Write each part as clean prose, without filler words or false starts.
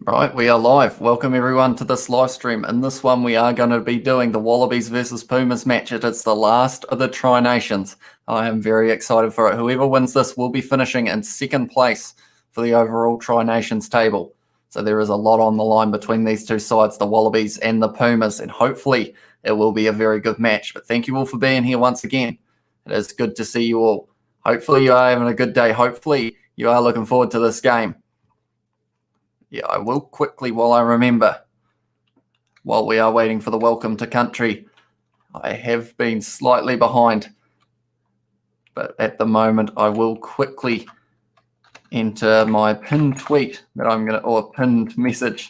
Right, we are live. Welcome everyone to this live stream. In this one, we are going to be doing the Wallabies versus Pumas match. It's the last of the Tri Nations. I am very excited for it. Whoever wins this will be finishing in second place for the overall Tri Nations table. So there is a lot on the line between these two sides, the Wallabies and the Pumas, and hopefully it will be a very good match. But thank you all for being here once again. It is good to see you all. Hopefully you are having a good day. Hopefully you are looking forward to this game. Yeah, I will quickly, while I remember, while we are waiting for the welcome to country, I have been slightly behind. But at the moment, I will quickly enter my pinned tweet that I'm going to, or pinned message.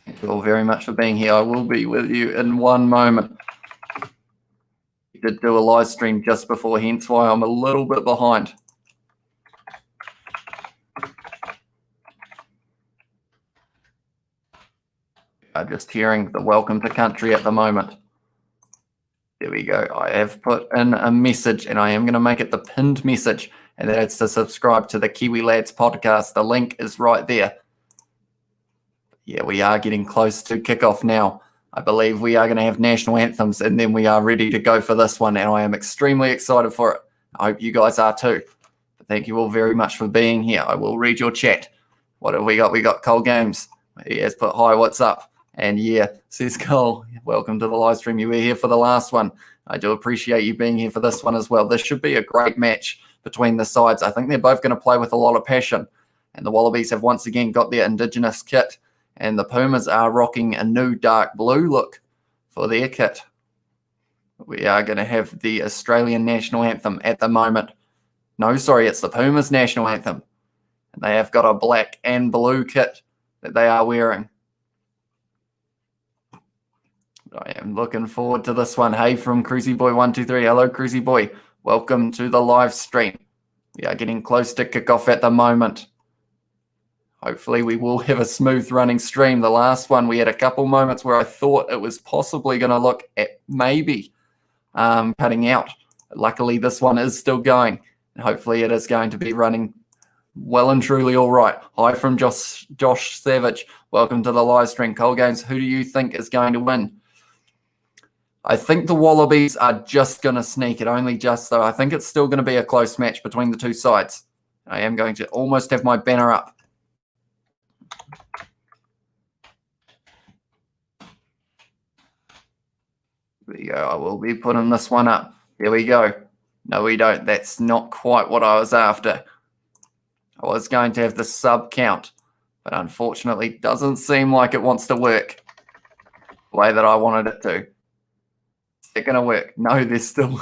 Thank you all very much for being here. I will be with you in one moment. Did do a live stream just before, hence why I'm a little bit behind. I'm just hearing the welcome to country at the moment. There we go. I have put in a message and I am going to make it the pinned message, and that's to subscribe to the Kiwi Lads podcast. The link is right there. Yeah, we are getting close to kickoff now. I believe we are going to have national anthems and then we are ready to go for this one, and I am extremely excited for it. I hope you guys are too. But thank you all very much for being here. I will read your chat. What have we got? We got Cole Games. He has put, hi, what's up? And yeah, says Cole, welcome to the live stream. You were here for the last one. I do appreciate you being here for this one as well. This should be a great match between the sides. I think they're both going to play with a lot of passion. And the Wallabies have once again got their Indigenous kit. And the Pumas are rocking a new dark blue look for their kit. We are going to have the Australian national anthem at the moment. No, sorry, it's the Pumas national anthem. And they have got a black and blue kit that they are wearing. I am looking forward to this one. Hey, from Cruisy Boy 123. Hello, Cruisy Boy. Welcome to the live stream. We are getting close to kickoff at the moment. Hopefully we will have a smooth running stream. The last one, we had a couple moments where I thought it was possibly going to look at maybe cutting out. But luckily, this one is still going. And hopefully it is going to be running well and truly all right. Hi from Josh Savage. Welcome to the live stream. Cole Games, who do you think is going to win? I think the Wallabies are just going to sneak it, only just though. I think it's still going to be a close match between the two sides. I am going to almost have my banner up. There we go. I will be putting this one up. There we go. No, we don't. That's not quite what I was after. I was going to have the sub count, but unfortunately it doesn't seem like it wants to work the way that I wanted it to. Is it going to work? No, there's still...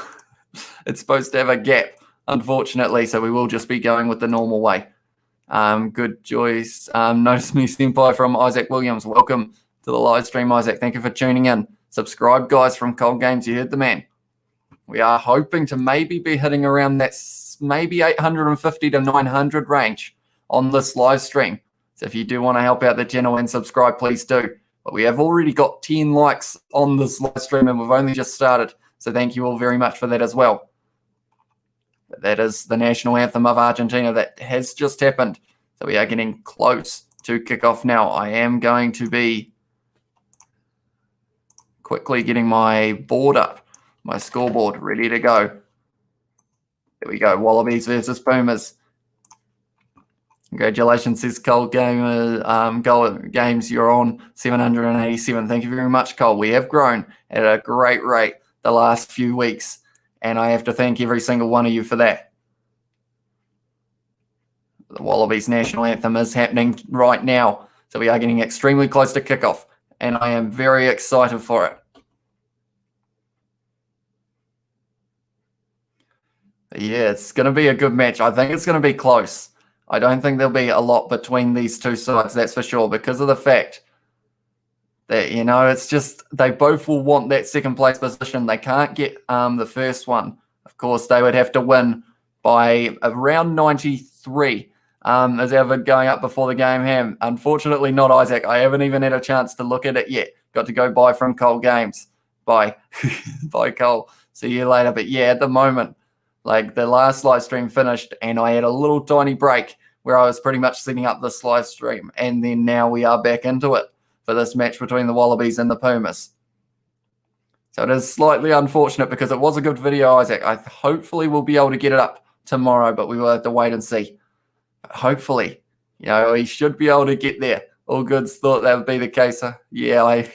it's supposed to have a gap, unfortunately, so we will just be going with the normal way. Good Joyce. Notice me senpai from Isaac Williams. Welcome to the live stream, Isaac. Thank you for tuning in. Subscribe, guys, from Cold Games. You heard the man. We are hoping to maybe be hitting around that maybe 850 to 900 range on this live stream. So if you do want to help out the channel and subscribe, please do. But we have already got 10 likes on this live stream and we've only just started. So thank you all very much for that as well. That is the national anthem of Argentina that has just happened. So we are getting close to kickoff now. I am going to be quickly getting my board up, my scoreboard ready to go. There we go. Wallabies versus Pumas. Congratulations, says Cole Games. You're on 787. Thank you very much, Cole. We have grown at a great rate the last few weeks, and I have to thank every single one of you for that. The Wallabies national anthem is happening right now, so we are getting extremely close to kickoff, and I am very excited for it. Yeah, it's going to be a good match. I think it's going to be close. I don't think there'll be a lot between these two sides, that's for sure, because of the fact that, you know, it's just they both will want that second place position. They can't get the first one. Of course, they would have to win by around 93. Is ever going up before the game? Unfortunately not, Isaac. I haven't even had a chance to look at it yet. Got to go buy from Cole Games. Bye. Bye, Cole. See you later. But yeah, at the moment, like the last live stream finished and I had a little tiny break where I was pretty much setting up this live stream. And then now we are back into it for this match between the Wallabies and the Pumas. So it is slightly unfortunate because it was a good video, Isaac. I hopefully will be able to get it up tomorrow, but we will have to wait and see. But hopefully, we should be able to get there. All Goods thought that would be the case. Yeah,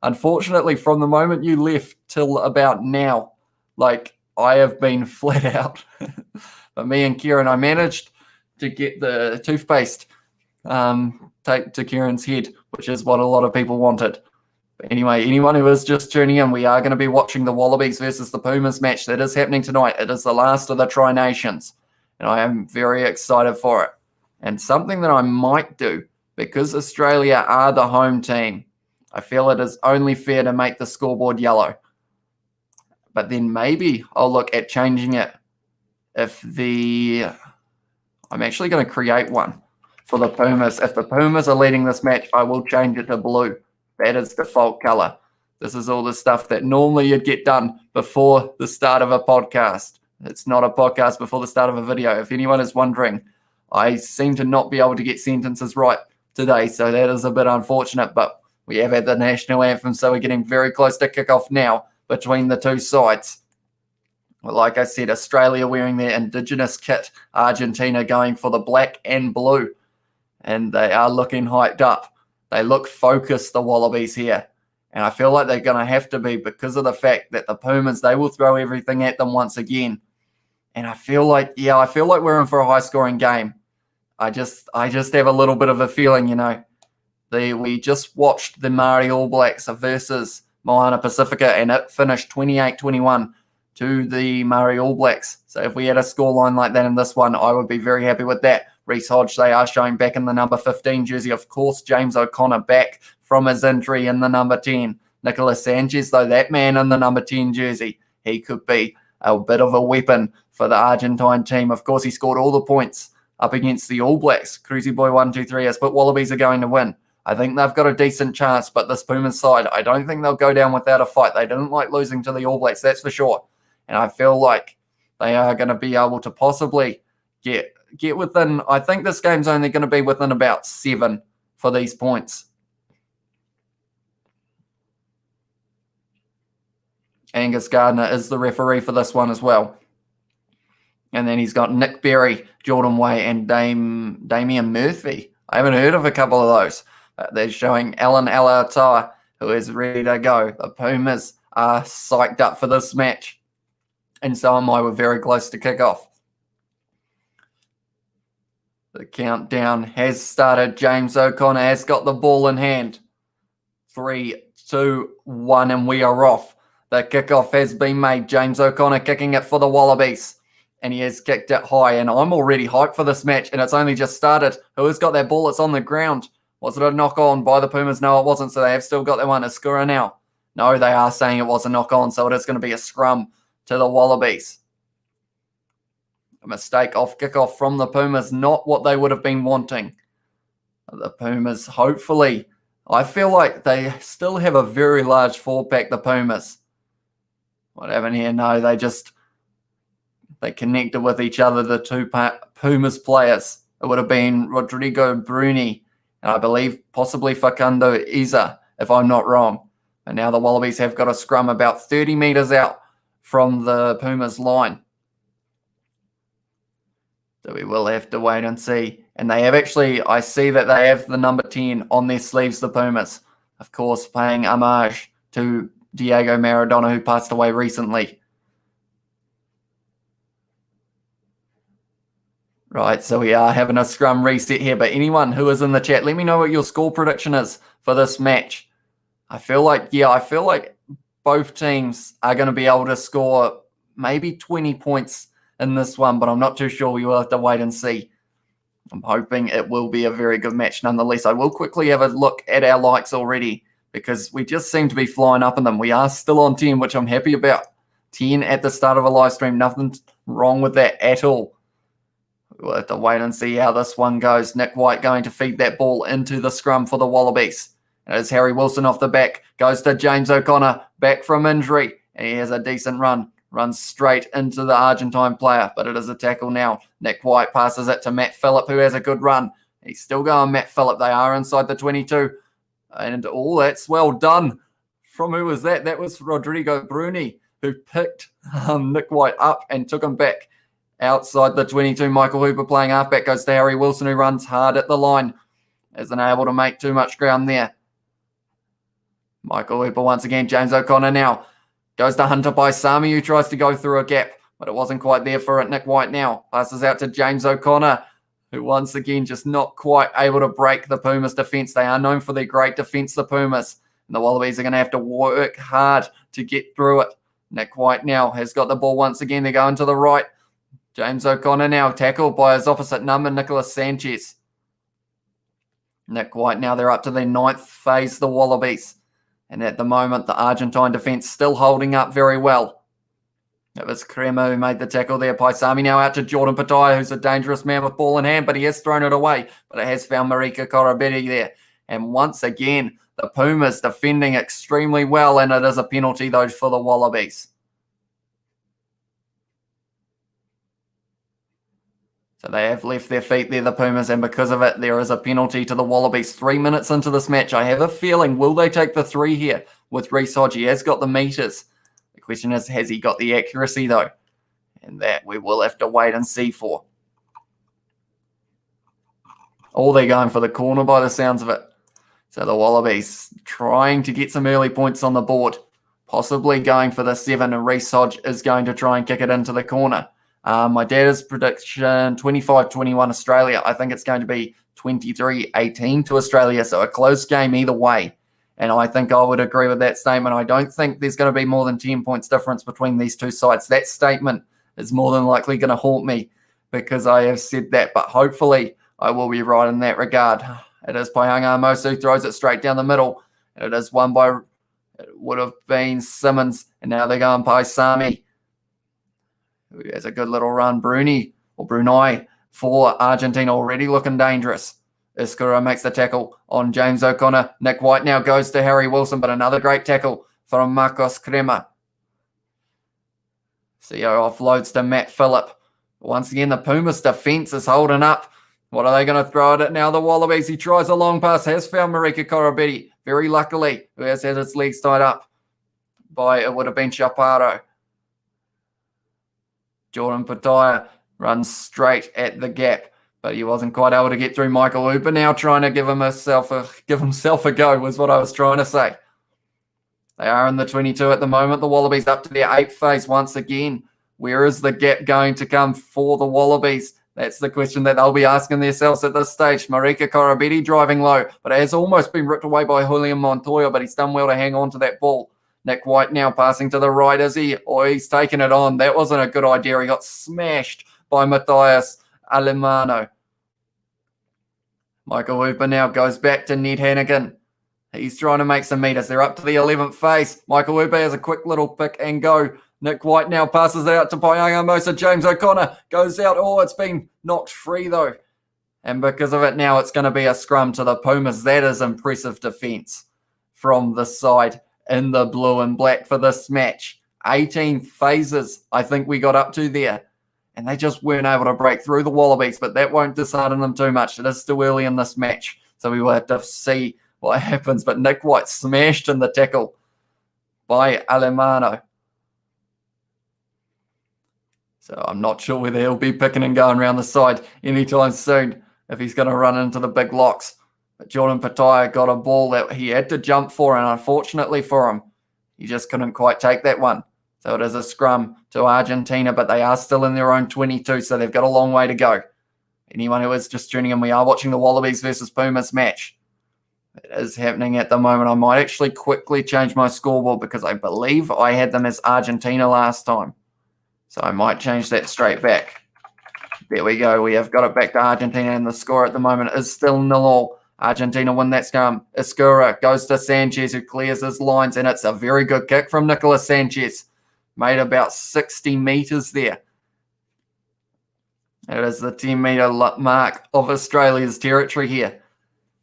unfortunately, from the moment you left till about now, like I have been flat out. But me and Kieran, I managed to get the toothpaste taped to Kieran's head, which is what a lot of people wanted. But anyway, anyone who is just tuning in, we are going to be watching the Wallabies versus the Pumas match that is happening tonight. It is the last of the Tri Nations, and I am very excited for it. And something that I might do, because Australia are the home team, I feel it is only fair to make the scoreboard yellow. But then maybe I'll look at changing it I'm actually going to create one for the Pumas. If the Pumas are leading this match, I will change it to blue. That is default color. This is all the stuff that normally you'd get done before the start of a podcast. It's not a podcast before the start of a video. If anyone is wondering, I seem to not be able to get sentences right today, so that is a bit unfortunate, but we have had the national anthem, so we're getting very close to kickoff now between the two sides. Well, like I said, Australia wearing their indigenous kit, Argentina going for the black and blue, and they are looking hyped up. They look focused, the Wallabies here, and I feel like they're going to have to be because of the fact that the Pumas, they will throw everything at them once again. And I feel like we're in for a high-scoring game. I just have a little bit of a feeling, we just watched the Māori All Blacks versus Moana Pacifica, and it finished 28-21 to the Māori All Blacks. So if we had a scoreline like that in this one, I would be very happy with that. Reece Hodge, they are showing back in the number 15 jersey. Of course, James O'Connor back from his injury in the number 10. Nicolas Sanchez, though, that man in the number 10 jersey, he could be a bit of a weapon for the Argentine team. Of course, he scored all the points up against the All Blacks. Cruisy Boy 123 has put Wallabies are going to win. I think they've got a decent chance, but this Pumas side, I don't think they'll go down without a fight. They didn't like losing to the All Blacks, that's for sure. And I feel like they are going to be able to possibly get within, I think this game's only going to be within about 7 for these points. Angus Gardner is the referee for this one as well. And then he's got Nick Berry, Jordan Way, and Damian Murphy. I haven't heard of a couple of those. They're showing Alan Alautoa, who is ready to go. The Pumas are psyched up for this match. And so am I. We're very close to kickoff. The countdown has started. James O'Connor has got the ball in hand. 3, 2, 1, and we are off. The kickoff has been made. James O'Connor kicking it for the Wallabies. And he has kicked it high. And I'm already hyped for this match. And it's only just started. Who has got that ball? It's on the ground. Was it a knock on by the Pumas? No, it wasn't. So they have still got their one. A scorer now. No, they are saying it was a knock on. So it is going to be a scrum to the Wallabies. A mistake off kickoff from the Pumas. Not what they would have been wanting. The Pumas, hopefully. I feel like they still have a very large forward pack, the Pumas. What happened here? No, they connected with each other, the two Pumas players. It would have been Rodrigo Bruni and I believe possibly Facundo Isa, if I'm not wrong. And now the Wallabies have got a scrum about 30 metres out from the Pumas line. So we will have to wait and see. And they have actually, I see that they have the number 10 on their sleeves, the Pumas. Of course, paying homage to Diego Maradona, who passed away recently. Right, so we are having a scrum reset here. But anyone who is in the chat, let me know what your score prediction is for this match. I feel like both teams are going to be able to score maybe 20 points in this one, but I'm not too sure. We will have to wait and see. I'm hoping it will be a very good match nonetheless. I will quickly have a look at our likes already because we just seem to be flying up in them. We are still on 10, which I'm happy about. 10 at the start of a live stream. Nothing wrong with that at all. We'll have to wait and see how this one goes. Nick White going to feed that ball into the scrum for the Wallabies. And as Harry Wilson off the back goes to James O'Connor, back from injury. and he has a decent run. Runs straight into the Argentine player, but it is a tackle now. Nick White passes it to Matt Phillip, who has a good run. He's still going Matt Phillip. They are inside the 22. And that's well done. From who was that? That was Rodrigo Bruni, who picked Nick White up and took him back outside the 22. Michael Hooper playing halfback goes to Harry Wilson, who runs hard at the line. Isn't able to make too much ground there. Michael Hooper once again. James O'Connor now. Goes to Hunter Paisami, who tries to go through a gap, but it wasn't quite there for it. Nick White now passes out to James O'Connor, who once again just not quite able to break the Pumas defence. They are known for their great defence, the Pumas. And the Wallabies are going to have to work hard to get through it. Nick White now has got the ball once again. They're going to the right. James O'Connor now tackled by his opposite number, Nicholas Sanchez. Nick White now, they're up to their 9th phase, the Wallabies. And at the moment, the Argentine defence still holding up very well. It was Crema who made the tackle there. Paisami now out to Jordan Pataya, who's a dangerous man with ball in hand, but he has thrown it away. But it has found Marika Korobedi there. And once again, the Pumas defending extremely well, and it is a penalty, though, for the Wallabies. So they have left their feet there, the Pumas, and because of it, there is a penalty to the Wallabies. 3 minutes into this match, I have a feeling, will they take the 3 here with Reece Hodge? He has got the metres. The question is, has he got the accuracy, though? And that we will have to wait and see for. Oh, they're going for the corner by the sounds of it. So the Wallabies trying to get some early points on the board, possibly going for the 7, and Reece Hodge is going to try and kick it into the corner. My dad's prediction, 25-21 Australia. I think it's going to be 23-18 to Australia, so a close game either way. And I think I would agree with that statement. I don't think there's going to be more than 10 points difference between these two sides. That statement is more than likely going to haunt me because I have said that, but hopefully I will be right in that regard. It is Paihanga Amosu, who throws it straight down the middle. It is won by, it would have been Simmons, and now they're going Paisami. Who has a good little run. Bruni for Argentina, already looking dangerous. Iskura makes the tackle on James O'Connor. Nick White now goes to Harry Wilson, but another great tackle from Marcos Crema. CO offloads to Matt Phillip. Once again, the Pumas defence is holding up. What are they going to throw at it now? The Wallabies, he tries a long pass, has found Marika Korobedi, very luckily, who has had his legs tied up by, it would have been Chaparro. Jordan Pataya runs straight at the gap, but he wasn't quite able to get through. Michael Hooper now trying to give himself a go, was what I was trying to say. They are in the 22 at the moment. The Wallabies up to their 8th phase once again. Where is the gap going to come for the Wallabies? That's the question that they'll be asking themselves at this stage. Marika Korobedi driving low, but it has almost been ripped away by Julian Montoya, but he's done well to hang on to that ball. Nick White now passing to the right, is he? Oh, he's taken it on. That wasn't a good idea. He got smashed by Matthias Alemano. Michael Hooper now goes back to Ned Hannigan. He's trying to make some meters. They're up to the 11th phase. Michael Hooper has a quick little pick and go. Nick White now passes it out to Paihanga Amosu. James O'Connor goes out. Oh, it's been knocked free, though. And because of it now, it's going to be a scrum to the Pumas. That is impressive defence from the side in the blue and black for this match. 18 phases, I think we got up to there. And they just weren't able to break through the Wallabies, but that won't dishearten them too much. It is still early in this match, so we will have to see what happens. But Nick White smashed in the tackle by Alemano. So I'm not sure whether he'll be picking and going around the side anytime soon if he's going to run into the big locks. But Jordan Pataya got a ball that he had to jump for, and unfortunately for him, he just couldn't quite take that one. So it is a scrum to Argentina, but they are still in their own 22, so they've got a long way to go. Anyone who is just tuning in, we are watching the Wallabies versus Pumas match. It is happening at the moment. I might actually quickly change my scoreboard because I believe I had them as Argentina last time. So I might change that straight back. There we go. We have got it back to Argentina, and the score at the moment is still 0-0. Argentina win that scrum. Escura goes to Sanchez, who clears his lines, and it's a very good kick from Nicholas Sanchez. Made about 60 metres there. It is the 10-metre mark of Australia's territory here.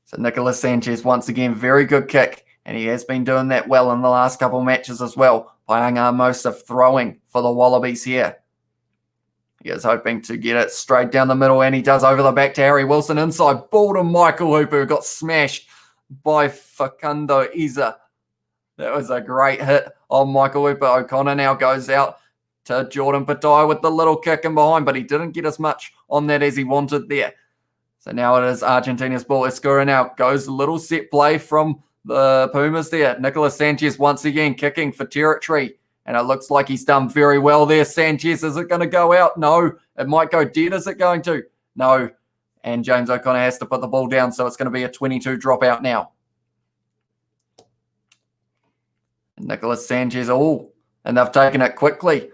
So Nicholas Sanchez, once again, very good kick, and he has been doing that well in the last couple matches as well. Paenga throwing for the Wallabies here. He is hoping to get it straight down the middle, and he does over the back to Harry Wilson. Inside ball to Michael Hooper, who got smashed by Facundo Isa. That was a great hit on Michael Hooper. O'Connor now goes out to Jordan Patai with the little kick in behind, but he didn't get as much on that as he wanted there. So now it is Argentina's ball. Escura now goes a little set play from the Pumas there. Nicolas Sanchez once again kicking for territory. And it looks like he's done very well there. Sanchez, is it going to go out? No. It might go dead. Is it going to? No. And James O'Connor has to put the ball down, so it's going to be a 22 dropout now. Nicolas Sanchez, and they've taken it quickly.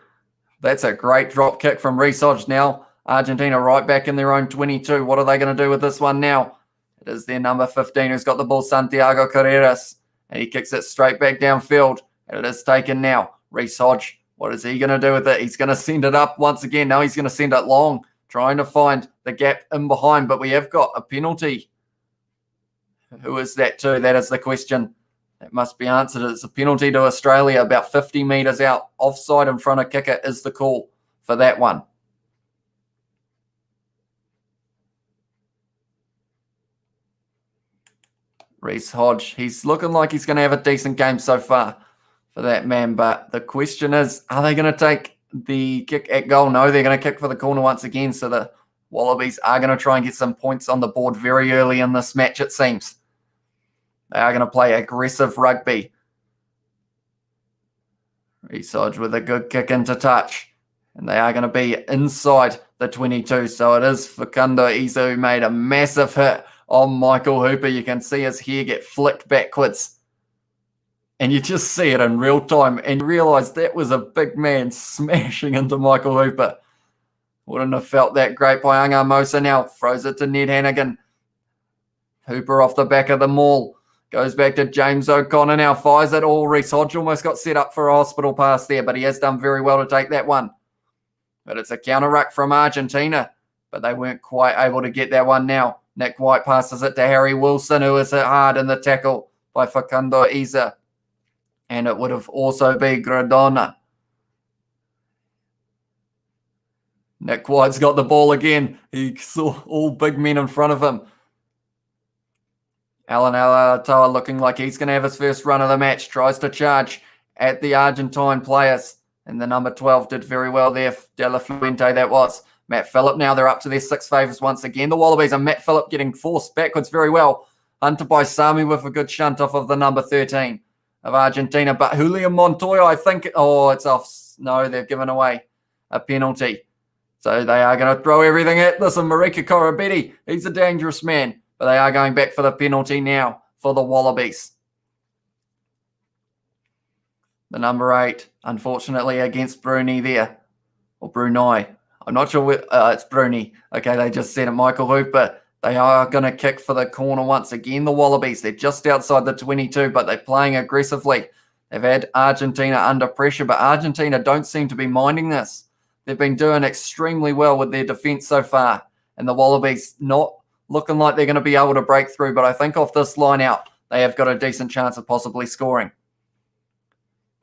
That's a great drop kick from Reece Hodge now. Argentina right back in their own 22. What are they going to do with this one now? It is their number 15 who's got the ball, Santiago Carreras. And he kicks it straight back downfield. And it is taken now. Reece Hodge, what is he going to do with it? He's going to send it up once again. Now he's going to send it long, trying to find the gap in behind. But we have got a penalty. Who is that to? That is the question that must be answered. It's a penalty to Australia about 50 metres out. Offside in front of kicker is the call for that one. Reece Hodge, he's looking like he's going to have a decent game so far for that man. But the question is, are they going to take the kick at goal? No, they're going to kick for the corner once again. So the Wallabies are going to try and get some points on the board very early in this match, it seems. They are going to play aggressive rugby. Reece Hodge with a good kick into touch. And they are going to be inside the 22. So it is Facundo Isa who made a massive hit on Michael Hooper. You can see his hair get flicked backwards. And you just see it in real time and you realise that was a big man smashing into Michael Hooper. Wouldn't have felt that great. Paenga Mosa now throws it to Ned Hannigan. Hooper off the back of the maul. Goes back to James O'Connor now. Fires it all. Reece Hodge almost got set up for a hospital pass there, but he has done very well to take that one. But it's a counter ruck from Argentina. But they weren't quite able to get that one now. Nick White passes it to Harry Wilson, who is hit hard in the tackle by Facundo Isa. And it would have also been Gradona. Nick White's got the ball again. He saw all big men in front of him. Alan Alatoa looking like he's going to have his first run of the match. Tries to charge at the Argentine players. And the number 12 did very well there. De La Fuente, that was. Matt Phillip now, they're up to their 6 favours once again. The Wallabies and Matt Phillip getting forced backwards very well. Hunter by Sami with a good shunt off of the number 13 of Argentina. But Julian Montoya, I think, it's off. No, they've given away a penalty. So they are going to throw everything at this. And Marika Korobetti, he's a dangerous man. But they are going back for the penalty now for the Wallabies. The number 8, unfortunately, against Bruni there. Or Brunei. I'm not sure. It's Bruni. Okay, they just said it. Michael Hooper. They are going to kick for the corner once again. The Wallabies, they're just outside the 22, but they're playing aggressively. They've had Argentina under pressure, but Argentina don't seem to be minding this. They've been doing extremely well with their defence so far. And the Wallabies not looking like they're going to be able to break through, but I think off this line out, they have got a decent chance of possibly scoring.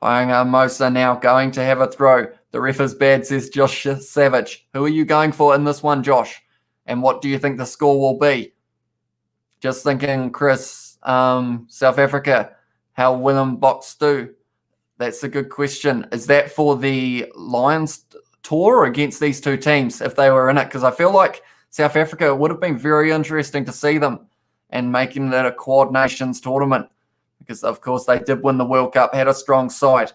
Paenga Mosa now going to have a throw. The ref is bad, says Josh Savage. Who are you going for in this one, Josh? And what do you think the score will be? Just thinking, Chris, South Africa, how will them box do? That's a good question. Is that for the Lions tour against these two teams if they were in it? Because I feel like South Africa, it would have been very interesting to see them and making that a Quad Nations tournament. Because, of course, they did win the World Cup, had a strong side.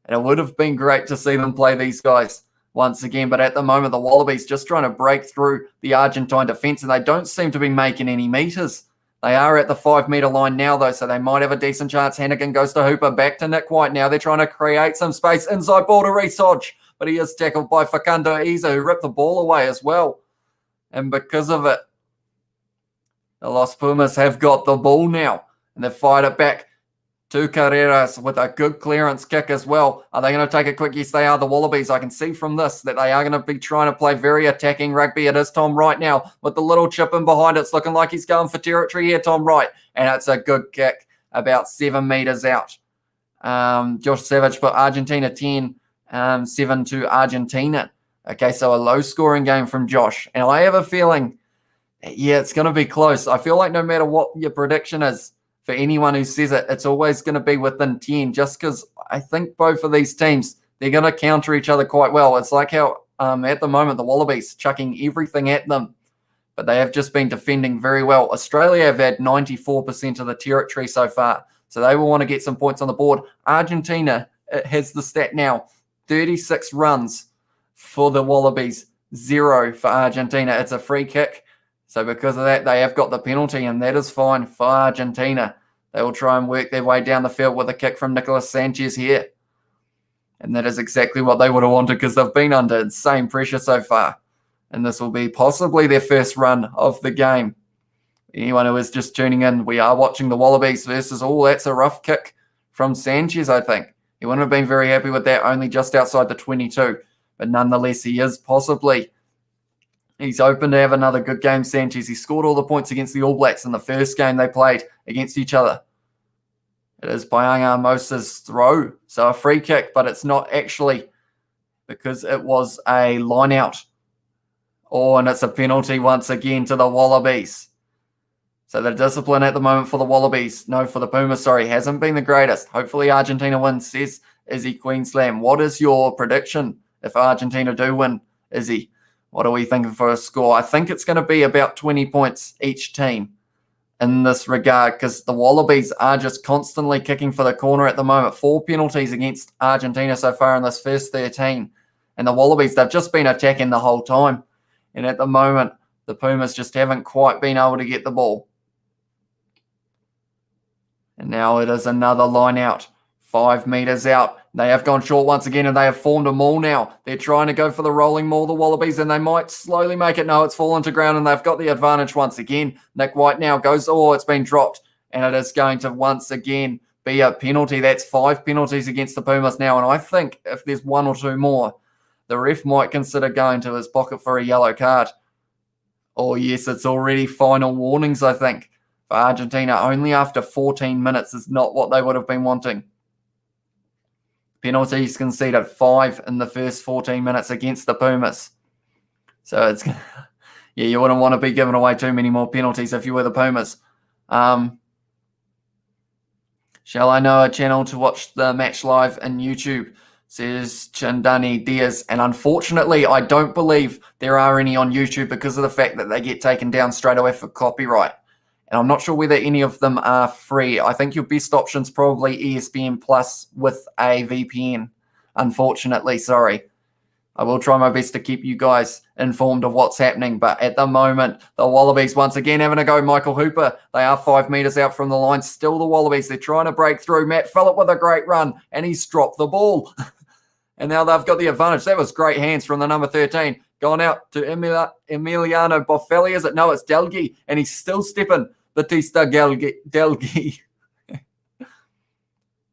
And it would have been great to see them play these guys once again. But at the moment, the Wallabies just trying to break through the Argentine defence, and they don't seem to be making any metres. They are at the 5 metre line now, though, so they might have a decent chance. Hannigan goes to Hooper, back to Nick White. Now they're trying to create some space. Inside ball to Reece Hodge, but he is tackled by Facundo Isa, who ripped the ball away as well. And because of it, the Los Pumas have got the ball now, and they've fired it back to Carreras with a good clearance kick as well. Are they going to take it quick? Yes, they are. The Wallabies, I can see from this that they are going to be trying to play very attacking rugby. It is Tom Wright now with the little chip in behind. It's looking like he's going for territory here, Tom Wright. And it's a good kick about 7 metres out. Josh Savage put Argentina 10, 7 to Argentina. Okay, so a low-scoring game from Josh. And I have a feeling, yeah, it's going to be close. I feel like no matter what your prediction is, for anyone who says it, it's always going to be within 10, just because I think both of these teams, they're going to counter each other quite well. It's like how at the moment the Wallabies chucking everything at them, but they have just been defending very well. Australia have had 94% of the territory so far, so they will want to get some points on the board. Argentina has the stat now, 36 runs for the Wallabies, 0 for Argentina. It's a free kick, so because of that, they have got the penalty, and that is fine for Argentina. They will try and work their way down the field with a kick from Nicolas Sanchez here. And that is exactly what they would have wanted, because they've been under insane pressure so far. And this will be possibly their first run of the game. Anyone who is just tuning in, we are watching the Wallabies versus, that's a rough kick from Sanchez, I think. He wouldn't have been very happy with that, only just outside the 22. But nonetheless, he is possibly. He's open to have another good game, Sanchez. He scored all the points against the All Blacks in the first game they played against each other. It is Bayanga Mosa's throw. So a free kick, but it's not actually, because it was a line out. And it's a penalty once again to the Wallabies. So the discipline at the moment for the Wallabies, for the Pumas, hasn't been the greatest. Hopefully Argentina wins, says Izzy Queensland. What is your prediction if Argentina do win, Izzy? What are we thinking for a score? I think it's going to be about 20 points each team in this regard, because the Wallabies are just constantly kicking for the corner at the moment. 4 penalties against Argentina so far in this first 13. And the Wallabies, they've just been attacking the whole time. And at the moment, the Pumas just haven't quite been able to get the ball. And now it is another line out. 5 meters out. They have gone short once again, and they have formed a maul now. They're trying to go for the rolling maul, the Wallabies, and they might slowly make it. No, it's fallen to ground, and they've got the advantage once again. Nick White now goes, it's been dropped. And it is going to once again be a penalty. That's 5 penalties against the Pumas now. And I think if there's 1 or 2 more, the ref might consider going to his pocket for a yellow card. Yes, it's already final warnings, I think, for Argentina. Only after 14 minutes is not what they would have been wanting. Penalties conceded 5 in the first 14 minutes against the Pumas. So it's, you wouldn't want to be giving away too many more penalties if you were the Pumas. Shall I know a channel to watch the match live in YouTube? Says Chindani Diaz. And unfortunately, I don't believe there are any on YouTube because of the fact that they get taken down straight away for copyright. And I'm not sure whether any of them are free. I think your best option is probably ESPN Plus with a VPN. Unfortunately, sorry. I will try my best to keep you guys informed of what's happening. But at the moment, the Wallabies once again having a go. Michael Hooper, they are 5 meters out from the line. Still the Wallabies. They're trying to break through. Matt Phillip with a great run, and he's dropped the ball. And now they've got the advantage. That was great hands from the number 13. Gone out to Emiliano Boffelli, is it? No, it's Delgi, and he's still stepping. Batista Delgi.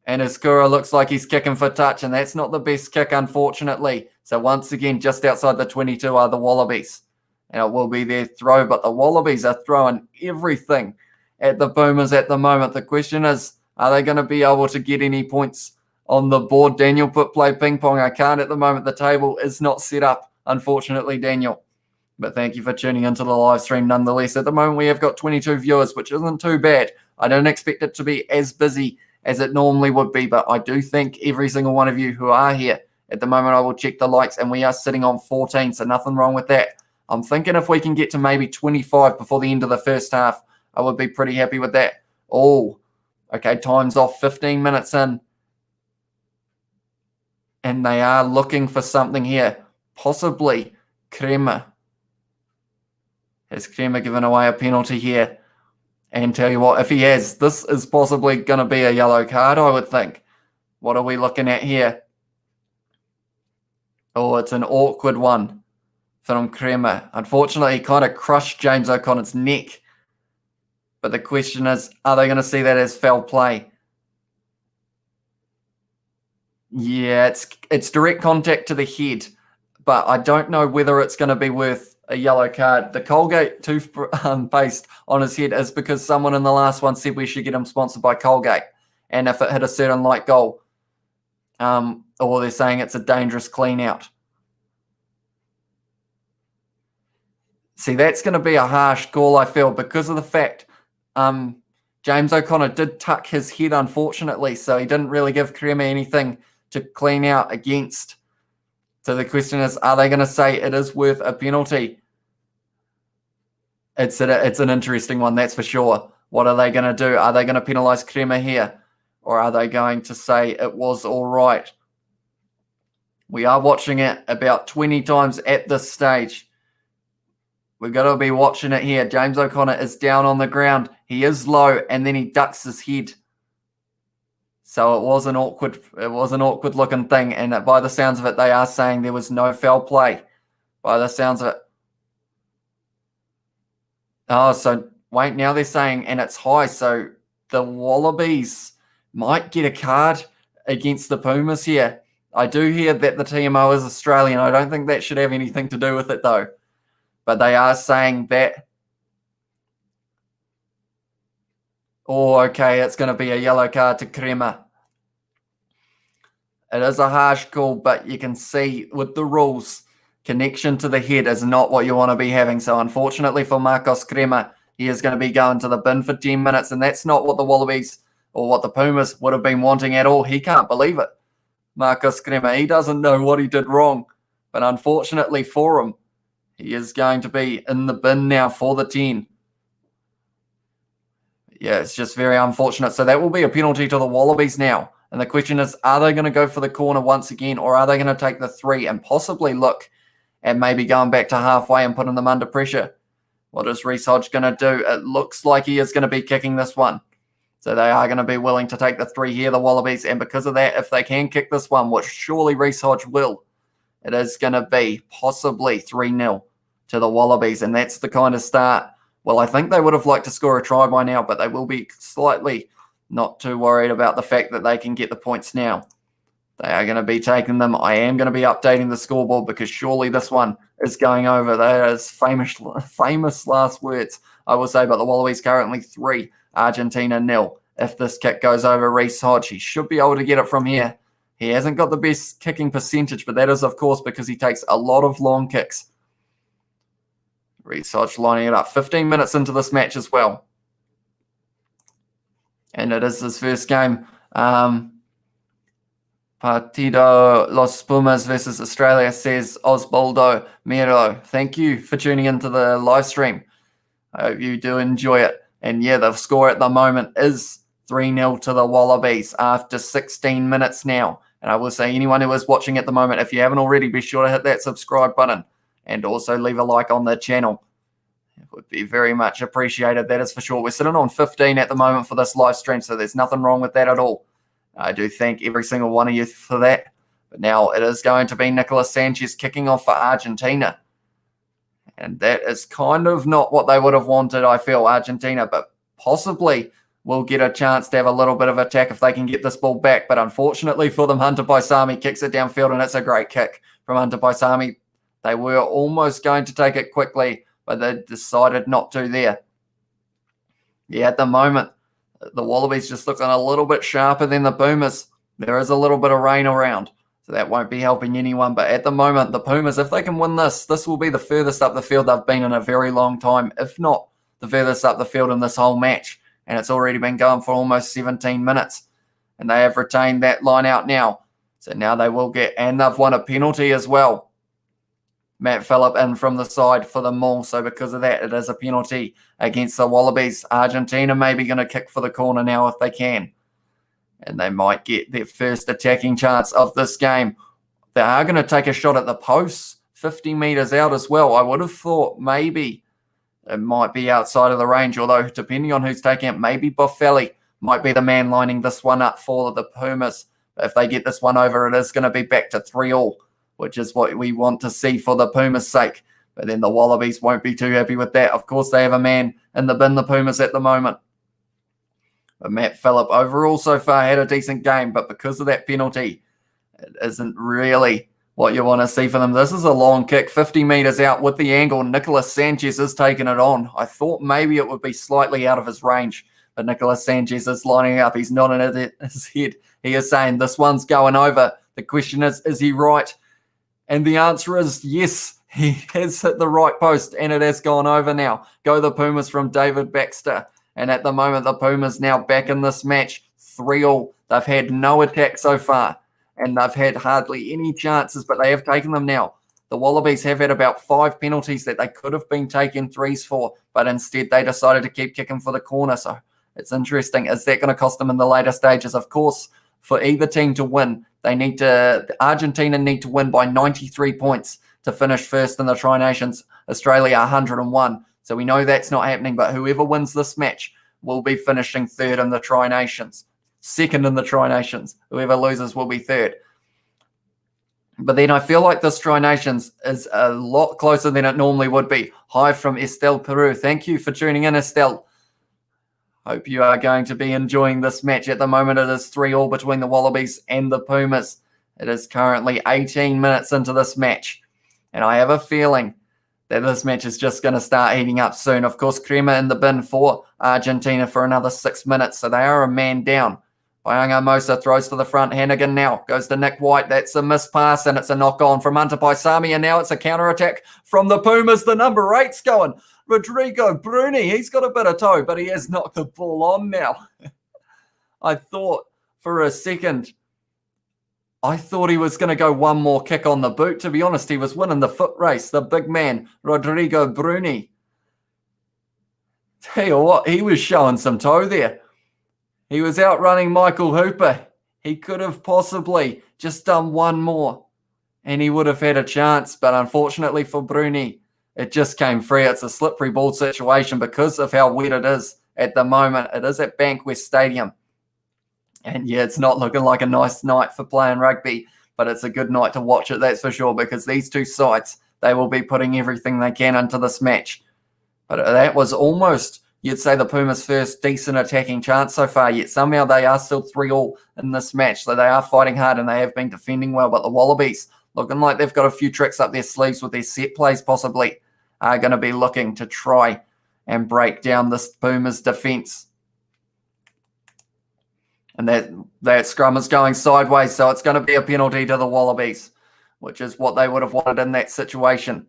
And Escura looks like he's kicking for touch, and that's not the best kick, unfortunately. So once again, just outside the 22 are the Wallabies. And it will be their throw, but the Wallabies are throwing everything at the Pumas at the moment. The question is, are they going to be able to get any points on the board? Daniel put play ping pong. I can't at the moment. The table is not set up, unfortunately, Daniel. But thank you for tuning into the live stream nonetheless. At the moment, we have got 22 viewers, which isn't too bad. I don't expect it to be as busy as it normally would be, but I do thank every single one of you who are here. At the moment, I will check the likes, and we are sitting on 14, so nothing wrong with that. I'm thinking if we can get to maybe 25 before the end of the first half, I would be pretty happy with that. Okay, time's off, 15 minutes in. And they are looking for something here. Possibly Crema. Has Crema given away a penalty here? And tell you what, if he has, this is possibly going to be a yellow card, I would think. What are we looking at here? It's an awkward one from Crema. Unfortunately, he kind of crushed James O'Connor's neck. But the question is, are they going to see that as foul play? Yeah, it's direct contact to the head. But I don't know whether it's going to be worth a yellow card. The Colgate toothpaste on his head is because someone in the last one said we should get him sponsored by Colgate. And if it hit a certain light goal, or they're saying it's a dangerous clean out. See, that's going to be a harsh call, I feel, because of the fact James O'Connor did tuck his head, unfortunately, so he didn't really give Crema anything to clean out against. So the question is, are they going to say it is worth a penalty? It's an interesting one, that's for sure. What are they going to do? Are they going to penalise Crema here? Or are they going to say it was all right? We are watching it about 20 times at this stage. We've got to be watching it here. James O'Connor is down on the ground. He is low, and then he ducks his head. So it was an awkward looking thing. And by the sounds of it, they are saying there was no foul play. By the sounds of it. Oh, so wait, now they're saying, and it's high. So the Wallabies might get a card against the Pumas here. I do hear that the TMO is Australian. I don't think that should have anything to do with it, though. But they are saying that. Oh, okay, it's going to be a yellow card to Crema. It is a harsh call, but you can see with the rules, connection to the head is not what you want to be having. So unfortunately for Marcos Crema, he is going to be going to the bin for 10 minutes, and that's not what the Wallabies or what the Pumas would have been wanting at all. He can't believe it. Marcos Crema, he doesn't know what he did wrong. But unfortunately for him, he is going to be in the bin now for the 10. Yeah, it's just very unfortunate. So that will be a penalty to the Wallabies now. And the question is, are they going to go for the corner once again, or are they going to take the 3 and possibly look at maybe going back to halfway and putting them under pressure? What is Reece Hodge going to do? It looks like he is going to be kicking this one. So they are going to be willing to take the 3 here, the Wallabies. And because of that, if they can kick this one, which surely Reece Hodge will, it is going to be possibly 3-0 to the Wallabies. And that's the kind of start. Well, I think they would have liked to score a try by now, but they will be slightly not too worried about the fact that they can get the points now. They are going to be taking them. I am going to be updating the scoreboard because surely this one is going over. That is famous last words, I will say. But the Wallabies currently 3, Argentina 0. If this kick goes over Reece Hodge, he should be able to get it from here. He hasn't got the best kicking percentage, but that is, of course, because he takes a lot of long kicks. Reece Hodge lining it up. 15 minutes into this match as well. And it is his first game. Partido Los Pumas versus Australia, says Osbaldo Miro. Thank you for tuning into the live stream. I hope you do enjoy it. And yeah, the score at the moment is 3-0 to the Wallabies after 16 minutes now. And I will say, anyone who is watching at the moment, if you haven't already, be sure to hit that subscribe button and also leave a like on the channel. It would be very much appreciated, that is for sure. We're sitting on 15 at the moment for this live stream, so there's nothing wrong with that at all. I do thank every single one of you for that. But now it is going to be Nicolas Sanchez kicking off for Argentina. And that is kind of not what they would have wanted, I feel, Argentina. But possibly will get a chance to have a little bit of attack if they can get this ball back. But unfortunately for them, Hunter Paisami kicks it downfield, and it's a great kick from Hunter Paisami. They were almost going to take it quickly, but they decided not to there. Yeah, at the moment, the Wallabies just looking a little bit sharper than the Pumas. There is a little bit of rain around, so that won't be helping anyone. But at the moment, the Pumas, if they can win this, this will be the furthest up the field they've been in a very long time, if not the furthest up the field in this whole match. And it's already been going for almost 17 minutes. And they have retained that line out now. So now they will get, and they've won a penalty as well. Matt Phillip in from the side for the maul. So because of that, it is a penalty against the Wallabies. Argentina may be going to kick for the corner now if they can. And they might get their first attacking chance of this game. They are going to take a shot at the posts, 50 metres out as well. I would have thought maybe it might be outside of the range, although depending on who's taking it, maybe Boffelli might be the man lining this one up for the Pumas. But if they get this one over, it is going to be back to 3-3. Which is what we want to see for the Pumas' sake. But then the Wallabies won't be too happy with that. Of course, they have a man in the bin, the Pumas, at the moment. But Matt Phillip overall so far had a decent game, but because of that penalty, it isn't really what you want to see for them. This is a long kick, 50 metres out with the angle. Nicolas Sanchez is taking it on. I thought maybe it would be slightly out of his range, but Nicolas Sanchez is lining up. He's nodding at his head He is saying this one's going over. The question is he right? And the answer is yes. He has hit the right post, and it has gone over now. Go the Pumas from David Baxter. And at the moment, the Pumas now back in this match, 3-3. They've had no attack so far, and they've had hardly any chances, but they have taken them now. The Wallabies have had about 5 penalties that they could have been taking threes for, but instead they decided to keep kicking for the corner. So it's interesting. Is that going to cost them in the later stages? Of course, for either team to win, Argentina need to win by 93 points to finish first in the Tri Nations. Australia 101. So we know that's not happening, but whoever wins this match will be finishing third in the Tri Nations, second in the Tri Nations. Whoever loses will be third. But then I feel like this Tri Nations is a lot closer than it normally would be. Hi from Estelle Peru. Thank you for tuning in, Estelle. Hope you are going to be enjoying this match. At the moment, it is 3-3 between the Wallabies and the Pumas. It is currently 18 minutes into this match. And I have a feeling that this match is just going to start heating up soon. Of course, Crema in the bin for Argentina for another 6 minutes. So they are a man down. Bayanga Mosa throws to the front. Hannigan now goes to Nick White. That's a missed pass, and it's a knock-on from Antapai Sami. And now it's a counter-attack from the Pumas. The number 8's going. Rodrigo Bruni. He's got a bit of toe, but he has knocked the ball on now. I thought for a second, I thought he was going to go one more kick on the boot. To be honest, he was winning the foot race. The big man, Rodrigo Bruni. Tell you what, he was showing some toe there. He was outrunning Michael Hooper. He could have possibly just done one more, and he would have had a chance. But unfortunately for Bruni, it just came free. It's a slippery ball situation because of how wet it is at the moment. It is at BANKWEST Stadium. And yeah, it's not looking like a nice night for playing rugby, but it's a good night to watch it, that's for sure, because these two sides, they will be putting everything they can into this match. But that was almost, you'd say, the Pumas' first decent attacking chance so far, yet somehow they are still 3-3 in this match. So they are fighting hard and they have been defending well, but the Wallabies, looking like they've got a few tricks up their sleeves with their set plays possibly, are going to be looking to try and break down this Pumas defence. And that scrum is going sideways, so it's going to be a penalty to the Wallabies, which is what they would have wanted in that situation.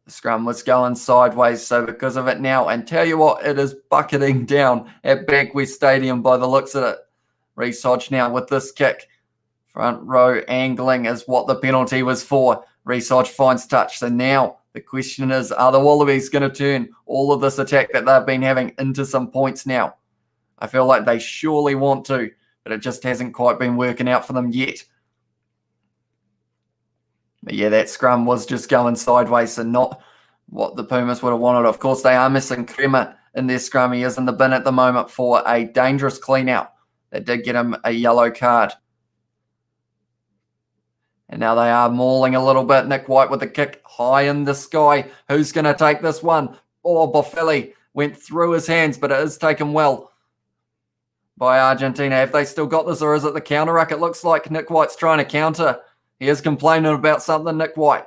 The scrum was going sideways, so because of it now, and tell you what, it is bucketing down at BANKWEST Stadium by the looks of it. Reece Hodge now with this kick. Front row angling is what the penalty was for. Reece Hodge finds touch, so now the question is, are the Wallabies going to turn all of this attack that they've been having into some points now? I feel like they surely want to, but it just hasn't quite been working out for them yet. But yeah, that scrum was just going sideways and not what the Pumas would have wanted. Of course, they are missing Crema in their scrum. He is in the bin at the moment for a dangerous clean-out. That did get him a yellow card. And now they are mauling a little bit. Nick White with the kick high in the sky. Who's going to take this one? Oh, Boffelli went through his hands, but it is taken well by Argentina. Have they still got this, or is it the counter-ruck? It looks like Nick White's trying to counter. He is complaining about something, Nick White.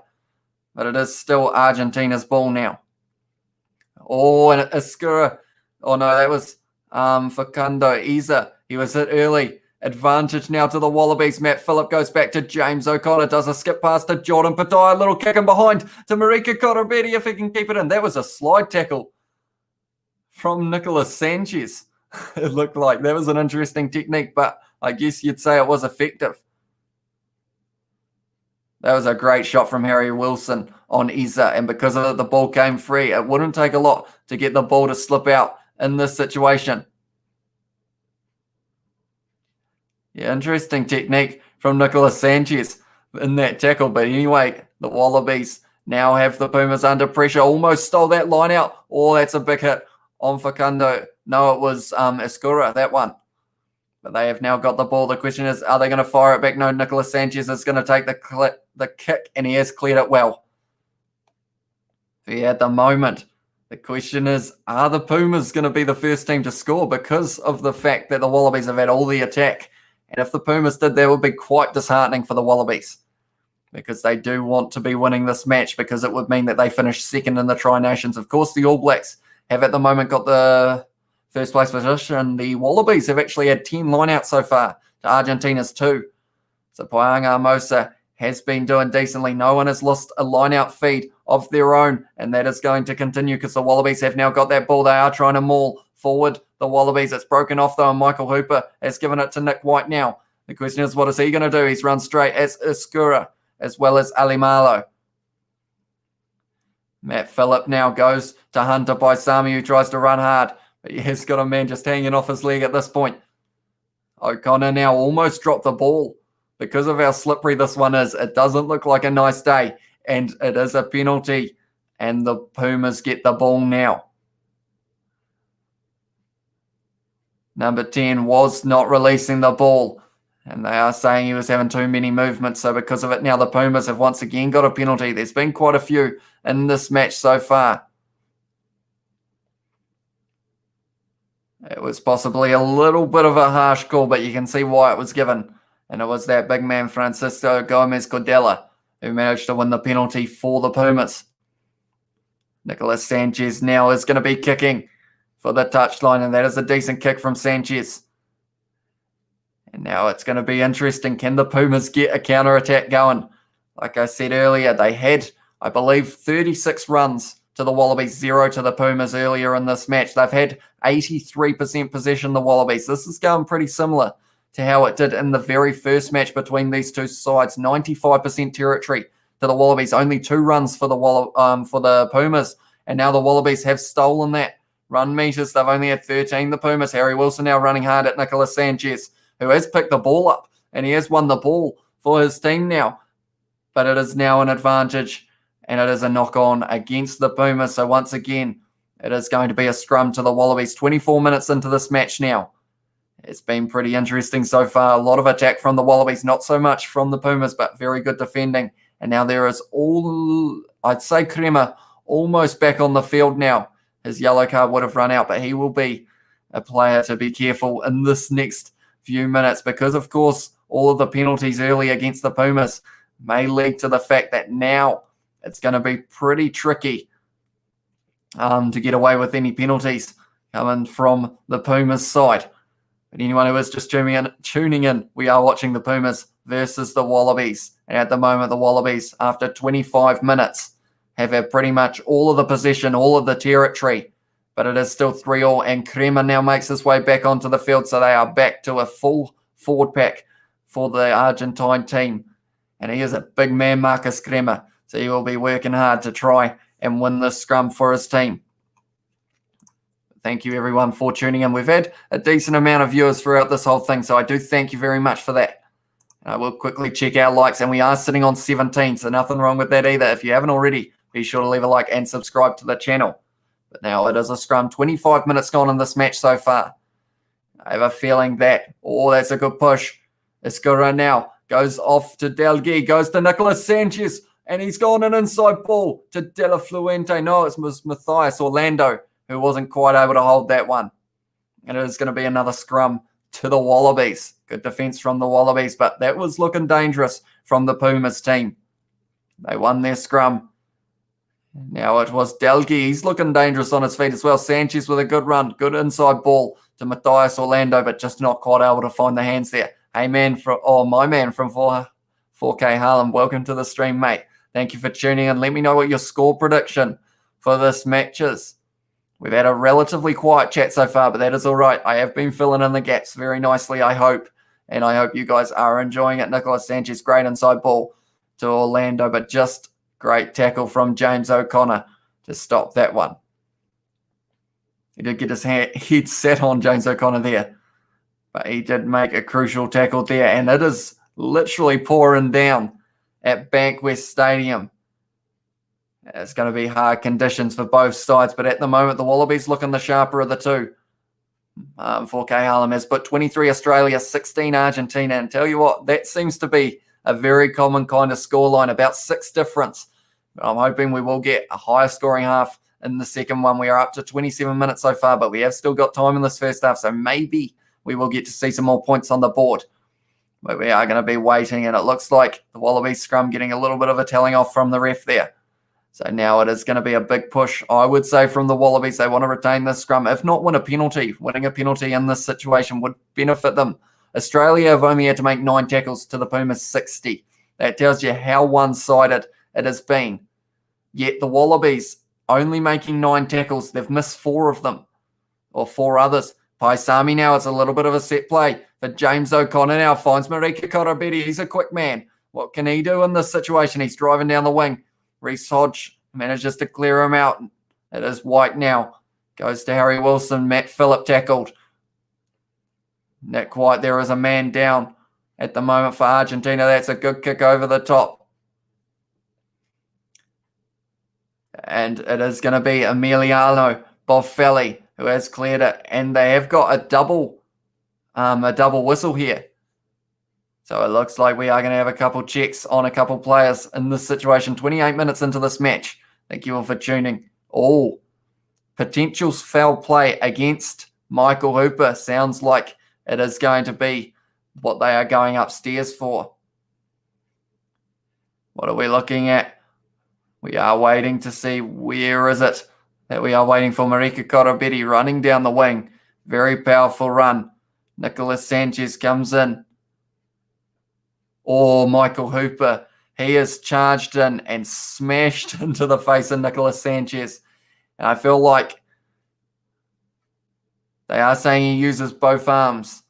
But it is still Argentina's ball now. Oh, and Escura. Oh, no, that was Facundo Isa. He was hit early. Advantage now to the Wallabies. Matt Phillip goes back to James O'Connor. Does a skip pass to Jordan Patai. A little kick in behind to Marika Korobetti if he can keep it in. That was a slide tackle from Nicolas Sanchez. It looked like that was an interesting technique, but I guess you'd say it was effective. That was a great shot from Harry Wilson on Isa, and because of it, the ball came free. It wouldn't take a lot to get the ball to slip out in this situation. Yeah, interesting technique from Nicolas Sanchez in that tackle. But anyway, the Wallabies now have the Pumas under pressure. Almost stole that line out. Oh, that's a big hit on Facundo. No, it was Escura, that one. But they have now got the ball. The question is, are they going to fire it back? No, Nicolas Sanchez is going to take the kick, and he has cleared it well. So yeah, at the moment, the question is, are the Pumas going to be the first team to score because of the fact that the Wallabies have had all the attack? And if the Pumas did, that would be quite disheartening for the Wallabies, because they do want to be winning this match, because it would mean that they finish second in the Tri Nations. Of course, the All Blacks have at the moment got the first place position. The Wallabies have actually had 10 lineouts so far to Argentina's 2. So Payanga Mosa has been doing decently. No one has lost a lineout feed of their own, and that is going to continue because the Wallabies have now got that ball. They are trying to maul forward the Wallabies. It's broken off though, and Michael Hooper has given it to Nick White now. The question is, what is he going to do? He's run straight as Iskura as well as Alimalo. Matt Phillip now goes to Hunter Paisami, who tries to run hard, but he has got a man just hanging off his leg at this point. O'Connor now almost dropped the ball. Because of how slippery this one is, it doesn't look like a nice day, and it is a penalty, and the Pumas get the ball now. Number 10 was not releasing the ball, and they are saying he was having too many movements, so because of it now the Pumas have once again got a penalty. There's been quite a few in this match so far. It was possibly a little bit of a harsh call, but you can see why it was given. And it was that big man, Francisco Gomez Cordella, who managed to win the penalty for the Pumas. Nicolas Sanchez now is going to be kicking for the touchline, and that is a decent kick from Sanchez. And now it's going to be interesting. Can the Pumas get a counter-attack going? Like I said earlier, they had, I believe, 36 runs to the Wallabies, 0 to the Pumas earlier in this match. They've had 83% possession, the Wallabies. This is going pretty similar to how it did in the very first match between these two sides. 95% territory to the Wallabies, only 2 runs for the Pumas, and now the Wallabies have stolen that. Run meters, they've only had 13, the Pumas. Harry Wilson now running hard at Nicolas Sanchez, who has picked the ball up, and he has won the ball for his team now. But it is now an advantage, and it is a knock-on against the Pumas. So once again, it is going to be a scrum to the Wallabies. 24 minutes into this match now. It's been pretty interesting so far. A lot of attack from the Wallabies, not so much from the Pumas, but very good defending. And now there is I'd say Crema almost back on the field now. His yellow card would have run out, but he will be a player to be careful in this next few minutes because, of course, all of the penalties early against the Pumas may lead to the fact that now it's going to be pretty tricky to get away with any penalties coming from the Pumas side. But anyone who is just tuning in, we are watching the Pumas versus the Wallabies. And at the moment, the Wallabies, after 25 minutes, have had pretty much all of the possession, all of the territory. But it is still 3-3, and Crema now makes his way back onto the field, so they are back to a full forward pack for the Argentine team. And he is a big man, Marcus Crema, so he will be working hard to try and win this scrum for his team. Thank you, everyone, for tuning in. We've had a decent amount of viewers throughout this whole thing, so I do thank you very much for that. I will quickly check our likes, and we are sitting on 17, so nothing wrong with that either. If you haven't already, be sure to leave a like and subscribe to the channel. But now it is a scrum. 25 minutes gone in this match so far. I have a feeling that, that's a good push. Escura now goes off to Delgui, goes to Nicolas Sanchez, and he's gone an inside ball to De La Fuente. No, it was Matthias Orlando who wasn't quite able to hold that one. And it is going to be another scrum to the Wallabies. Good defense from the Wallabies, but that was looking dangerous from the Pumas team. They won their scrum. Now it was Delgui. He's looking dangerous on his feet as well. Sanchez with a good run. Good inside ball to Matthias Orlando, but just not quite able to find the hands there. Hey, man, my man from 4K Harlem. Welcome to the stream, mate. Thank you for tuning in. Let me know what your score prediction for this match is. We've had a relatively quiet chat so far, but that is all right. I have been filling in the gaps very nicely, I hope. And I hope you guys are enjoying it. Nicolas Sanchez, great inside ball to Orlando, but just great tackle from James O'Connor to stop that one. He did get his head set on James O'Connor there, but he did make a crucial tackle there. And it is literally pouring down at BANKWEST Stadium. It's going to be hard conditions for both sides, but at the moment, the Wallabies looking the sharper of the two. 4K Harlem has put 23 Australia, 16 Argentina, and tell you what, that seems to be a very common kind of scoreline, about 6 difference. But I'm hoping we will get a higher scoring half in the second one. We are up to 27 minutes so far, but we have still got time in this first half, so maybe we will get to see some more points on the board. But we are going to be waiting, and it looks like the Wallabies scrum getting a little bit of a telling off from the ref there. So now it is going to be a big push, I would say, from the Wallabies. They want to retain this scrum, if not win a penalty. Winning a penalty in this situation would benefit them. Australia have only had to make 9 tackles to the Pumas 60. That tells you how one-sided it has been. Yet the Wallabies only making 9 tackles. They've missed 4 of them, or 4 others. Paisami now, it's a little bit of a set play. But James O'Connor now finds Marika Korobedi. He's a quick man. What can he do in this situation? He's driving down the wing. Reece Hodge manages to clear him out. It is White now. Goes to Harry Wilson. Matt Phillip tackled. Nick White, there is a man down at the moment for Argentina. That's a good kick over the top. And it is going to be Emiliano Boffelli who has cleared it. And they have got a double whistle here. So it looks like we are going to have a couple checks on a couple players in this situation. 28 minutes into this match. Thank you all for tuning. Oh, potential foul play against Michael Hooper. Sounds like it is going to be what they are going upstairs for. What are we looking at? We are waiting to see where is it that we are waiting for. Marika Korobedi running down the wing. Very powerful run. Nicholas Sanchez comes in. Oh, Michael Hooper. He is charged in and smashed into the face of Nicholas Sanchez. And I feel like they are saying he uses both arms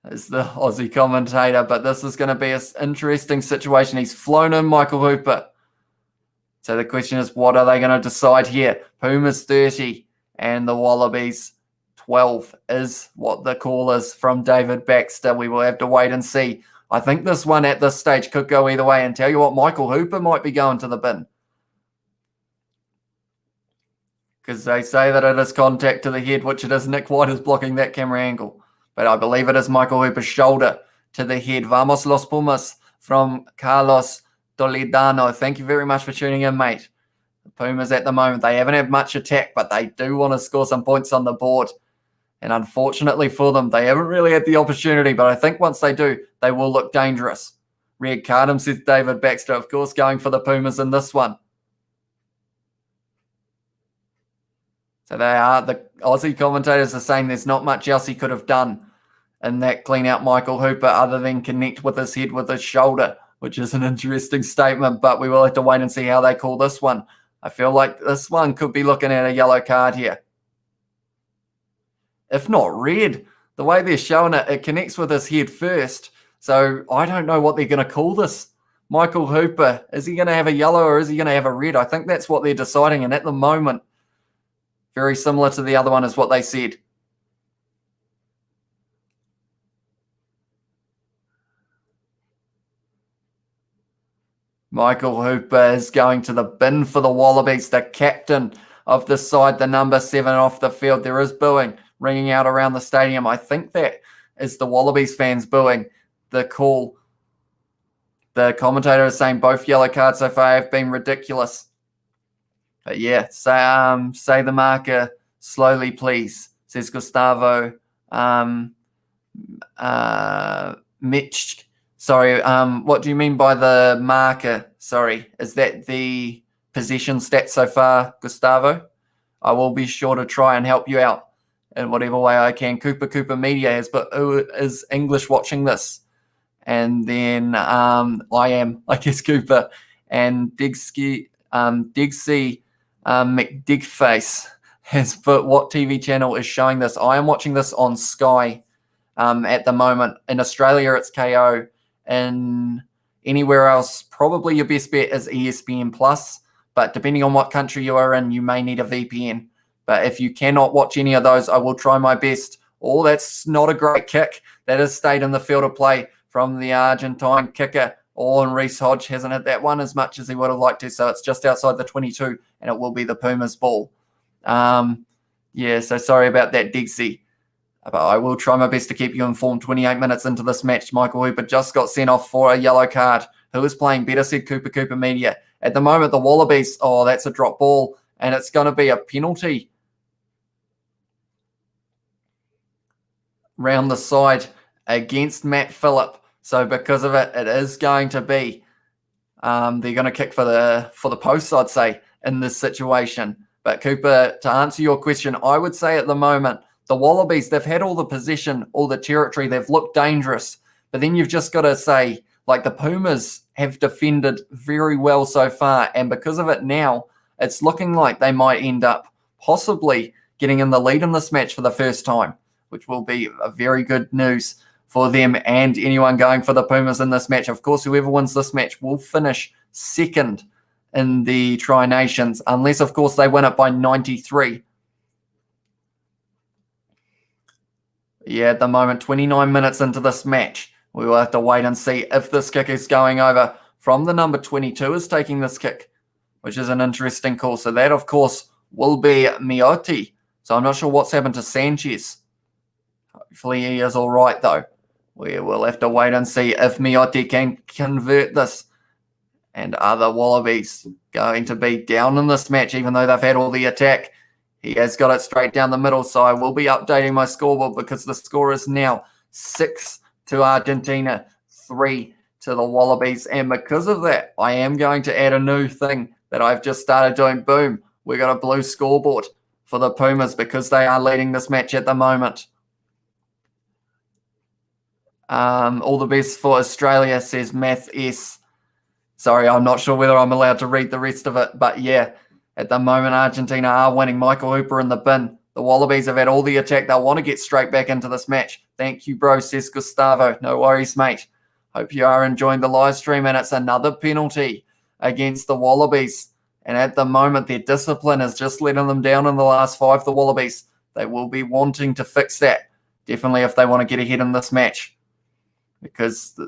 as the Aussie commentator. But this is going to be an interesting situation. He's flown in Michael Hooper. So the question is, what are they going to decide here? Pumas 30 and the Wallabies 12 is what the call is from David Baxter. We will have to wait and see. I think this one at this stage could go either way. And tell you what, Michael Hooper might be going to the bin. Because they say that it is contact to the head, which it is. Nick White is blocking that camera angle. But I believe it is Michael Hooper's shoulder to the head. Vamos los Pumas from Carlos Toledano. Thank you very much for tuning in, mate. The Pumas at the moment, they haven't had much attack, but they do want to score some points on the board. And unfortunately for them, they haven't really had the opportunity. But I think once they do, they will look dangerous. Red card him, says David Baxter. Of course, going for the Pumas in this one. So they are, the Aussie commentators are saying there's not much else he could have done in that clean out Michael Hooper other than connect with his head with his shoulder, which is an interesting statement. But we will have to wait and see how they call this one. I feel like this one could be looking at a yellow card here. If not red, the way they're showing it, it connects with his head first. So I don't know what they're going to call this. Michael Hooper, is he going to have a yellow or is he going to have a red? I think that's what they're deciding. And at the moment, very similar to the other one is what they said. Michael Hooper is going to the bin for the Wallabies, the captain of the side, the number 7 off the field. There is booing ringing out around the stadium. I think that is the Wallabies fans booing the call. The commentator is saying both yellow cards so far have been ridiculous. But yeah, say the marker slowly, please, says Gustavo. Mitch. Sorry, what do you mean by the marker? Sorry, is that the possession stats so far, Gustavo? I will be sure to try and help you out in whatever way I can. Cooper Media has, but who is English watching this? And then I am, I guess, Cooper. And Digsy McDigface has put, what TV channel is showing this? I am watching this on Sky at the moment. In Australia, it's KO. And anywhere else, probably your best bet is ESPN Plus. But depending on what country you are in, you may need a VPN. But if you cannot watch any of those, I will try my best. Oh, that's not a great kick. That has stayed in the field of play from the Argentine kicker. Oh, and Reece Hodge hasn't hit that one as much as he would have liked to. So it's just outside the 22, and it will be the Pumas ball. Yeah, so sorry about that, Dixie. But I will try my best to keep you informed. 28 minutes into this match, Michael Hooper just got sent off for a yellow card. Who is playing better, said Cooper Media. At the moment, the Wallabies, oh, that's a drop ball, and it's going to be a penalty round the side against Matt Phillip. So because of it, it is going to be They're going to kick for the posts, I'd say, in this situation. But Cooper, to answer your question, I would say at the moment, the Wallabies, they've had all the possession, all the territory. They've looked dangerous. But then you've just got to say, like, the Pumas have defended very well so far. And because of it now, it's looking like they might end up possibly getting in the lead in this match for the first time, which will be a very good news for them and anyone going for the Pumas in this match. Of course, whoever wins this match will finish second in the Tri Nations, unless, of course, they win it by 93. Yeah, at the moment, 29 minutes into this match, we will have to wait and see if this kick is going over. From the number 22 is taking this kick, which is an interesting call. So that, of course, will be Miotti. So I'm not sure what's happened to Sanchez. Hopefully he is all right, though. We will have to wait and see if Miotti can convert this. And are the Wallabies going to be down in this match, even though they've had all the attack? He has got it straight down the middle, so I will be updating my scoreboard because the score is now 6 to Argentina, 3 to the Wallabies. And because of that, I am going to add a new thing that I've just started doing. Boom, we got a blue scoreboard for the Pumas because they are leading this match at the moment. All the best for Australia, says Math S. Sorry, I'm not sure whether I'm allowed to read the rest of it, but yeah, at the moment, Argentina are winning. Michael Hooper in the bin. The Wallabies have had all the attack. They'll want to get straight back into this match. Thank you, bro, says Gustavo. No worries, mate. Hope you are enjoying the live stream, and it's another penalty against the Wallabies. And at the moment, their discipline is just letting them down in the last 5, the Wallabies. They will be wanting to fix that, definitely, if they want to get ahead in this match. Because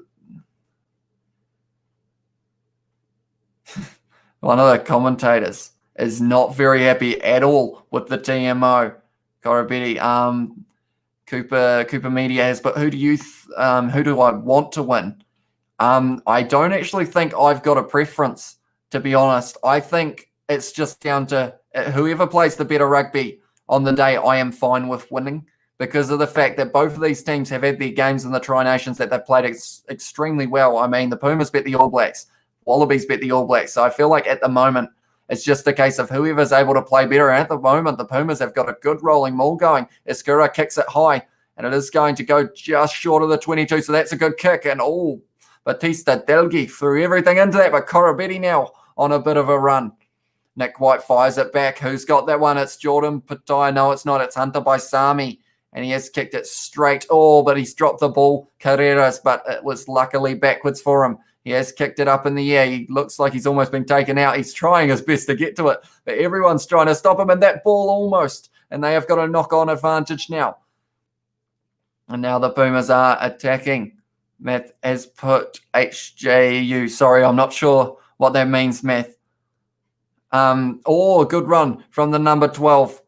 one of the commentators is not very happy at all with the TMO. Corabetti, Cooper Media has, but who do I want to win? I don't actually think I've got a preference, to be honest. I think it's just down to whoever plays the better rugby on the day. I am fine with winning because of the fact that both of these teams have had their games in the Tri Nations that they've played extremely well. I mean, the Pumas beat the All Blacks. Wallabies beat the All Blacks. So I feel like at the moment, it's just a case of whoever's able to play better. And at the moment, the Pumas have got a good rolling maul going. Escura kicks it high, and it is going to go just short of the 22. So that's a good kick. And Batista Delgi threw everything into that, but Corabetti now on a bit of a run. Nick White fires it back. Who's got that one? It's Jordan Patai. No, it's not. It's Hunter Baisami. And he has kicked it straight. Oh, but he's dropped the ball. Carreras, but it was luckily backwards for him. He has kicked it up in the air. He looks like he's almost been taken out. He's trying his best to get to it, but everyone's trying to stop him, and that ball almost. And they have got a knock-on advantage now. And now the Pumas are attacking. Matt has put HJU. Sorry, I'm not sure what that means, Matt. A good run from the number 12.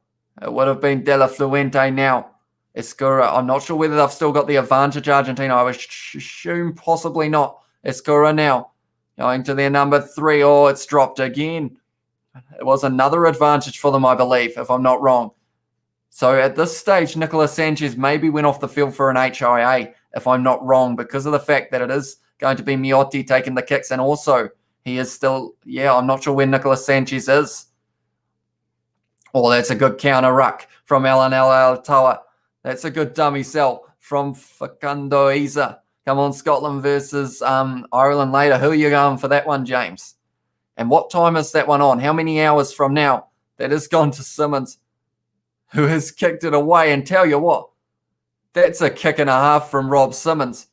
It would have been De La Fuente now. Escura, I'm not sure whether they've still got the advantage, Argentina. I would assume possibly not. Escura now going to their number 3. Oh, it's dropped again. It was another advantage for them, I believe, if I'm not wrong. So at this stage, Nicolas Sanchez maybe went off the field for an HIA, if I'm not wrong, because of the fact that it is going to be Miotti taking the kicks. And also, he is still, I'm not sure where Nicolas Sanchez is. Oh, that's a good counter ruck from Alan Alatoa. That's a good dummy sell from Facundo Isa. Come on, Scotland versus Ireland later. Who are you going for that one, James? And what time is that one on? How many hours from now? That has gone to Simmons, who has kicked it away. And tell you what, that's a kick and a half from Rob Simmons.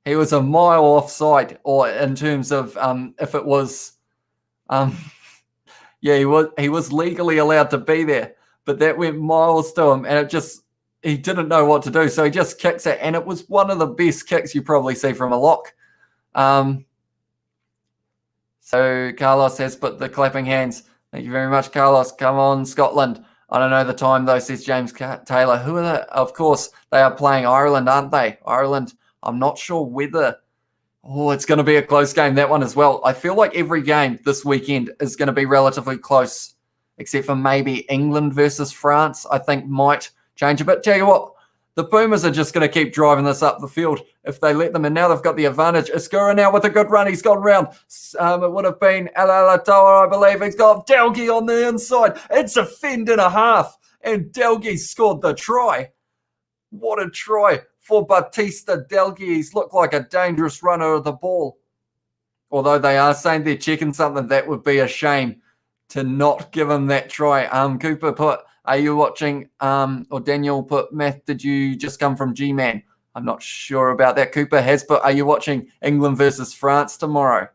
He was a mile offside, or in terms of if it was, he was legally allowed to be there, but that went miles to him, and he didn't know what to do, so he just kicks it, and it was one of the best kicks you probably see from a lock. So Carlos has put the clapping hands. Thank you very much, Carlos. Come on, Scotland. I don't know the time, though, says James Taylor. Who are they? Of course, they are playing Ireland, aren't they? Ireland. I'm not sure whether... Oh, it's going to be a close game, that one as well. I feel like every game this weekend is going to be relatively close, except for maybe England versus France, I think might change a bit. Tell you what, The Pumas are just going to keep driving this up the field if they let them. And now they've got the advantage. Iskura now with a good run. He's gone round. It would have been Alalatoa, I believe. He's got Delgi on the inside. It's a fend and a half. And Delgi scored the try. What a try for Batista Delgi. He's looked like a dangerous runner of the ball. Although they are saying they're checking something, that would be a shame to not give him that try. Cooper put, are you watching, or Daniel put, Math, did you just come from G-Man? I'm not sure about that. Cooper has put, are you watching England versus France tomorrow?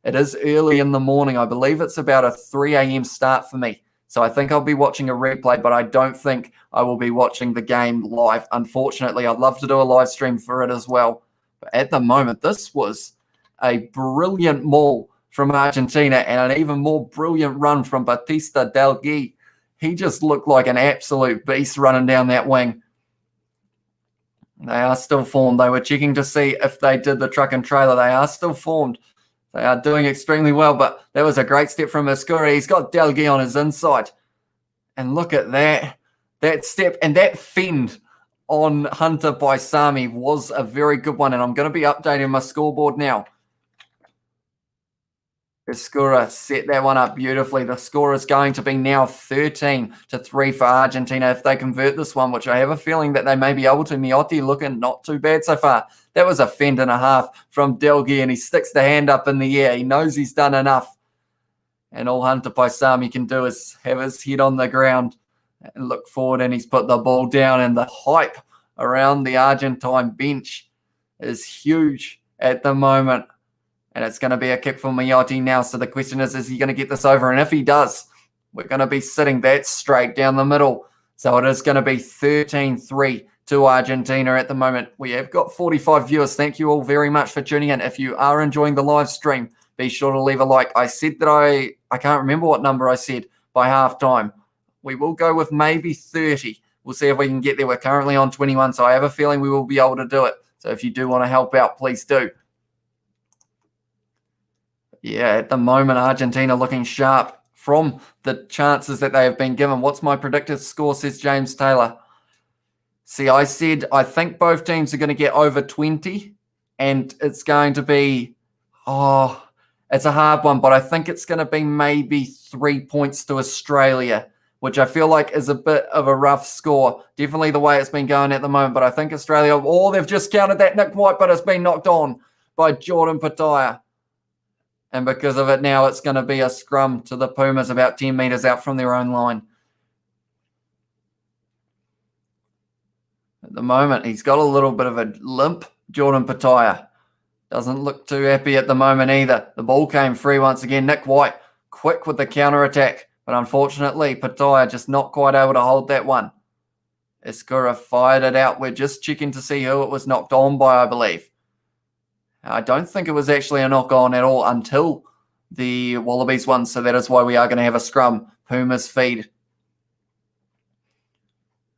It is early in the morning. I believe it's about a 3 a.m. start for me. So I think I'll be watching a replay, but I don't think I will be watching the game live. Unfortunately, I'd love to do a live stream for it as well. But at the moment, this was a brilliant maul from Argentina and an even more brilliant run from Batista Delgi. He just looked like an absolute beast running down that wing. They are still formed. They were checking to see if they did the truck and trailer. They are still formed. They are doing extremely well, but that was a great step from Iskura. He's got Delgi on his inside. And look at that. That step and that fend on Hunter by Sami was a very good one. And I'm going to be updating my scoreboard now. Iskura set that one up beautifully. The score is going to be now 13-3 for Argentina if they convert this one, which I have a feeling that they may be able to. Miotti looking not too bad so far. That was a fend and a half from Delgi, and he sticks the hand up in the air. He knows he's done enough. And all Hunter Paisami can do is have his head on the ground and look forward, and he's put the ball down, and the hype around the Argentine bench is huge at the moment. And it's going to be a kick for Miotti now. So the question is he going to get this over? And if he does, we're going to be sitting that straight down the middle. So it is going to be 13-3 to Argentina at the moment. We have got 45 viewers. Thank you all very much for tuning in. If you are enjoying the live stream, be sure to leave a like. I said that I can't remember what number I said by halftime. We will go with maybe 30. We'll see if we can get there. We're currently on 21, so I have a feeling we will be able to do it. So if you do want to help out, please do. Yeah, at the moment, Argentina looking sharp from the chances that they have been given. What's my predicted score, says James Taylor. See, I said I think both teams are going to get over 20, and it's going to be, it's a hard one, but I think it's going to be maybe 3 points to Australia, which I feel like is a bit of a rough score. Definitely the way it's been going at the moment, but I think Australia, they've just counted that Nick White, but it's been knocked on by Jordan Pataya. And because of it now, it's going to be a scrum to the Pumas about 10 metres out from their own line. At the moment, he's got a little bit of a limp, Jordan Pataya. Doesn't look too happy at the moment either. The ball came free once again. Nick White, quick with the counter-attack. But unfortunately, Pataya just not quite able to hold that one. Iskura fired it out. We're just checking to see who it was knocked on by, I believe. I don't think it was actually a knock-on at all until the Wallabies won, so that is why we are going to have a scrum. Pumas feed.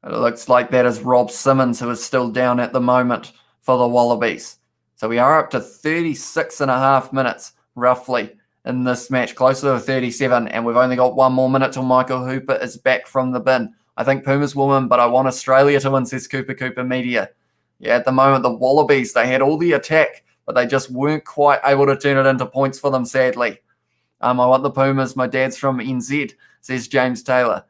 It looks like that is Rob Simmons, who is still down at the moment for the Wallabies. So we are up to 36 and a half minutes, roughly, in this match, closer to 37, and we've only got 1 more minute till Michael Hooper is back from the bin. I think Pumas will win, but I want Australia to win, says Cooper Media. Yeah, at the moment, the Wallabies, they had all the attack, but they just weren't quite able to turn it into points for them, sadly. I want the Pumas. My dad's from NZ, says James Taylor.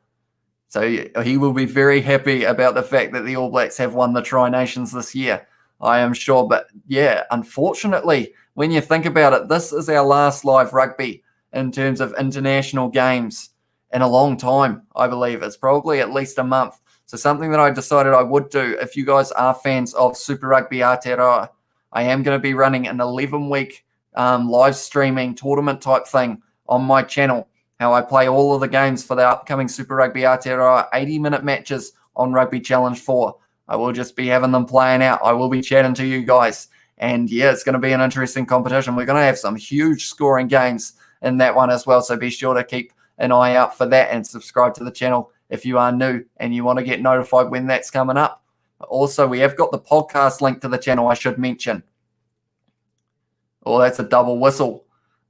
So he will be very happy about the fact that the All Blacks have won the Tri Nations this year, I am sure. But yeah, unfortunately, when you think about it, this is our last live rugby in terms of international games in a long time, I believe. It's probably at least a month. So something that I decided I would do, if you guys are fans of Super Rugby Aotearoa, I am going to be running an 11-week live streaming tournament type thing on my channel, how I play all of the games for the upcoming Super Rugby Aotearoa 80-minute matches on Rugby Challenge 4. I will just be having them playing out. I will be chatting to you guys. And yeah, it's going to be an interesting competition. We're going to have some huge scoring games in that one as well. So be sure to keep an eye out for that and subscribe to the channel if you are new and you want to get notified when that's coming up. Also, we have got the podcast link to the channel, I should mention. Oh, that's a double whistle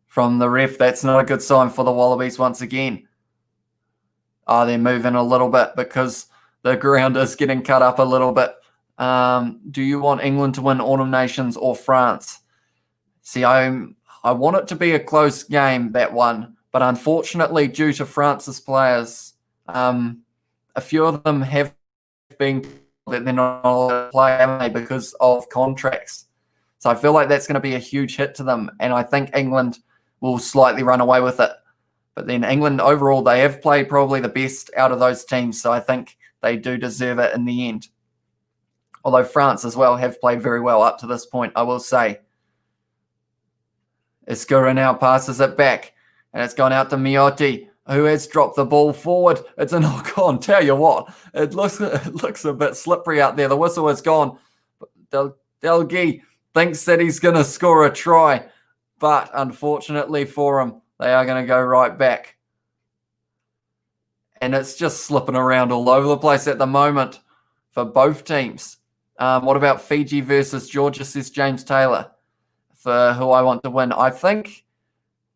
from the ref. That's not a good sign for the Wallabies once again. They're moving a little bit because the ground is getting cut up a little bit. Do you want England to win Autumn Nations or France? See, I want it to be a close game, that one. But unfortunately, due to France's players, a few of them have been that they're not allowed to play, haven't they, because of contracts. So I feel like that's going to be a huge hit to them. And I think England will slightly run away with it. But then England, overall, they have played probably the best out of those teams. So I think they do deserve it in the end. Although France as well have played very well up to this point, I will say. Iskura now passes it back. And it's gone out to Miotti, who has dropped the ball forward. It's a knock-on. Tell you what, it looks a bit slippery out there. The whistle is gone. Delgi thinks that he's going to score a try. But unfortunately for him, they are going to go right back. And it's just slipping around all over the place at the moment for both teams. What about Fiji versus Georgia, says James Taylor, for who I want to win? I think,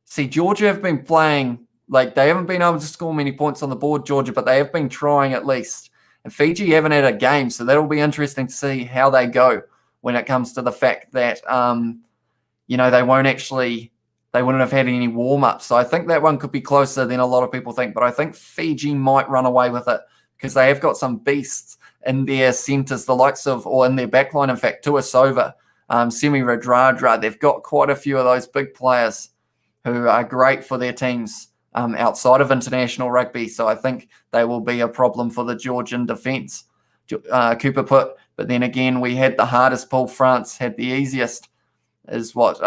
see, Georgia have been playing, like they haven't been able to score many points on the board, Georgia, but they have been trying at least. And Fiji haven't had a game, so that'll be interesting to see how they go when it comes to the fact that, they wouldn't have had any warm-ups. So I think that one could be closer than a lot of people think, but I think Fiji might run away with it because they have got some beasts in their centres, the likes of, or in their backline, in fact, Tuasova, Semi Radradra. They've got quite a few of those big players who are great for their teams outside of international rugby. So I think they will be a problem for the Georgian defence. Cooper put, but then again, we had the hardest pool. France had the easiest, is what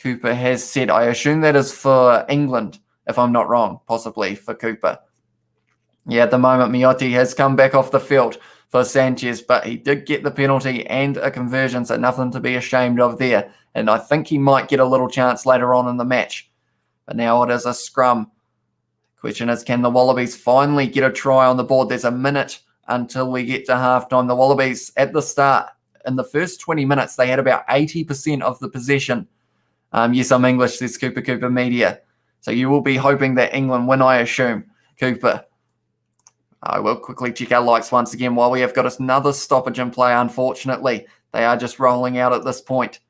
Cooper has said. I assume that is for England, if I'm not wrong, possibly for Cooper. Yeah, at the moment, Miotti has come back off the field for Sanchez, but he did get the penalty and a conversion, so nothing to be ashamed of there. And I think he might get a little chance later on in the match. But now it is a scrum. Question is, can the Wallabies finally get a try on the board? There's a minute until we get to halftime. The Wallabies, at the start, in the first 20 minutes, they had about 80% of the possession. Yes, I'm English, says Cooper Media. So you will be hoping that England win, I assume, Cooper. I will quickly check our likes once again while we have got another stoppage in play. Unfortunately, they are just rolling out at this point.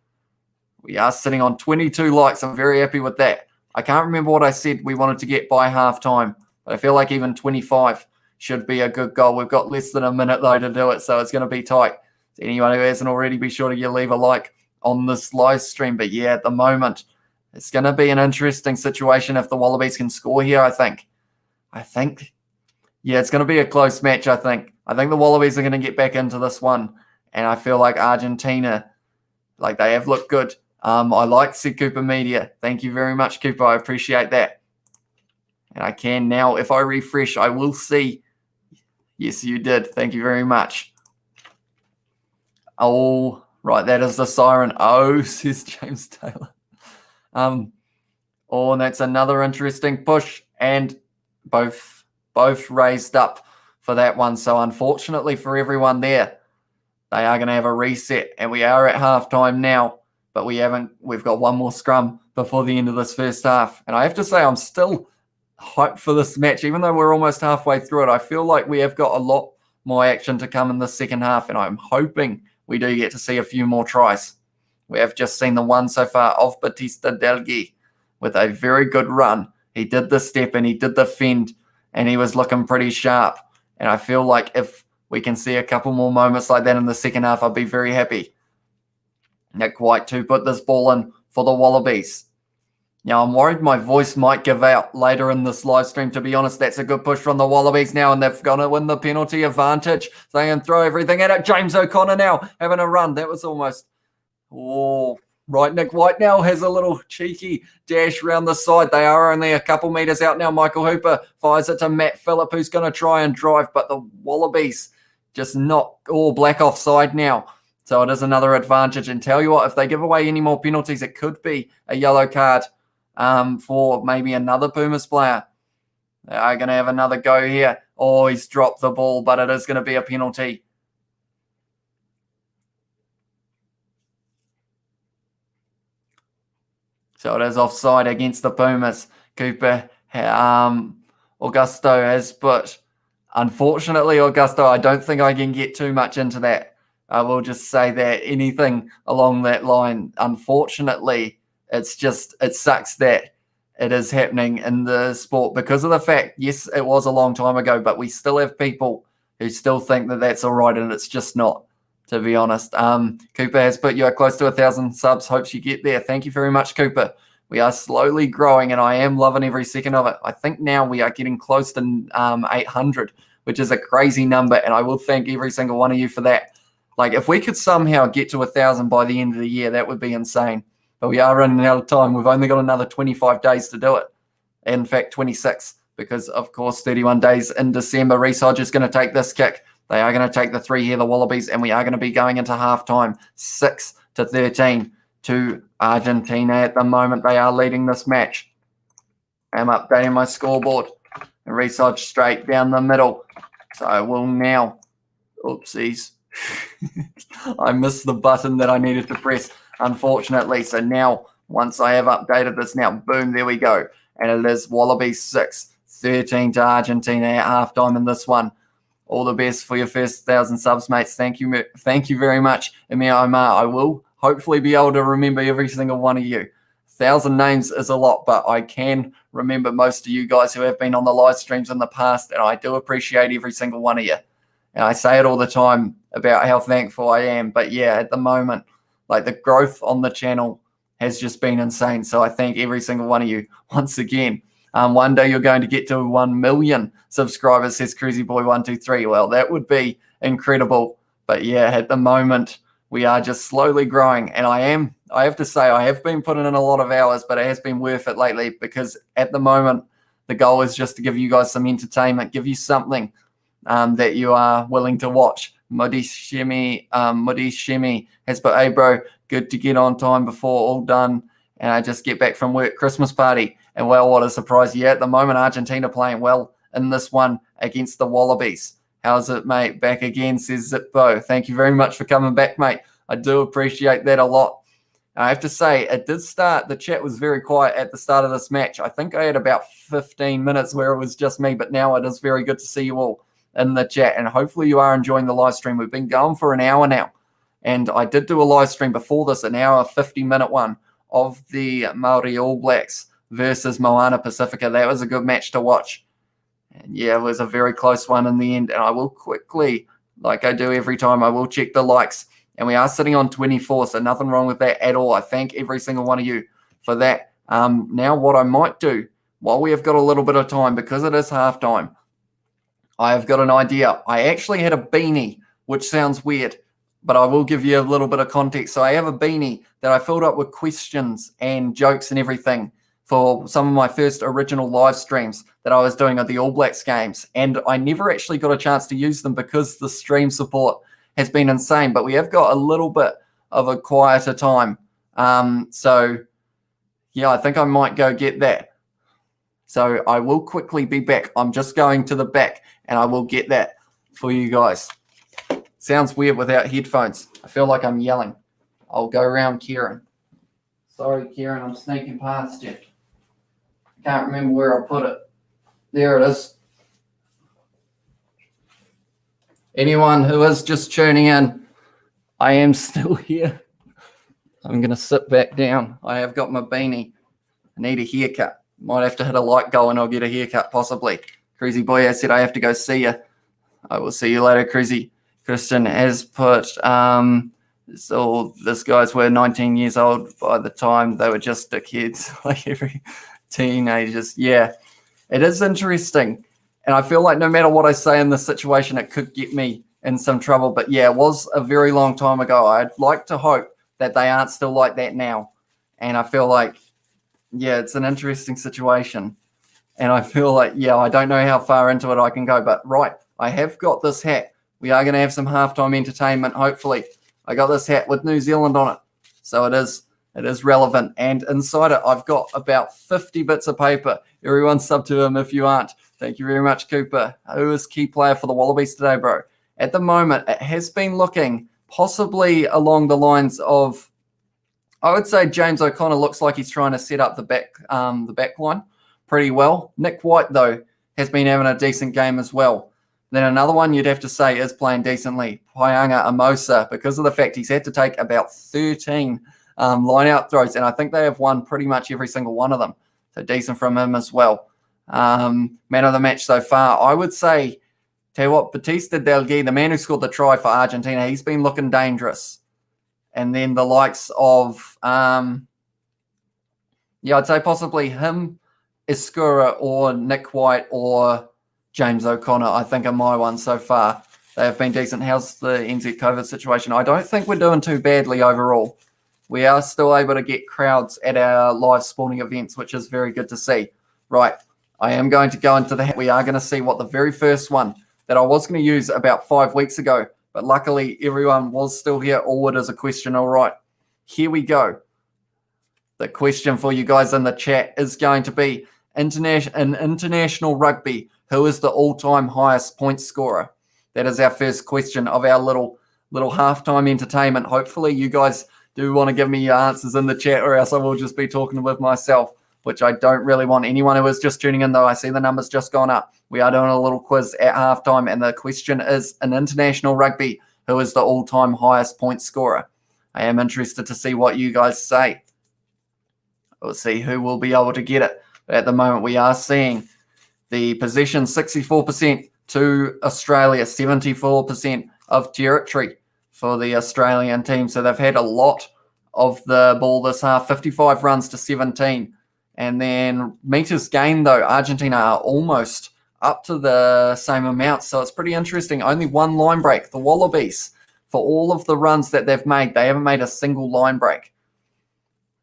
We are sitting on 22 likes. I'm very happy with that. I can't remember what I said we wanted to get by halftime, but I feel like even 25 should be a good goal. We've got less than a minute, though, to do it, so it's going to be tight. So anyone who hasn't already, be sure to leave a like on this live stream. But yeah, at the moment, it's going to be an interesting situation if the Wallabies can score here, I think. Yeah, it's going to be a close match, I think. I think the Wallabies are going to get back into this one. And I feel like Argentina, like they have looked good. I like said Cooper Media. Thank you very much, Cooper. I appreciate that. And I can now, if I refresh, I will see. Yes, you did. Thank you very much. Oh, right. That is the siren. Oh, says James Taylor. And that's another interesting push. And both raised up for that one. So unfortunately for everyone there, they are going to have a reset. And we are at halftime now. But we've got one more scrum before the end of this first half. And I have to say, I'm still hyped for this match. Even though we're almost halfway through it, I feel like we have got a lot more action to come in the second half. And I'm hoping we do get to see a few more tries. We have just seen the one so far of Batista Delgi with a very good run. He did the step and he did the fend, and he was looking pretty sharp. And I feel like if we can see a couple more moments like that in the second half, I'll be very happy. Nick White to put this ball in for the Wallabies. Now, I'm worried my voice might give out later in this live stream. To be honest, that's a good push from the Wallabies now, and they've got to win the penalty advantage. So they can throw everything at it. James O'Connor now having a run. That was almost... Oh, right. Nick White now has a little cheeky dash around the side. They are only a couple metres out now. Michael Hooper fires it to Matt Phillip, who's going to try and drive, but the Wallabies just not all black offside now. So it is another advantage. And tell you what, if they give away any more penalties, it could be a yellow card for maybe another Pumas player. They are going to have another go here. Oh, he's dropped the ball, but it is going to be a penalty. So it is offside against the Pumas. Cooper, Augusto has put Unfortunately, Augusto, I don't think I can get too much into that. I will just say that anything along that line, unfortunately, it sucks that it is happening in the sport because of the fact, yes, it was a long time ago, but we still have people who still think that that's all right, and it's just not, to be honest. Cooper has put you are close to 1,000 subs. Hopes you get there. Thank you very much, Cooper. We are slowly growing, and I am loving every second of it. I think now we are getting close to 800, which is a crazy number, and I will thank every single one of you for that. Like, if we could somehow get to 1,000 by the end of the year, that would be insane. But we are running out of time. We've only got another 25 days to do it. In fact, 26, because, of course, 31 days in December. Reece Hodge is going to take this kick. They are going to take the 3 here, the Wallabies, and we are going to be going into halftime, 6-13 to Argentina at the moment. They are leading this match. I'm updating my scoreboard. And Reece Hodge straight down the middle. So I will now... Oopsies. I missed the button that I needed to press, unfortunately. So now, once I have updated this now, boom, there we go. And it is Wallabies 6-13 to Argentina at halftime in this one. All the best for your first 1,000 subs, mates. Thank you very much, Emir Omar. I will hopefully be able to remember every single one of you. 1,000 names is a lot, but I can remember most of you guys who have been on the live streams in the past, and I do appreciate every single one of you. And I say it all the time about how thankful I am. But yeah, at the moment, like, the growth on the channel has just been insane. So I thank every single one of you once again. One day you're going to get to 1 million subscribers, says Cruisy Boy 123. Well, that would be incredible. But yeah, at the moment, we are just slowly growing. And I have to say, I have been putting in a lot of hours, but it has been worth it lately, because at the moment, the goal is just to give you guys some entertainment, give you something that you are willing to watch. Muddy Shimmy has put, hey bro, good to get on time before all done, and I just get back from work. Christmas party. And well, what a surprise. Yeah, at the moment, Argentina playing well in this one against the Wallabies. How's it, mate? Back again, says Zippo. Thank you very much for coming back, mate. I do appreciate that a lot. I have to say, it did start, the chat was very quiet at the start of this match. I think I had about 15 minutes where it was just me, but now it is very good to see you all in the chat, and hopefully you are enjoying the live stream. We've been going for an hour now, and I did do a live stream before this, an hour 50-minute one of the Māori All Blacks versus Moana Pacifica. That was a good match to watch, and yeah, it was a very close one in the end. And I will quickly, like I do every time, I will check the likes, and we are sitting on 24, so nothing wrong with that at all. I thank every single one of you for that. Now what I might do, while we have got a little bit of time, because it is halftime, I have got an idea. I actually had a beanie, which sounds weird, but I will give you a little bit of context. So I have a beanie that I filled up with questions and jokes and everything for some of my first original live streams that I was doing at the All Blacks games. And I never actually got a chance to use them because the stream support has been insane. But we have got a little bit of a quieter time. So, yeah, I think I might go get that. So I will quickly be back. I'm just going to the back, and I will get that for you guys. Sounds weird without headphones. I feel like I'm yelling. I'll go around Kieran. Sorry, Kieran, I'm sneaking past you. I can't remember where I put it. There it is. Anyone who is just tuning in, I am still here. I'm going to sit back down. I have got my beanie. I need a haircut. Might have to hit a like goal and I'll get a haircut, possibly. Cruisy Boy, I said I have to go see you. I will see you later, Cruisy. Christian has put, so this guys were 19 years old by the time they were just kids, like every teenagers. Yeah, it is interesting. And I feel like no matter what I say in this situation, it could get me in some trouble. But yeah, it was a very long time ago. I'd like to hope that they aren't still like that now. And I feel like, yeah, it's an interesting situation. And I feel like, yeah, I don't know how far into it I can go. But right, I have got this hat. We are going to have some halftime entertainment, hopefully. I got this hat with New Zealand on it. So it is relevant. And inside it, I've got about 50 bits of paper. Everyone sub to him if you aren't. Thank you very much, Cooper. Who is key player for the Wallabies today, bro? At the moment, it has been looking possibly along the lines of, I would say James O'Connor looks like he's trying to set up the back line pretty well. Nick White, though, has been having a decent game as well. Then another one you'd have to say is playing decently, Payanga Amosa, because of the fact he's had to take about 13 line-out throws, and I think they have won pretty much every single one of them. So decent from him as well. Man of the match so far, I would say, tell you what, Batista Delgui, the man who scored the try for Argentina, he's been looking dangerous. And then the likes of, I'd say possibly him, Escura, or Nick White, or James O'Connor, I think are my ones so far. They have been decent. How's the NZ COVID situation? I don't think we're doing too badly overall. We are still able to get crowds at our live spawning events, which is very good to see. Right, I am going to go into the... We are going to see what the very first one that I was going to use about 5 weeks ago, but luckily everyone was still here. All it is a question, all right. Here we go. The question for you guys in the chat is going to be, in international rugby, who is the all-time highest point scorer? That is our first question of our little halftime entertainment. Hopefully you guys do want to give me your answers in the chat, or else I will just be talking with myself, which I don't really want. Anyone who is just tuning in, though, I see the numbers just gone up. We are doing a little quiz at halftime, and the question is, in international rugby, who is the all-time highest point scorer? I am interested to see what you guys say. We'll see who will be able to get it. But at the moment, we are seeing the possession 64% to Australia, 74% of territory for the Australian team. So they've had a lot of the ball this half, 55 runs to 17. And then meters gained, though, Argentina are almost up to the same amount. So it's pretty interesting. Only one line break. The Wallabies, for all of the runs that they've made, they haven't made a single line break.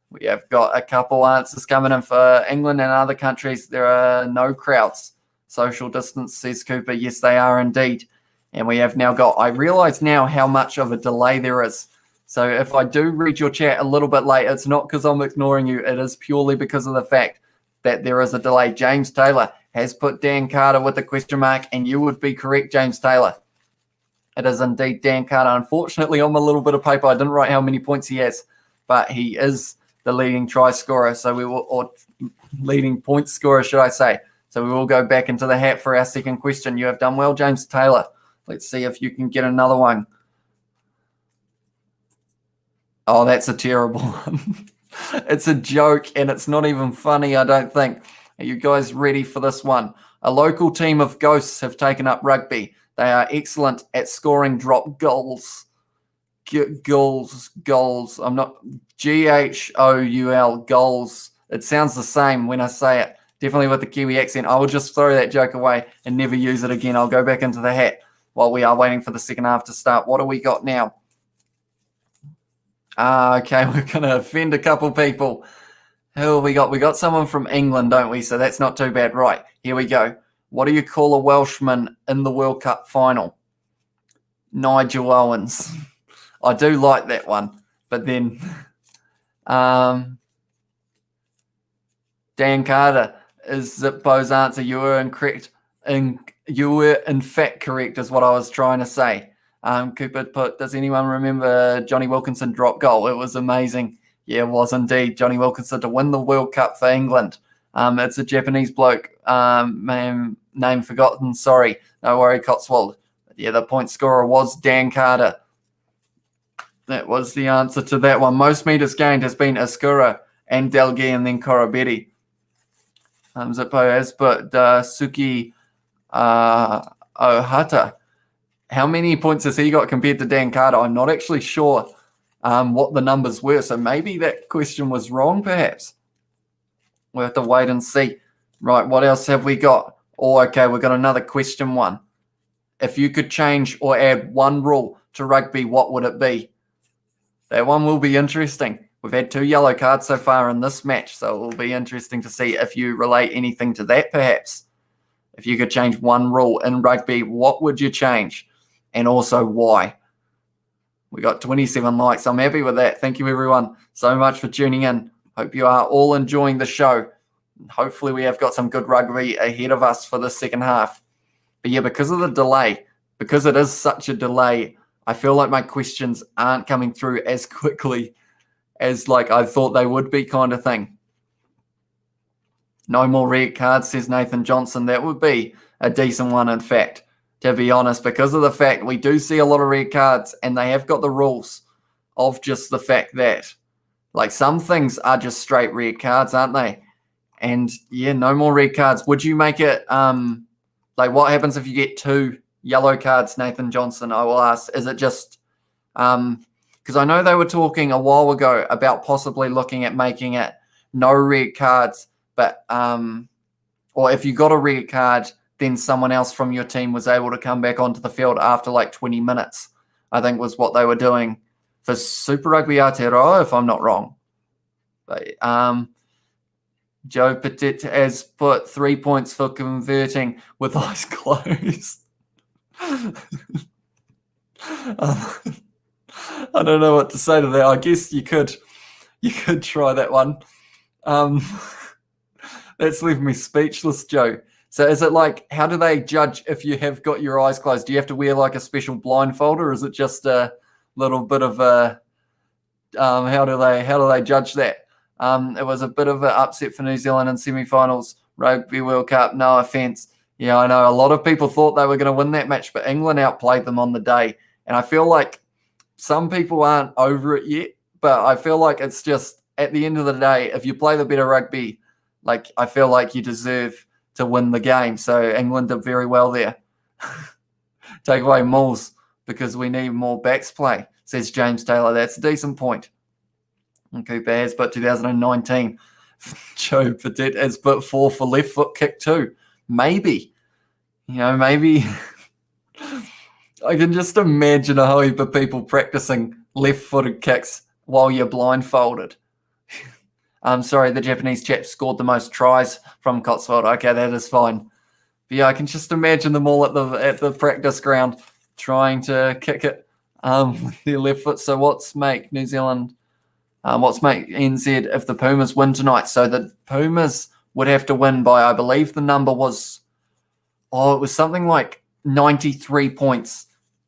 We have got a couple answers coming in for England and other countries. There are no crowds. Social distance, says Cooper. Yes, they are indeed. And we have now got, I realize now how much of a delay there is. So if I do read your chat a little bit late, it's not because I'm ignoring you. It is purely because of the fact that there is a delay. James Taylor has put Dan Carter with a question mark, and you would be correct, James Taylor. It is indeed Dan Carter. Unfortunately, on my little bit of paper, I didn't write how many points he has, but he is the leading try scorer. So we will, or leading point scorer, should I say. So we will go back into the hat for our second question. You have done well, James Taylor. Let's see if you can get another one. Oh, that's a terrible one. It's a joke, and it's not even funny, I don't think. Are you guys ready for this one? A local team of ghosts have taken up rugby. They are excellent at scoring drop goals. Goals. I'm not... G-H-O-U-L, goals. It sounds the same when I say it. Definitely with the Kiwi accent. I will just throw that joke away and never use it again. I'll go back into the hat while we are waiting for the second half to start. What do we got now? Okay, we're going to offend a couple people. Who have we got? We got someone from England, don't we? So that's not too bad. Right, here we go. What do you call a Welshman in the World Cup final? Nigel Owens. I do like that one. But then Dan Carter is Zippo's answer. You were incorrect. You were in fact correct is what I was trying to say. Cooper put, does anyone remember Johnny Wilkinson drop goal? It was amazing. Yeah, it was indeed. Johnny Wilkinson to win the World Cup for England. It's a Japanese bloke, name forgotten, sorry. No worry, Cotswold. Yeah, the point scorer was Dan Carter. That was the answer to that one. Most meters gained has been Escura and Delgui and then Corabetti. Zippo has put Suki Ohata. How many points has he got compared to Dan Carter? I'm not actually sure what the numbers were, so maybe that question was wrong, perhaps. We'll have to wait and see. Right, what else have we got? Oh, okay, we've got another question one. If you could change or add one rule to rugby, what would it be? That one will be interesting. We've had 2 yellow cards so far in this match, so it will be interesting to see if you relate anything to that, perhaps. If you could change one rule in rugby, what would you change? And also why? We got 27 likes. I'm happy with that. Thank you, everyone, so much for tuning in. Hope you are all enjoying the show. Hopefully we have got some good rugby ahead of us for the second half. But yeah, because of the delay, because it is such a delay, I feel like my questions aren't coming through as quickly as like I thought they would be, kind of thing. No more red cards, says Nathan Johnson. That would be a decent one, in fact. to be honest, because of the fact we do see a lot of red cards, and they have got the rules of just the fact that, like, some things are just straight red cards, aren't they? And yeah, no more red cards. Would you make it like, what happens if you get 2 yellow cards, Nathan Johnson? I will ask. Is it just because I know they were talking a while ago about possibly looking at making it no red cards, but or if you got a red card, then someone else from your team was able to come back onto the field after like 20 minutes, I think was what they were doing for Super Rugby Aotearoa, if I'm not wrong. But Joe Petit has put 3 points for converting with eyes closed. I don't know what to say to that. I guess you could try that one. That's left me speechless, Joe. So is it like, how do they judge if you have got your eyes closed? Do you have to wear like a special blindfold, or is it just a little bit of a how do they judge that? It was a bit of an upset for New Zealand in semi-finals Rugby World Cup. No offense. Yeah, I know a lot of people thought they were going to win that match, but England outplayed them on the day. And I feel like some people aren't over it yet, but I feel like it's just, at the end of the day, if you play the better rugby, like, I feel like you deserve to win the game. So England did very well there. Take away Mauls because we need more backs play, says James Taylor. That's a decent point. And Cooper has put 2019. Joe Petit has put 4 for left foot kick too. Maybe. Maybe. I can just imagine a whole heap of people practicing left-footed kicks while you're blindfolded. I'm sorry, the Japanese chap scored the most tries from Cotswold. Okay, that is fine. But yeah, I can just imagine them all at the practice ground trying to kick it with their left foot. So what's make New Zealand, what's make NZ if the Pumas win tonight? So the Pumas would have to win by, I believe the number was, it was something like 93 points.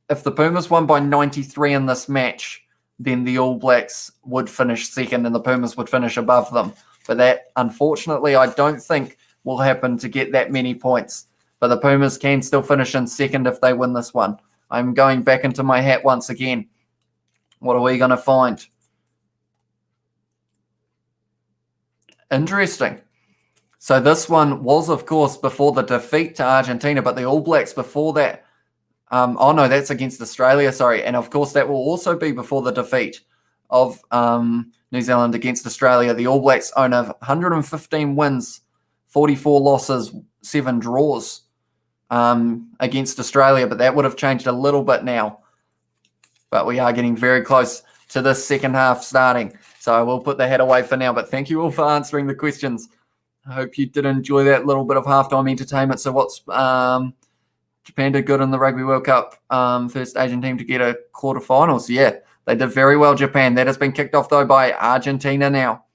If the Pumas won by 93 in this match, then the All Blacks would finish second and the Pumas would finish above them. But that, unfortunately, I don't think will happen to get that many points. But the Pumas can still finish in second if they win this one. I'm going back into my hat once again. What are we going to find? Interesting. So this one was, of course, before the defeat to Argentina, but the All Blacks before that. Oh, no, that's against Australia, sorry. And, of course, that will also be before the defeat of New Zealand against Australia. The All Blacks own 115 wins, 44 losses, 7 draws against Australia, but that would have changed a little bit now. But we are getting very close to this second half starting. So I will put the head away for now, but thank you all for answering the questions. I hope you did enjoy that little bit of halftime entertainment. So what's Japan did good in the Rugby World Cup, first Asian team to get a quarterfinals. Yeah, they did very well, Japan. That has been kicked off, though, by Argentina now.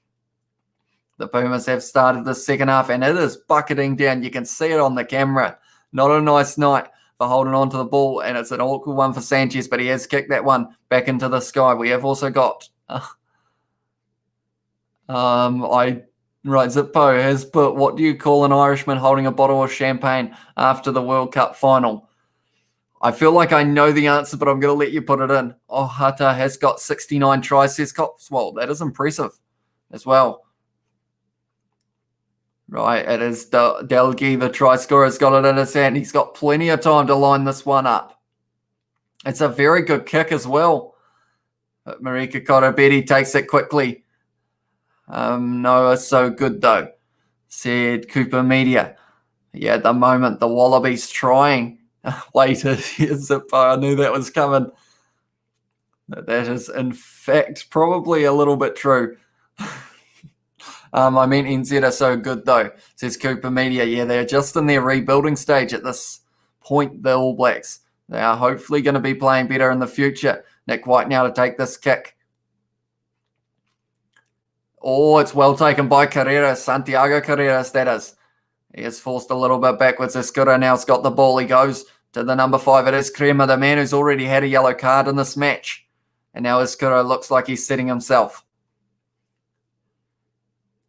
The Pumas have started the second half, and it is bucketing down. You can see it on the camera. Not a nice night for holding on to the ball, and it's an awkward one for Sanchez, but he has kicked that one back into the sky. We have also got Zippo has put, what do you call an Irishman holding a bottle of champagne after the World Cup final? I feel like I know the answer, but I'm going to let you put it in. Ohata has got 69 tries, says Cotswold. That is impressive as well. Right, it is Delgi, the try scorer, has got it in his hand. He's got plenty of time to line this one up. It's a very good kick as well. But Marika Korobetti takes it quickly. No, so good though, said Cooper Media. Yeah, at the moment, the Wallabies trying. Later, Zippo, I knew that was coming. That is, in fact, probably a little bit true. I meant NZ are so good, though, says Cooper Media. Yeah, they're just in their rebuilding stage at this point, the All Blacks. They are hopefully going to be playing better in the future. Nick White now to take this kick. Oh, it's well taken by Carreras, Santiago Carreras, that is. He is forced a little bit backwards. Escura now's got the ball. He goes to the number 5. It is Crema, the man who's already had a yellow card in this match. And now Escura looks like he's setting himself.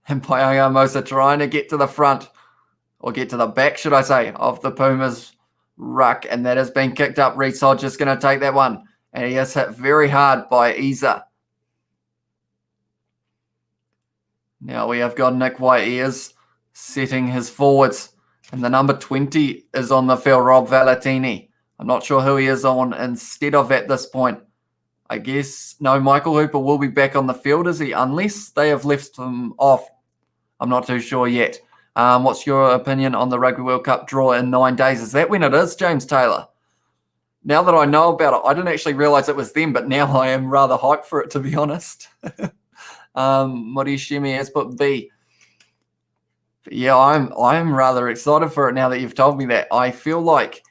And Paianga Mosa trying to get to the front, or get to the back, should I say, of the Pumas ruck, and that has been kicked up. Reece Hodge is going to take that one, and he is hit very hard by Isa. Now we have got Nick White. He is setting his forwards, and the number 20 is on the field, Rob Valentini. I'm not sure who he is on instead of at this point. I guess, no, Michael Hooper will be back on the field, is he? Unless they have left him off. I'm not too sure yet. What's your opinion on the Rugby World Cup draw in 9 days? Is that when it is, James Taylor? Now that I know about it, I didn't actually realise it was them, but now I am rather hyped for it, to be honest. Morishimi has put B. But yeah, I'm rather excited for it now that you've told me that. I feel like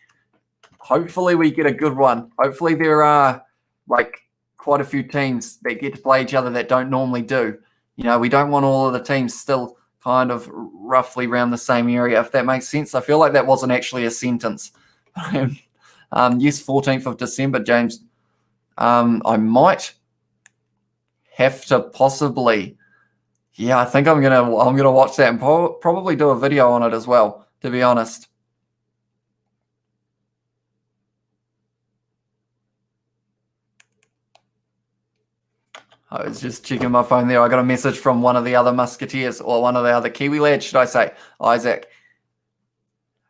hopefully we get a good one. Hopefully there are like quite a few teams that get to play each other that don't normally do. You know, we don't want all of the teams still kind of roughly around the same area, if that makes sense. I feel like that wasn't actually a sentence. Yes, 14th of December, James. I might have to possibly, yeah, I think I'm gonna watch that and probably do a video on it as well, to be honest. I was just checking my phone there. I got a message from one of the other Musketeers, or one of the other Kiwi lads, should I say, Isaac.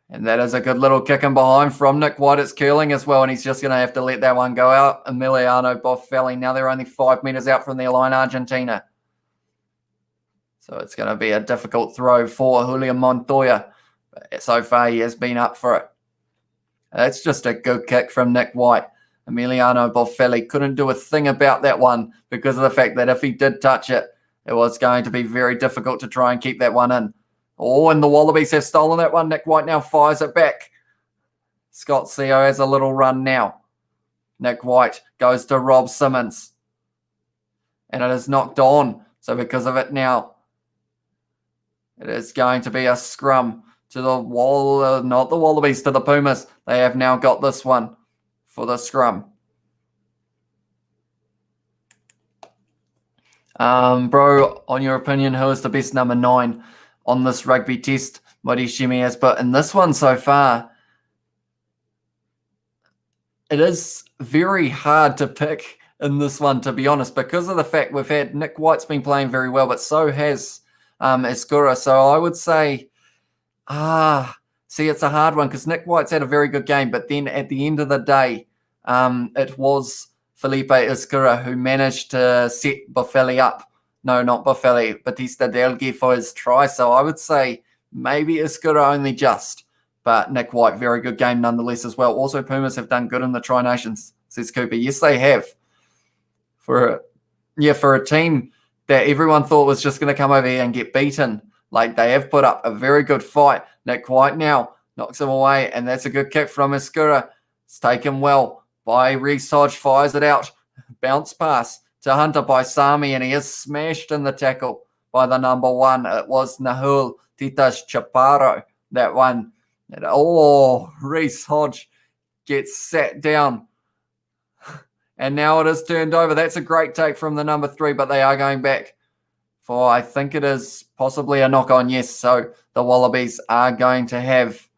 And that is a good little kick in behind from Nick White. It's curling as well, and he's just going to have to let that one go out. Emiliano Boffelli. Now they're only 5 metres out from their line, Argentina. So it's going to be a difficult throw for Julian Montoya. But so far, he has been up for it. That's just a good kick from Nick White. Emiliano Boffelli couldn't do a thing about that one because of the fact that if he did touch it, it was going to be very difficult to try and keep that one in. Oh, and the Wallabies have stolen that one. Nick White now fires it back. Scott Seo has a little run now. Nick White goes to Rob Simmons. And it is knocked on. So because of it now, it is going to be a scrum to the not the Wallabies, to the Pumas. They have now got this one for the scrum. Bro, on your opinion, who is the best number 9 on this rugby test? Morishimi has put in this one so far. It is very hard to pick in this one, to be honest, because of the fact we've had Nick White's been playing very well, but so has Eskura. So I would say, see, it's a hard one because Nick White's had a very good game, but then at the end of the day, it was Felipe Eskura who managed to set Boffelli up. No, not Boffelli, Batista Delghi for his try. So I would say maybe Eskura only just, but Nick White, very good game nonetheless as well. Also, Pumas have done good in the Tri Nations, says Cooper. Yes, they have. For a team that everyone thought was just going to come over here and get beaten, like they have put up a very good fight. Nick White now knocks him away, and that's a good kick from Eskura. It's taken well by Reece Hodge, fires it out. Bounce pass to Hunter by Sami, and he is smashed in the tackle by the number 1. It was Nahul Titas Chaparro, that one. And, Reece Hodge gets sat down. And now it is turned over. That's a great take from the number 3, but they are going back for, I think it is possibly a knock-on, yes. So the Wallabies are going to have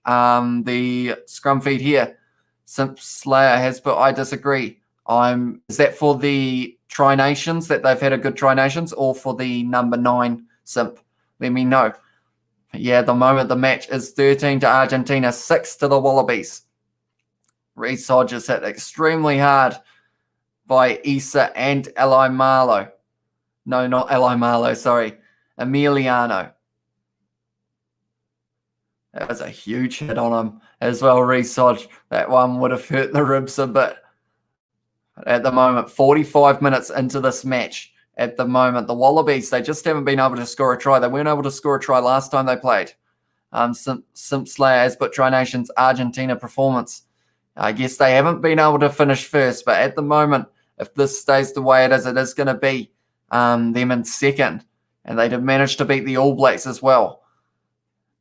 the scrum feed here. Simp Slayer has put, I disagree. Is that for the Tri Nations, that they've had a good Tri Nations, or for the number 9 Simp? Let me know. Yeah, at the moment the match is 13 to Argentina, 6 to the Wallabies. Reece Hodge is hit extremely hard by Isa and Eli Marlow. No, not Eli Marlow, sorry. Emiliano. That was a huge hit on him as well, Reece Hodge. That one would have hurt the ribs a bit. At the moment, 45 minutes into this match, at the moment, the Wallabies, they just haven't been able to score a try. They weren't able to score a try last time they played. Simp Slayer has put Tri Nations Argentina performance. I guess they haven't been able to finish first, but at the moment, if this stays the way it is going to be them in second. And they did manage to beat the All Blacks as well.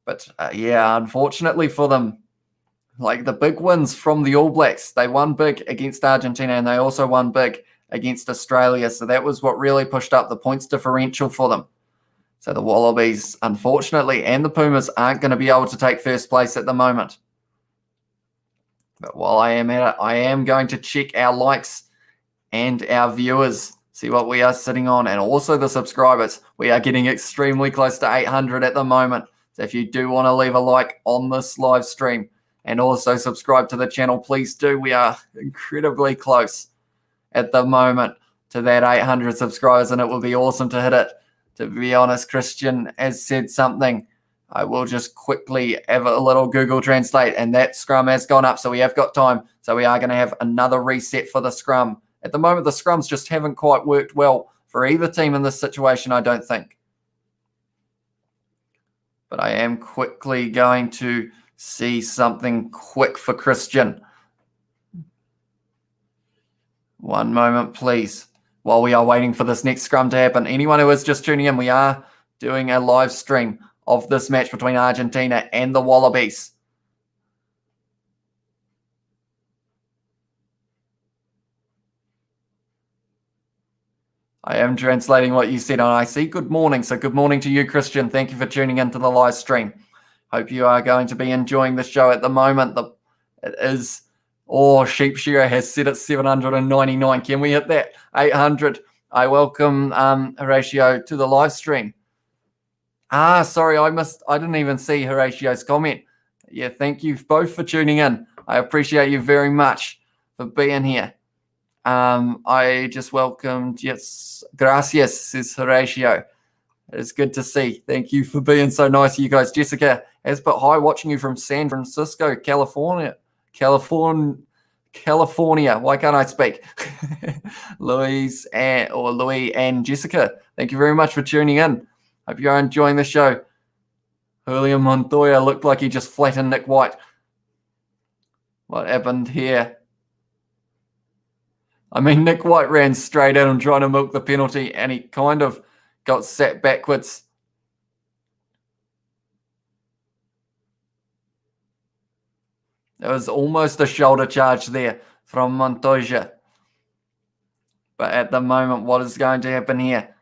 But yeah, unfortunately for them, like the big wins from the All Blacks, they won big against Argentina and they also won big against Australia. So that was what really pushed up the points differential for them. So the Wallabies, unfortunately, and the Pumas aren't going to be able to take first place at the moment. But while I am at it, I am going to check our likes and our viewers, see what we are sitting on, and also the subscribers. We are getting extremely close to 800 at the moment. So if you do want to leave a like on this live stream and also subscribe to the channel, please do. We are incredibly close at the moment to that 800 subscribers, and it will be awesome to hit it. To be honest, Christian has said something. I will just quickly have a little Google Translate, and that scrum has gone up, so we have got time. So we are going to have another reset for the scrum. At the moment, the scrums just haven't quite worked well for either team in this situation, I don't think. But I am quickly going to see something quick for Christian. One moment, please, while we are waiting for this next scrum to happen. Anyone who is just tuning in, we are doing a live stream of this match between Argentina and the Wallabies. I am translating what you said, and I see good morning. So good morning to you, Christian. Thank you for tuning into the live stream. Hope you are going to be enjoying the show at the moment. It is, Sheep Shearer has set it 799. Can we hit that 800? I welcome Horatio to the live stream. Sorry, I didn't even see Horatio's comment. Yeah, thank you both for tuning in. I appreciate you very much for being here. I just welcomed, yes, gracias, says Horatio. It's good to see. Thank you for being so nice, you guys. Jessica has put hi, watching you from San Francisco, California. Why can't I speak? Louis and Jessica, thank you very much for tuning in. Hope you're enjoying the show. Julian Montoya looked like he just flattened Nick White. What happened here? I mean, Nick White ran straight at him trying to milk the penalty, and he kind of got sat backwards. It was almost a shoulder charge there from Montoya. But at the moment, what is going to happen here?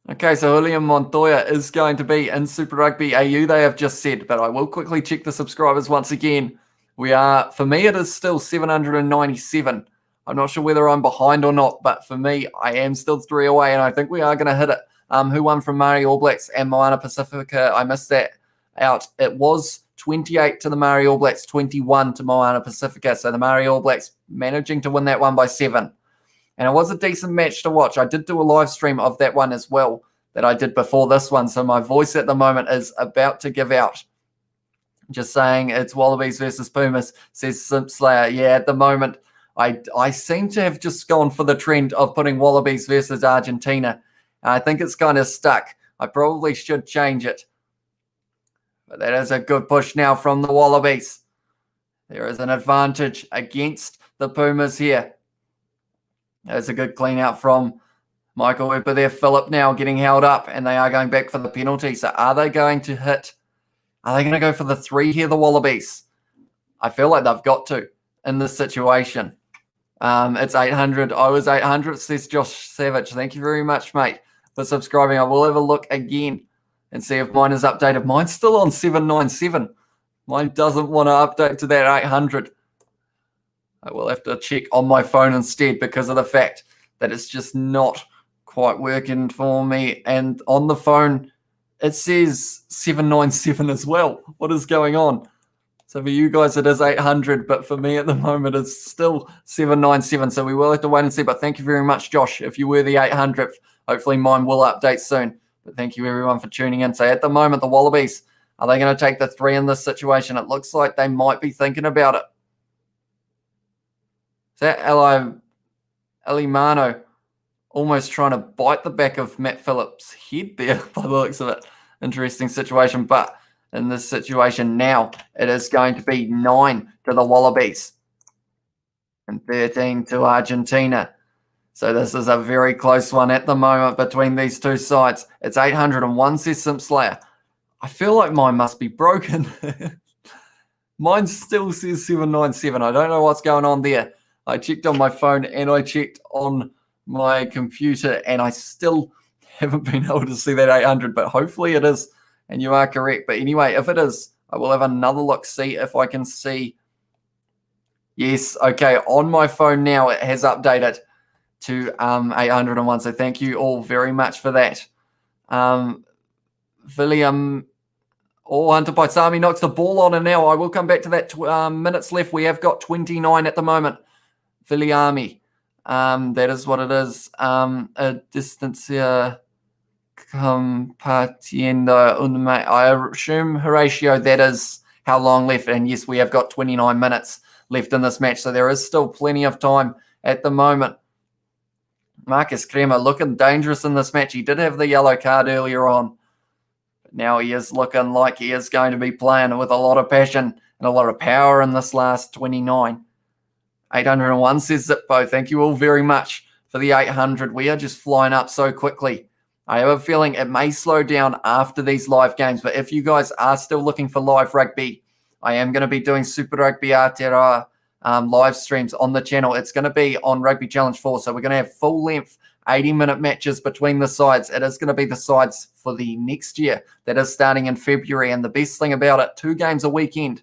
Okay, so Julian Montoya is going to be in Super Rugby AU, they have just said, but I will quickly check the subscribers once again. For me, it is still 797. I'm not sure whether I'm behind or not, but for me, I am still 3 away, and I think we are going to hit it. Who won from Māori All Blacks and Moana Pacifica? I missed that out. It was 28 to the Māori All Blacks, 21 to Moana Pacifica, so the Māori All Blacks managing to win that one by 7. And it was a decent match to watch. I did do a live stream of that one as well that I did before this one. So my voice at the moment is about to give out. Just saying it's Wallabies versus Pumas, says Simp Slayer. Yeah, at the moment, I seem to have just gone for the trend of putting Wallabies versus Argentina. And I think it's kind of stuck. I probably should change it. But that is a good push now from the Wallabies. There is an advantage against the Pumas here. There's a good clean out from Michael Weber there. Phillip now getting held up, and they are going back for the penalty. So are they going to hit? Are they going to go for the 3 here, the Wallabies? I feel like they've got to in this situation. It's 800. I was 800, says Josh Savage. Thank you very much, mate, for subscribing. I will have a look again and see if mine is updated. Mine's still on 797. Mine doesn't want to update to that 800. I will have to check on my phone instead because of the fact that it's just not quite working for me. And on the phone, it says 797 as well. What is going on? So for you guys, it is 800, but for me at the moment, it's still 797. So we will have to wait and see. But thank you very much, Josh. If you were the 800th, hopefully mine will update soon. But thank you, everyone, for tuning in. So at the moment, the Wallabies, are they going to take the 3 in this situation? It looks like they might be thinking about it. Is that Elimano almost trying to bite the back of Matt Phillips' head there by the looks of it? Interesting situation. But in this situation now, it is going to be 9 to the Wallabies and 13 to Argentina. So this is a very close one at the moment between these two sides. It's 801, says Simp Slayer. I feel like mine must be broken. Mine still says 797. I don't know what's going on there. I checked on my phone and I checked on my computer, and I still haven't been able to see that 800, but hopefully it is, and you are correct. But anyway, if it is, I will have another look, see if I can see. Yes, okay, on my phone now, it has updated to 801. So thank you all very much for that. William Hunter Paisami knocks the ball on, and now I will come back to that. Minutes left. We have got 29 at the moment. Viliami. That is what it is. A distance here. Compartiendo unme. I assume, Horatio, that is how long left. And yes, we have got 29 minutes left in this match. So there is still plenty of time at the moment. Marcus Kremer looking dangerous in this match. He did have the yellow card earlier on. But now he is looking like he is going to be playing with a lot of passion and a lot of power in this last 29. 801 says Zippo. Thank you all very much for the 800. We are just flying up so quickly. I have a feeling it may slow down after these live games, but if you guys are still looking for live rugby, I am going to be doing Super Rugby Aotearoa live streams on the channel. It's going to be on Rugby Challenge 4, so we're going to have full-length 80-minute matches between the sides. It is going to be the sides for the next year. That is starting in February, and the best thing about it, 2 games a weekend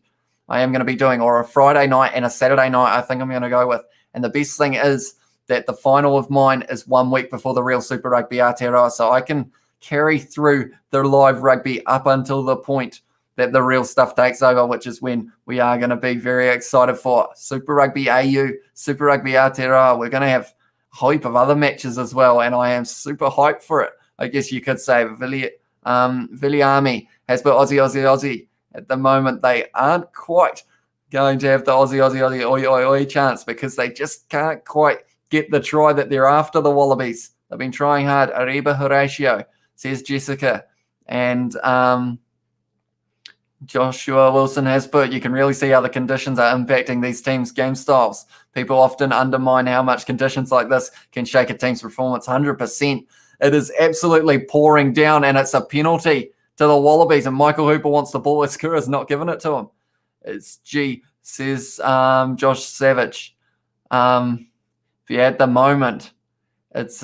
I am going to be doing, or a Friday night and a Saturday night I think I'm going to go with. And the best thing is that the final of mine is 1 week before the real Super Rugby Aotearoa, so I can carry through the live rugby up until the point that the real stuff takes over, which is when we are going to be very excited for Super Rugby AU, Super Rugby Aotearoa. We're going to have a heap of other matches as well, and I am super hyped for it, I guess you could say. Viliami has put Aussie. At the moment, they aren't quite going to have the Aussie, oi chance because they just can't quite get the try that they're after, the Wallabies. They've been trying hard. Ariba Horatio, says Jessica. And Joshua Wilson has put, you can really see how the conditions are impacting these teams' game styles. People often undermine how much conditions like this can shake a team's performance. 100%. It is absolutely pouring down, and it's a penalty to the Wallabies, and Michael Hooper wants the ball. Eskura's not giving it to him. It's G, says Josh Savage. At the moment, it's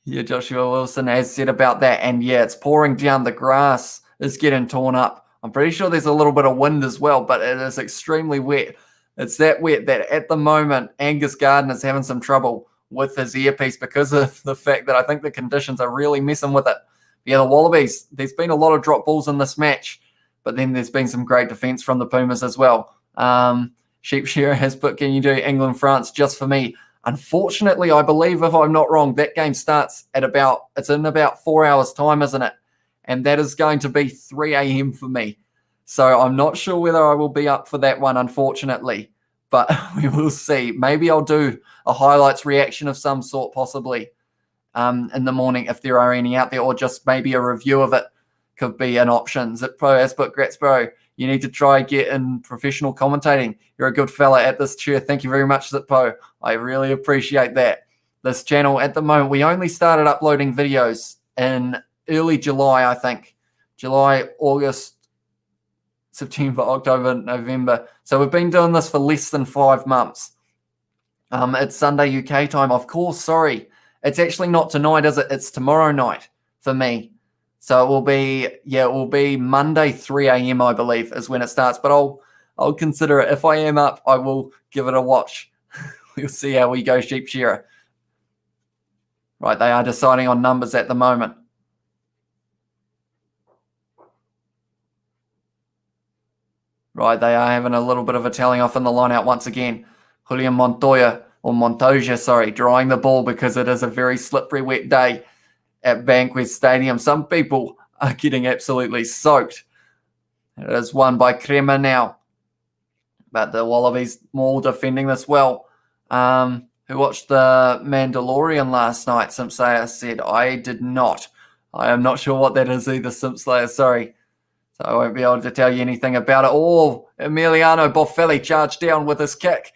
Joshua Wilson has said about that, and it's pouring down. The grass is getting torn up. I'm pretty sure there's a little bit of wind as well, but it is extremely wet. It's that wet that at the moment Angus Gardner's having some trouble with his earpiece because of the fact that I think the conditions are really messing with it. The Wallabies, there's been a lot of drop balls in this match, but then there's been some great defense from the Pumas as well. Sheepshearer has put, can you do England-France just for me? Unfortunately, I believe, if I'm not wrong, that game starts it's in about 4 hours' time, isn't it? And that is going to be 3 a.m. for me. So I'm not sure whether I will be up for that one, unfortunately, but we will see. Maybe I'll do a highlights reaction of some sort, possibly. In the morning if there are any out there, or just maybe a review of it could be an option. Zippo has put, Gratzbro, you need to try get in professional commentating. You're a good fella at this chair. Thank you very much, Zippo. I really appreciate that. This channel at the moment, we only started uploading videos in early July, I think. July, August, September, October, November. So we've been doing this for less than 5 months. It's Sunday UK time, of course, sorry. It's actually not tonight, is it? It's tomorrow night for me. So it will be Monday 3 a.m. I believe is when it starts. But I'll consider it. If I am up, I will give it a watch. We'll see how we go, Sheepshearer. Right, they are deciding on numbers at the moment. Right, they are having a little bit of a telling off in the line out once again. Julian Montoya, drawing the ball because it is a very slippery, wet day at BANKWEST Stadium. Some people are getting absolutely soaked. It is won by Kremer now. But the Wallabies more defending this well. Who watched The Mandalorian last night? Simpslayer said, I did not. I am not sure what that is either, Simpslayer, sorry. So I won't be able to tell you anything about it. Oh, Emiliano Boffelli charged down with his kick.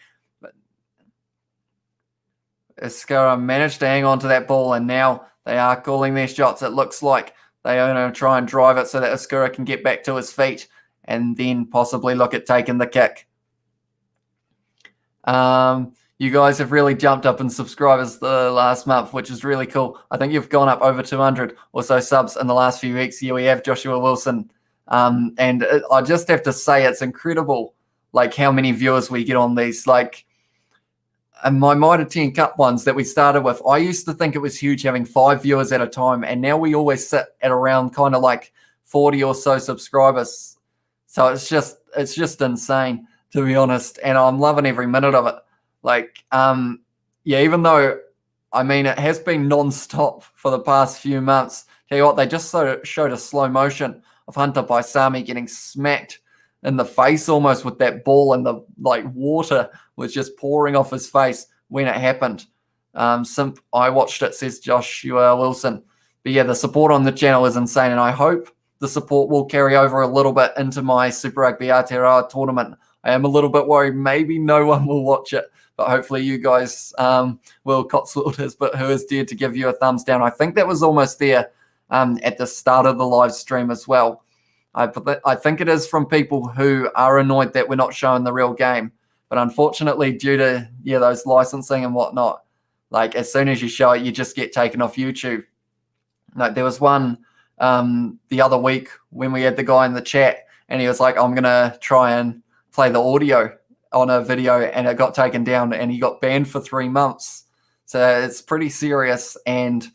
Eskura managed to hang on to that ball, and now they are calling their shots. It looks like they are going to try and drive it so that Eskura can get back to his feet and then possibly look at taking the kick. You guys have really jumped up in subscribers the last month, which is really cool. I think you've gone up over 200 or so subs in the last few weeks. Here we have Joshua Wilson I just have to say it's incredible, like how many viewers we get on these. Like, and my Mitre 10 Cup ones that we started with, I used to think it was huge having 5 viewers at a time, and now we always sit at around kind of like 40 or so subscribers. So it's just insane, to be honest, and I'm loving every minute of it. Like, yeah, even though, I mean, it has been non-stop for the past few months. Tell you what, they just showed a slow motion of Hunter Paisami getting smacked in the face almost with that ball, and the like water was just pouring off his face when it happened. I watched it, says Joshua Wilson. But yeah, the support on the channel is insane, and I hope the support will carry over a little bit into my Super Rugby Aotearoa tournament. I am a little bit worried maybe no one will watch it, but hopefully you guys will. Cotswolds, but who has dared to give you a thumbs down? I think that was almost there at the start of the live stream as well. I think it is from people who are annoyed that we're not showing the real game. But unfortunately, due to those licensing and whatnot, like as soon as you show it, you just get taken off YouTube. Like there was one the other week when we had the guy in the chat, and he was like, "I'm gonna try and play the audio on a video," and it got taken down, and he got banned for 3 months. So it's pretty serious, and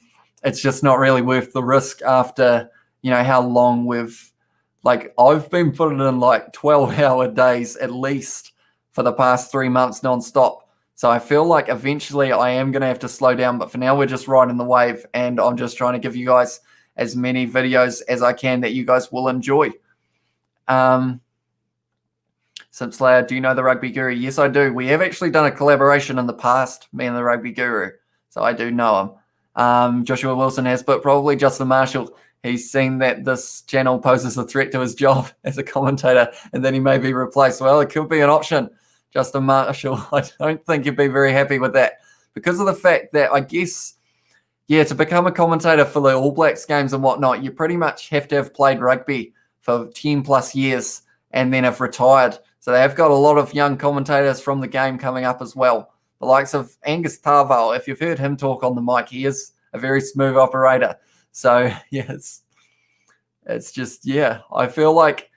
it's just not really worth the risk after how long we've. Like, I've been putting in like 12-hour days at least for the past 3 months nonstop. So I feel like eventually I am going to have to slow down. But for now, we're just riding the wave. And I'm just trying to give you guys as many videos as I can that you guys will enjoy. Simslayer, do you know the Rugby Guru? Yes, I do. We have actually done a collaboration in the past, me and the Rugby Guru. So I do know him. Joshua Wilson has put probably Justin Marshall. He's seen that this channel poses a threat to his job as a commentator, and then he may be replaced. Well, it could be an option. Justin Marshall, I don't think you'd be very happy with that, because of the fact that I guess, to become a commentator for the All Blacks games and whatnot, you pretty much have to have played rugby for 10 plus years and then have retired. So they have got a lot of young commentators from the game coming up as well. The likes of Angus Tarval, if you've heard him talk on the mic, he is a very smooth operator. So, yeah, it's just, I feel like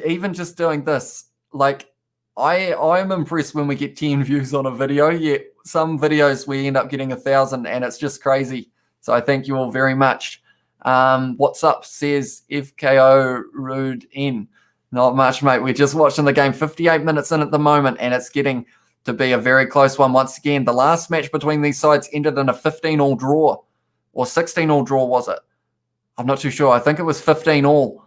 even just doing this, like, I'm impressed when we get 10 views on a video. Yeah, some videos we end up getting 1,000, and it's just crazy. So I thank you all very much. What's up, says FKO Rude N. Not much, mate. We're just watching the game, 58 minutes in at the moment, and it's getting to be a very close one once again. The last match between these sides ended in a 15-all draw. Or 16-all draw, was it? I'm not too sure. I think it was 15-all.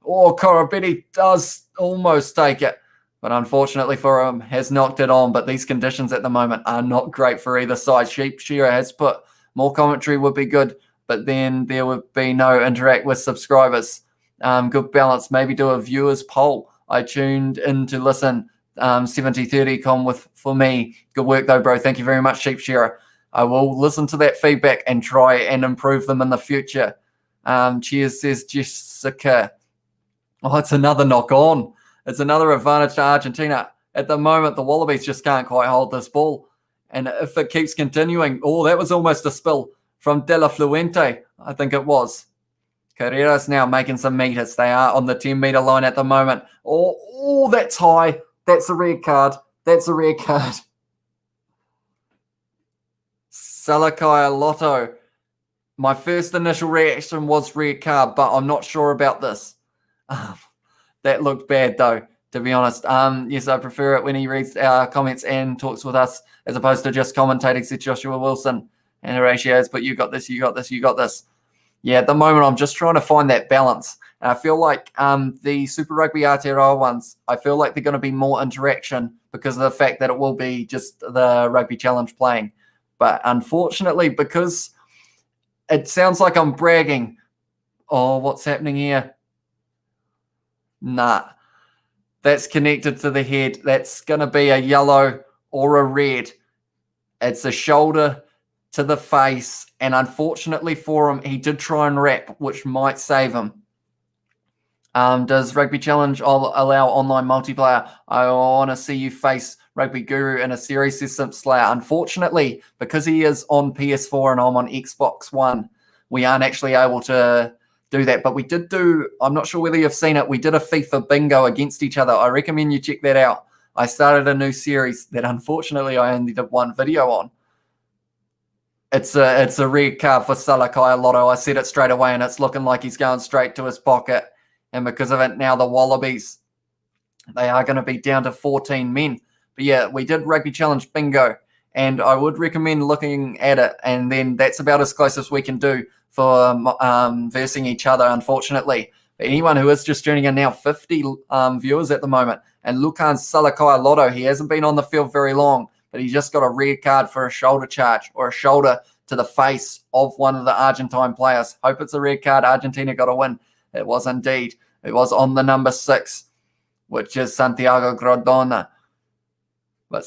Oh, Korobetti does almost take it. But unfortunately for him, has knocked it on. But these conditions at the moment are not great for either side. Shearer has put more commentary would be good, but then there would be no interact with subscribers. Good balance. Maybe do a viewers poll. I tuned in to listen. 70-30 com for me. Good work, though, bro. Thank you very much, Shearer. I will listen to that feedback and try and improve them in the future. Cheers, says Jessica. Oh, it's another knock on. It's another advantage to Argentina. At the moment, the Wallabies just can't quite hold this ball. And if it keeps continuing, that was almost a spill from De La Fuente, I think it was. Carrera's now making some meters. They are on the 10-meter line at the moment. Oh, that's high. That's a red card. That's a red card. Salakai Lotto. My first initial reaction was red card, but I'm not sure about this. That looked bad, though, to be honest. Yes, I prefer it when he reads our comments and talks with us as opposed to just commentating, said Joshua Wilson. And Horatios, but you got this, you got this, you got this. Yeah, at the moment, I'm just trying to find that balance. And I feel like the Super Rugby Aotearoa ones, I feel like they're going to be more interaction because of the fact that it will be just the Rugby Challenge playing. But unfortunately, because it sounds like I'm bragging. Oh, what's happening here? Nah. That's connected to the head. That's going to be a yellow or a red. It's a shoulder to the face. And unfortunately for him, he did try and wrap, which might save him. Does Rugby Challenge allow online multiplayer? I want to see you face Rugby Guru in a series, says Simslayer. Unfortunately, because he is on PS4 and I'm on Xbox One, we aren't actually able to do that. But we did do, I'm not sure whether you've seen it, we did a FIFA bingo against each other. I recommend you check that out. I started a new series that unfortunately I only did one video on. It's a red card for Salakai Lotto. I said it straight away, and it's looking like he's going straight to his pocket. And because of it, now the Wallabies, they are going to be down to 14 men. But yeah, we did Rugby Challenge bingo, and I would recommend looking at it. And then that's about as close as we can do for versing each other, unfortunately. But anyone who is just tuning in now, 50 viewers at the moment. And Lukan Salakai Lotto, he hasn't been on the field very long, but he just got a red card for a shoulder charge or a shoulder to the face of one of the Argentine players. Hope it's a red card. Argentina got a win. It was indeed. It was on the number 6, which is Santiago Grondona. But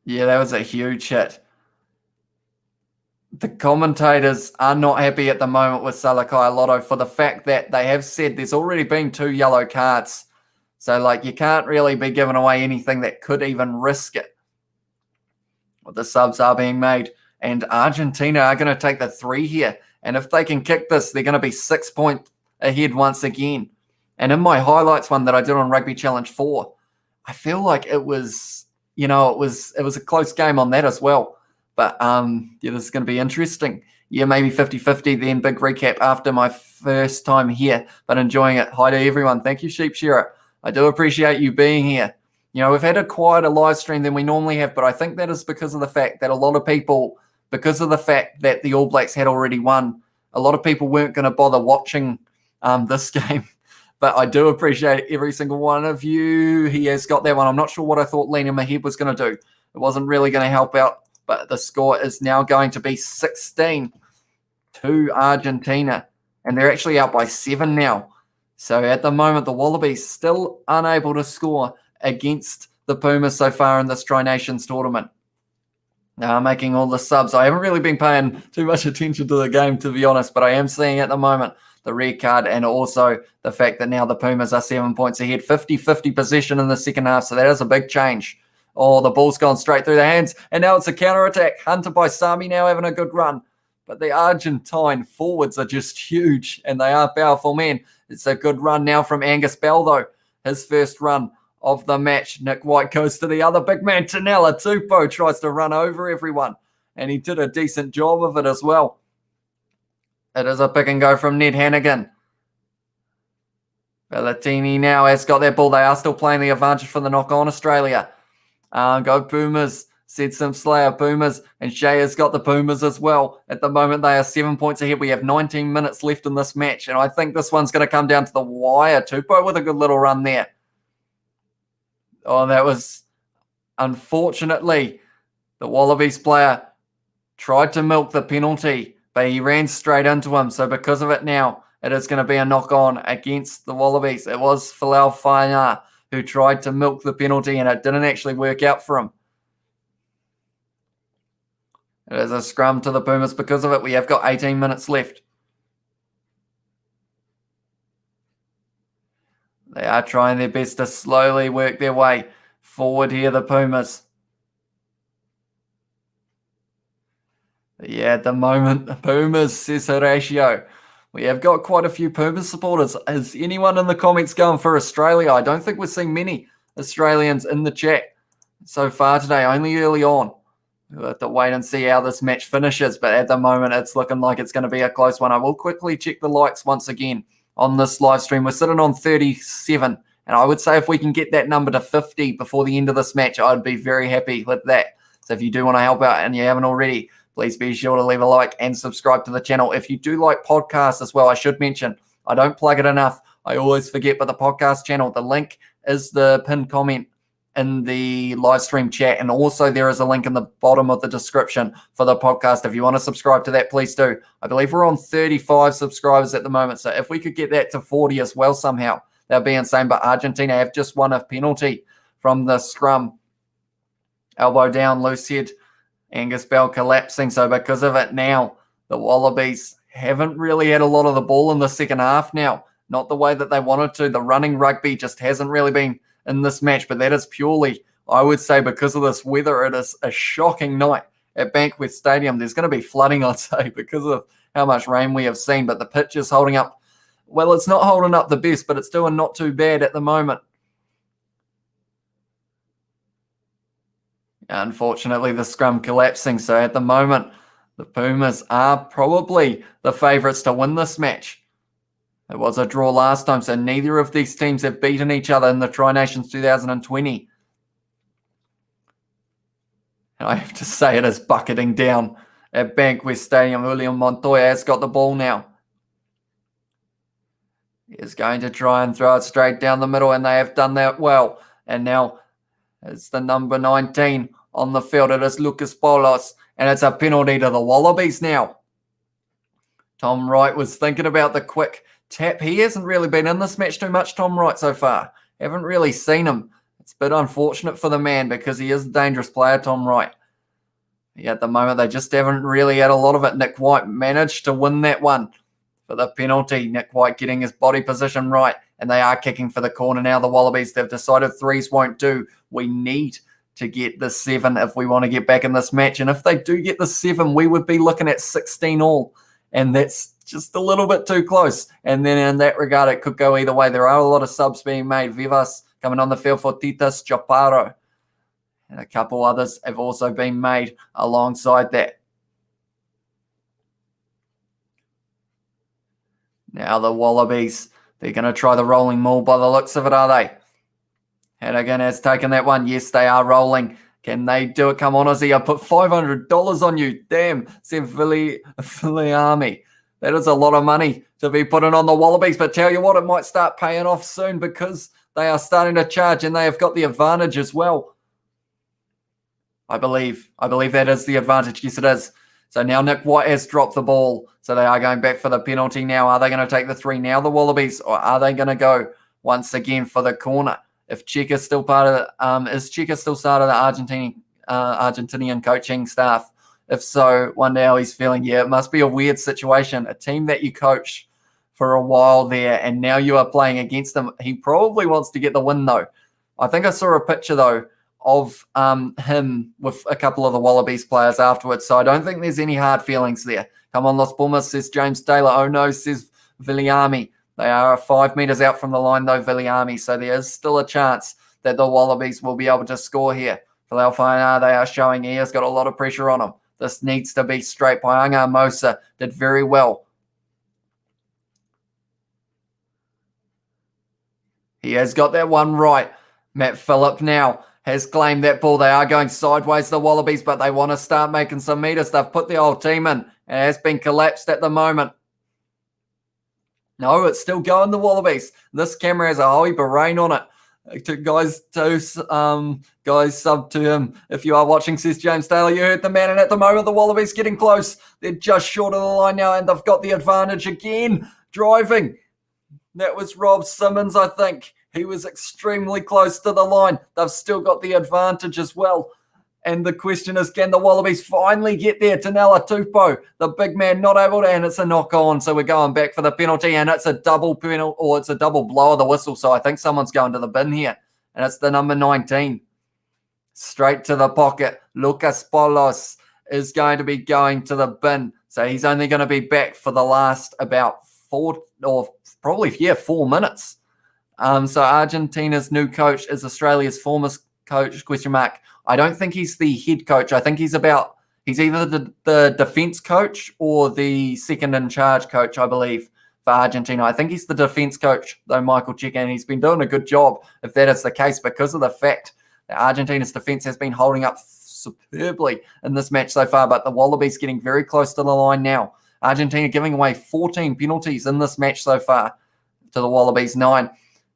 yeah, that was a huge hit. The commentators are not happy at the moment with Salakai Lotto for the fact that they have said there's already been 2 yellow cards. So, like, you can't really be giving away anything that could even risk it. Well, the subs are being made, and Argentina are going to take the 3 here. And if they can kick this, they're going to be 6 points ahead once again. And in my highlights one that I did on Rugby Challenge 4, I feel like it was, it was a close game on that as well. But, yeah, this is going to be interesting. Yeah, maybe 50-50, then big recap after my first time here, but enjoying it. Hi to everyone. Thank you, Sheep Shearer. I do appreciate you being here. We've had a quieter live stream than we normally have, but I think that is because of the fact that a lot of people, because of the fact that the All Blacks had already won, a lot of people weren't going to bother watching this game. But I do appreciate every single one of you. He has got that one. I'm not sure what I thought Lena Mahib was going to do. It wasn't really going to help out. But the score is now going to be 16 to Argentina. And they're actually out by 7 now. So at the moment, the Wallabies still unable to score against the Pumas so far in this Tri Nations tournament. Now making all the subs. I haven't really been paying too much attention to the game, to be honest. But I am seeing at the moment the red card and also the fact that now the Pumas are 7 points ahead. 50-50 possession in the second half. So that is a big change. Oh, the ball's gone straight through the hands, and now it's a counter-attack. Hunter by Sami now having a good run. But the Argentine forwards are just huge, and they are powerful men. It's a good run now from Angus Bell, though. His first run of the match. Nick White goes to the other big man, Tanella. Tupou tries to run over everyone, and he did a decent job of it as well. It is a pick and go from Ned Hannigan. Bellatini now has got that ball. They are still playing the advantage for the knock on Australia. Go Pumas, said some Slayer Pumas, and Shea has got the Pumas as well. At the moment, they are 7 points ahead. We have 19 minutes left in this match, and I think this one's going to come down to the wire. Tupou with a good little run there. Oh, that was, unfortunately, the Wallabies player tried to milk the penalty, but he ran straight into him. So because of it now, it is going to be a knock-on against the Wallabies. It was Folau Faina who tried to milk the penalty, and it didn't actually work out for him. It is a scrum to the Pumas because of it. We have got 18 minutes left. They are trying their best to slowly work their way forward here, the Pumas. But yeah, at the moment, the Pumas, says Horatio. We have got quite a few Pumas supporters. Is anyone in the comments going for Australia? I don't think we're seeing many Australians in the chat so far today, only early on. We'll have to wait and see how this match finishes, but at the moment, it's looking like it's going to be a close one. I will quickly check the likes once again on this live stream. We're sitting on 37, and I would say if we can get that number to 50 before the end of this match, I'd be very happy with that. So if you do want to help out and you haven't already, please be sure to leave a like and subscribe to the channel. If you do like podcasts as well, I should mention, I don't plug it enough. I always forget, but the podcast channel, the link is the pinned comment in the live stream chat. And also there is a link in the bottom of the description for the podcast. If you want to subscribe to that, please do. I believe we're on 35 subscribers at the moment. So if we could get that to 40 as well somehow, that would be insane. But Argentina have just won a penalty from the scrum. Elbow down, loose head. Angus Bell collapsing. So because of it now, the Wallabies haven't really had a lot of the ball in the second half now. Not the way that they wanted to. The running rugby just hasn't really been in this match, but that is purely I would say because of this weather, it is a shocking night at BANKWEST Stadium. There's going to be flooding, I'd say, because of how much rain we have seen. But the pitch is holding up. Well, it's not holding up the best, but it's doing not too bad at the moment. Unfortunately, the scrum collapsing. So at the moment, the Pumas are probably the favourites to win this match. It was a draw last time, so neither of these teams have beaten each other in the Tri Nations 2020. And I have to say it is bucketing down at BANKWEST Stadium. William Montoya has got the ball now. He is going to try and throw it straight down the middle, and they have done that well. And now it's the number 19 on the field. It is Lucas Polos, and it's a penalty to the Wallabies now. Tom Wright was thinking about the quick tap. He hasn't really been in this match too much, Tom Wright, so far. Haven't really seen him. It's a bit unfortunate for the man because he is a dangerous player, Tom Wright. Yeah, at the moment, they just haven't really had a lot of it. Nick White managed to win that one for the penalty. Nick White getting his body position right, and they are kicking for the corner now. The Wallabies, they've decided threes won't do. We need to get the 7 if we want to get back in this match. And if they do get the 7, we would be looking at 16 all. And that's just a little bit too close. And then in that regard, it could go either way. There are a lot of subs being made. Vivas coming on the field for Titas Chaparro. And a couple others have also been made alongside that. Now the Wallabies, they're going to try the rolling maul by the looks of it, are they? Hannigan has taken that one. Yes, they are rolling. Can they do it? Come on, Ozzy. I put $500 on you. Damn, said Viliami. That is a lot of money to be putting on the Wallabies. But tell you what, it might start paying off soon because they are starting to charge and they have got the advantage as well. I believe that is the advantage. Yes, it is. So now Nick White has dropped the ball. So they are going back for the penalty now. Are they going to take the 3 now, the Wallabies? Or are they going to go once again for the corner? If Cheika's still part of is Cheika still part of the Argentinian coaching staff? If so, wonder how he's feeling. Yeah, it must be a weird situation. A team that you coached for a while there, and now you are playing against them. He probably wants to get the win, though. I think I saw a picture, though, of him with a couple of the Wallabies players afterwards, so I don't think there's any hard feelings there. Come on, Los Pumas, says James Taylor. Oh, no, says Viliami. They are 5 metres out from the line, though, Viliami, so there is still a chance that the Wallabies will be able to score here. Falafana, they are showing he has got a lot of pressure on him. This needs to be straight. Paanga Mosa did very well. He has got that one right. Matt Phillip now has claimed that ball. They are going sideways, the Wallabies, but they want to start making some meters. They've put the whole team in. It has been collapsed at the moment. No, it's still going, the Wallabies. This camera has a whole heap of rain on it. Guys sub to him. If you are watching, says James Taylor, you heard the man, and at the moment the Wallabies getting close. They're just short of the line now, and they've got the advantage again. Driving. That was Rob Simmons, I think. He was extremely close to the line. They've still got the advantage as well. And the question is, can the Wallabies finally get there? Tanela Tupou, the big man, not able to, and it's a knock on. So we're going back for the penalty, and it's a double penalty, or it's a double blow of the whistle. So I think someone's going to the bin here, and it's the number 19. Straight to the pocket. Lucas Polos is going to be going to the bin. So he's only going to be back for the last about 4 minutes. So Argentina's new coach is Australia's former coach, ? I don't think he's the head coach. I think he's either the defense coach or the second in charge coach, I believe, for Argentina. I think he's the defense coach, though, Michael Cheika, and he's been doing a good job if that is the case, because of the fact that Argentina's defense has been holding up superbly in this match so far, but the Wallabies getting very close to the line now. Argentina giving away 14 penalties in this match so far to the Wallabies 9.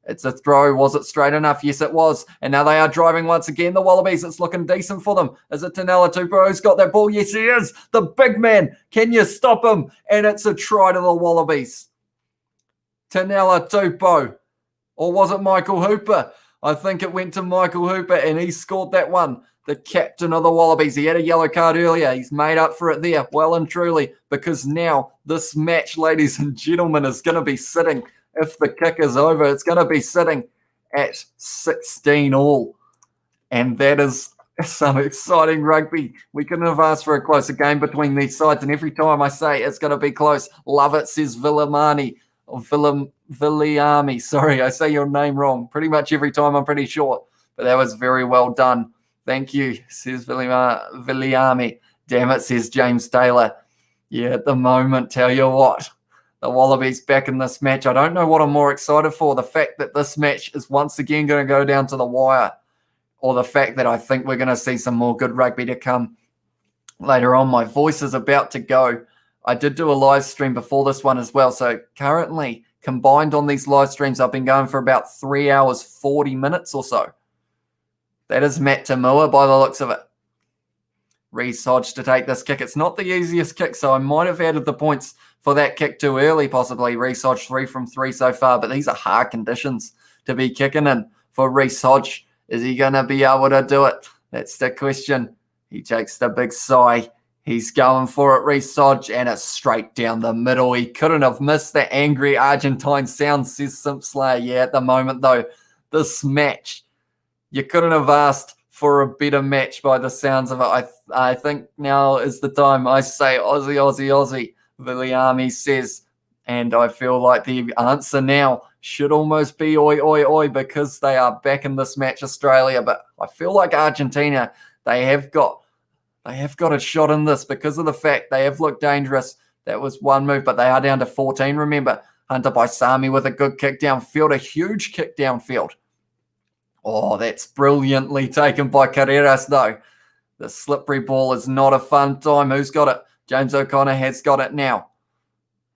It's a throw. Was it straight enough? Yes, it was. And now they are driving once again. The Wallabies, it's looking decent for them. Is it Tanela Tupou who's got that ball? Yes, he is. The big man. Can you stop him? And it's a try to the Wallabies. Tanela Tupou. Or was it Michael Hooper? I think it went to Michael Hooper, and he scored that one. The captain of the Wallabies. He had a yellow card earlier. He's made up for it there, well and truly, because now this match, ladies and gentlemen, is going to be sitting. If the kick is over, it's going to be sitting at 16 all. And that is some exciting rugby. We couldn't have asked for a closer game between these sides. And every time I say it's going to be close, love it, says Villamani. Or Villiami. Sorry, I say your name wrong pretty much every time, I'm pretty sure. But that was very well done. Thank you, says Villiami. Damn it, says James Taylor. Yeah, at the moment, tell you what, the Wallabies back in this match. I don't know what I'm more excited for, the fact that this match is once again going to go down to the wire, or the fact that I think we're going to see some more good rugby to come later on. My voice is about to go. I did do a live stream before this one as well. So currently, combined on these live streams, I've been going for about 3 hours, 40 minutes or so. That is Matt Tamua by the looks of it. Reece Hodge to take this kick. It's not the easiest kick, so I might have added the points for that kick too early, possibly. Reece Hodge 3 from 3 so far, but these are hard conditions to be kicking in for Reece Hodge. Is he going to be able to do it? That's the question. He takes the big sigh. He's going for it, Reece Hodge, and it's straight down the middle. He couldn't have missed the angry Argentine sound, says Simp Slayer. Yeah, at the moment, though, this match, you couldn't have asked for a better match by the sounds of it. I think now is the time. I say Aussie, Aussie, Aussie, Villiami says. And I feel like the answer now should almost be oi, oi, oi, because they are back in this match, Australia. But I feel like Argentina, they have got a shot in this because of the fact they have looked dangerous. That was one move, but they are down to 14, remember. Hunter Paisami with a good kick downfield, a huge kick downfield. Oh, that's brilliantly taken by Carreras, though. The slippery ball is not a fun time. Who's got it? James O'Connor has got it now.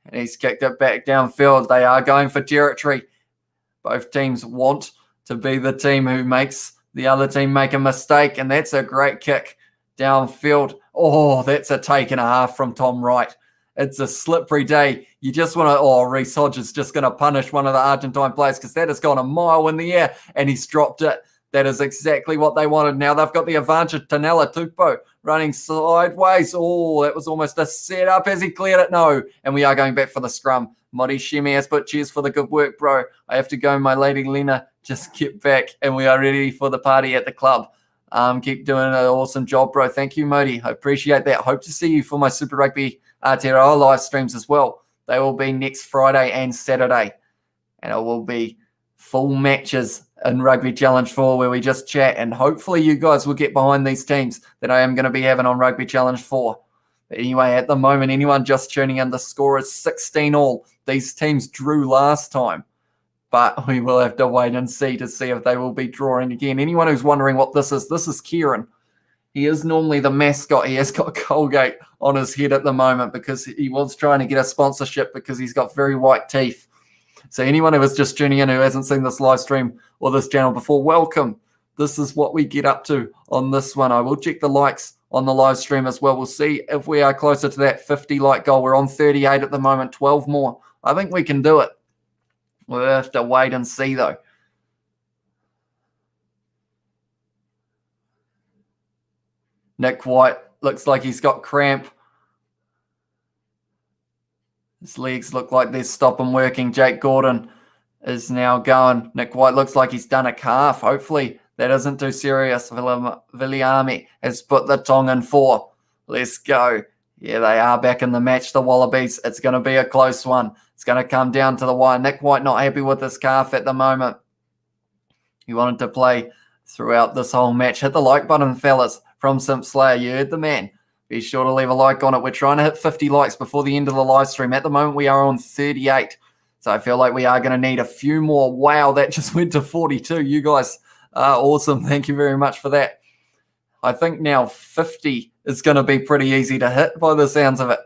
And he's kicked it back downfield. They are going for territory. Both teams want to be the team who makes the other team make a mistake, and that's a great kick downfield. Oh, that's a take and a half from Tom Wright. It's a slippery day. You just want to, Reece Hodge is just going to punish one of the Argentine players because that has gone a mile in the air and he's dropped it. That is exactly what they wanted. Now they've got the advantage. Tanela Tupou running sideways. Oh, that was almost a setup as he cleared it. No, and we are going back for the scrum. Modi Shimi has put cheers for the good work, bro. I have to go. My lady Lena just get back and we are ready for the party at the club. Keep doing an awesome job, bro. Thank you, Modi. I appreciate that. Hope to see you for my Super Rugby Aotearoa live streams as well. They will be next Friday and Saturday. And it will be full matches in Rugby Challenge 4 where we just chat. And hopefully you guys will get behind these teams that I am going to be having on Rugby Challenge 4. But anyway, at the moment, anyone just tuning in, the score is 16-all. These teams drew last time. But we will have to wait and see to see if they will be drawing again. Anyone who's wondering what this is Kieran. He is normally the mascot. He has got Colgate on his head at the moment because he was trying to get a sponsorship because he's got very white teeth. So anyone who is just tuning in who hasn't seen this live stream or this channel before, welcome. This is what we get up to on this one. I will check the likes on the live stream as well. We'll see if we are closer to that 50 like goal. We're on 38 at the moment, 12 more. I think we can do it. We'll have to wait and see, though. Nick White looks like he's got cramp. His legs look like they're stopping working. Jake Gordon is now going. Nick White looks like he's done a calf. Hopefully that isn't too serious. Villiami has put the tongue in 4. Let's go. Yeah, they are back in the match, the Wallabies. It's going to be a close one. It's going to come down to the wire. Nick White not happy with his calf at the moment. He wanted to play throughout this whole match. Hit the like button, fellas, from Simp Slayer. You heard the man. Be sure to leave a like on it. We're trying to hit 50 likes before the end of the live stream. At the moment, we are on 38. So I feel like we are going to need a few more. Wow, that just went to 42. You guys are awesome. Thank you very much for that. I think now 50 is going to be pretty easy to hit by the sounds of it.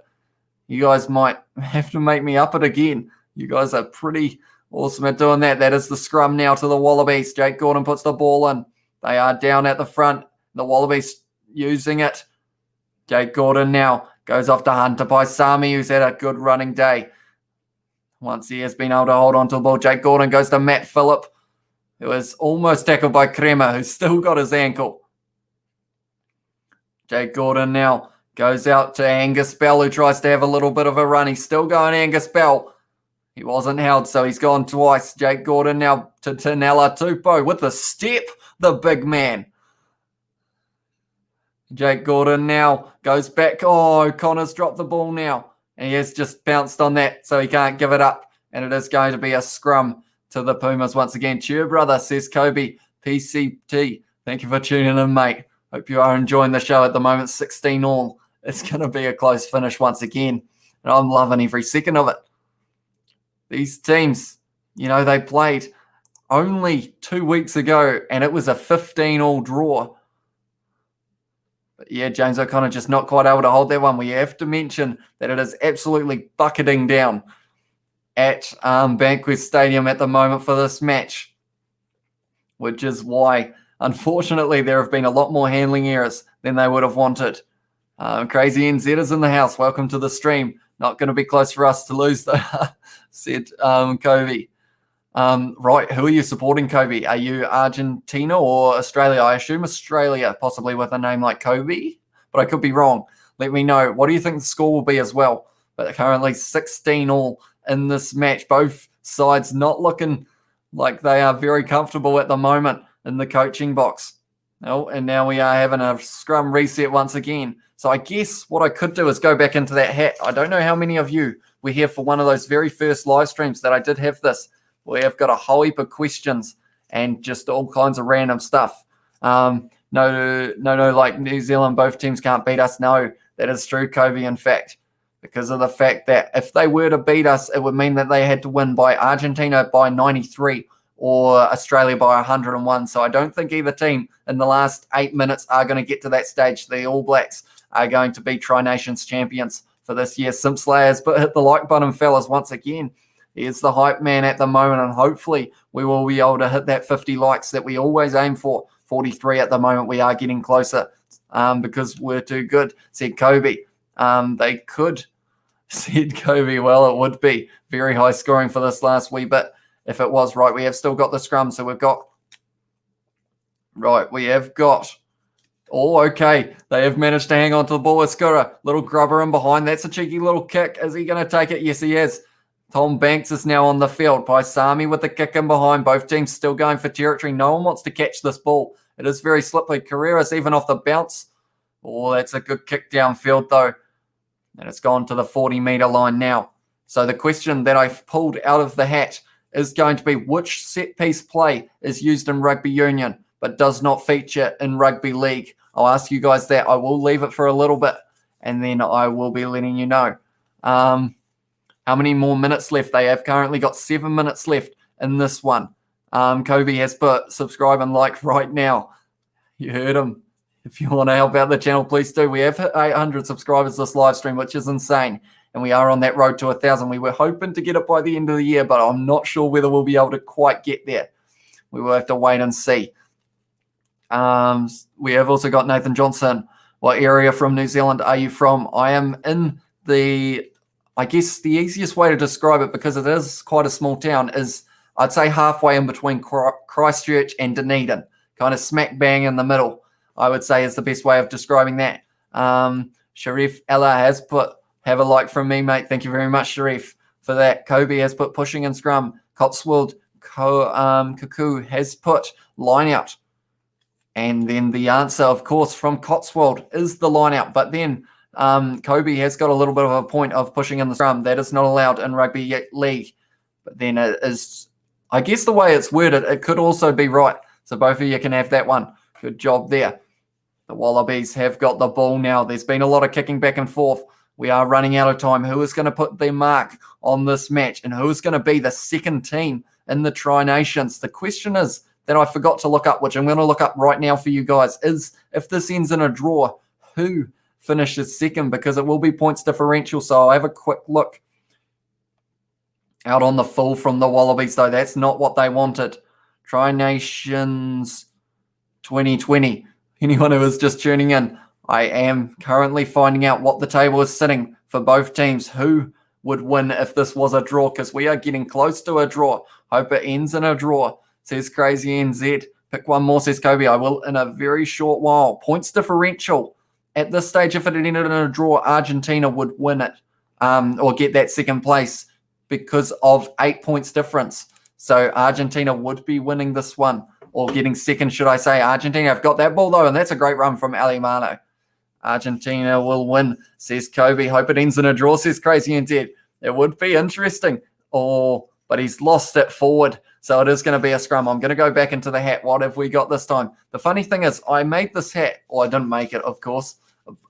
You guys might have to make me up it again. You guys are pretty awesome at doing that. That is the scrum now to the Wallabies. Jake Gordon puts the ball in. They are down at the front. The Wallabies using it. Jake Gordon now goes off to Hunter Paisami, who's had a good running day. Once he has been able to hold on to the ball, Jake Gordon goes to Matt Phillip, who is almost tackled by Kremer, who's still got his ankle. Jake Gordon now goes out to Angus Bell, who tries to have a little bit of a run. He's still going, Angus Bell. He wasn't held, so he's gone twice. Jake Gordon now to Tanela Tupou with the step, the big man. Jake Gordon now goes back. Oh, Connor's dropped the ball now. And he has just bounced on that, so he can't give it up. And it is going to be a scrum to the Pumas once again. Cheer, brother, says Kobe. PCT. Thank you for tuning in, mate. Hope you are enjoying the show at the moment. 16-all. It's going to be a close finish once again. And I'm loving every second of it. These teams, they played only 2 weeks ago, and it was a 15-all draw. But yeah, James O'Connor just not quite able to hold that one. We have to mention that it is absolutely bucketing down at BANKWEST Stadium at the moment for this match, which is why, unfortunately, there have been a lot more handling errors than they would have wanted. Crazy NZ is in the house. Welcome to the stream. Not going to be close for us to lose, though, said Kobe. Right, who are you supporting, Kobe? Are you Argentina or Australia? I assume Australia, possibly with a name like Kobe, but I could be wrong. Let me know. What do you think the score will be as well? But currently 16-all in this match. Both sides not looking like they are very comfortable at the moment in the coaching box. Oh, and now we are having a scrum reset once again. So I guess what I could do is go back into that hat. I don't know how many of you were here for one of those very first live streams that I did have this. We have got a whole heap of questions and just all kinds of random stuff. No, like New Zealand, both teams can't beat us. No, that is true, Kobe, in fact, because of the fact that if they were to beat us, it would mean that they had to win by Argentina by 93 or Australia by 101. So I don't think either team in the last 8 minutes are going to get to that stage. The All Blacks are going to be Tri Nations champions for this year. Simslayers, but hit the like button, fellas, once again. He is the hype man at the moment, and hopefully we will be able to hit that 50 likes that we always aim for. 43 at the moment. We are getting closer because we're too good, said Kobe. They could, said Kobe. Well, it would be very high scoring for this last wee bit if it was right. We have still got the scrum, so we have got. Oh, okay. They have managed to hang on to the ball. Skura, little grubber in behind. That's a cheeky little kick. Is he going to take it? Yes, he is. Tom Banks is now on the field. Paisami with the kick in behind. Both teams still going for territory. No one wants to catch this ball. It is very slippery. Carreras even off the bounce. Oh, that's a good kick downfield, though. And it's gone to the 40-metre line now. So the question that I've pulled out of the hat is going to be which set-piece play is used in rugby union but does not feature in rugby league. I'll ask you guys that. I will leave it for a little bit, and then I will be letting you know. How many more minutes left? They have currently got 7 minutes left in this one. Kobe has put subscribe and like right now. You heard him. If you want to help out the channel, please do. We have hit 800 subscribers this live stream, which is insane. And we are on that road to 1,000. We were hoping to get it by the end of the year, but I'm not sure whether we'll be able to quite get there. We will have to wait and see. We have also got Nathan Johnson. What area from New Zealand are you from? I am in I guess the easiest way to describe it, because it is quite a small town, is I'd say halfway in between Christchurch and Dunedin, kind of smack bang in the middle, I would say is the best way of describing that. Sharif Ella has put, have a like from me, mate. Thank you very much, Sharif, for that. Kobe has put pushing and scrum. Cotswold Cuckoo has put line out. And then the answer, of course, from Cotswold is the line out. But then Kobe has got a little bit of a point of pushing in the scrum. That is not allowed in rugby league. But then it is, I guess the way it's worded, it could also be right. So both of you can have that one. Good job there. The Wallabies have got the ball now. There's been a lot of kicking back and forth. We are running out of time. Who is going to put their mark on this match? And who is going to be the second team in the Tri Nations? The question is that I forgot to look up, which I'm going to look up right now for you guys, is if this ends in a draw, who finishes second? Because it will be points differential. So I'll have a quick look. Out on the full from the Wallabies, though. That's not what they wanted. Tri Nations 2020. Anyone who is just tuning in, I am currently finding out what the table is sitting for both teams. Who would win if this was a draw? Because we are getting close to a draw. Hope it ends in a draw, says Crazy NZ. Pick one more, says Kobe. I will in a very short while. Points differential. At this stage, if it had ended in a draw, Argentina would win it or get that second place because of 8 points difference. So Argentina would be winning this one, or getting second, should I say. Argentina have got that ball, though, and that's a great run from Ali Mano. Argentina will win, says Kobe. Hope it ends in a draw, says Crazy NZ. It would be interesting. But he's lost it forward. So it is going to be a scrum. I'm going to go back into the hat. What have we got this time? The funny thing is I made this hat. Well, I didn't make it, of course.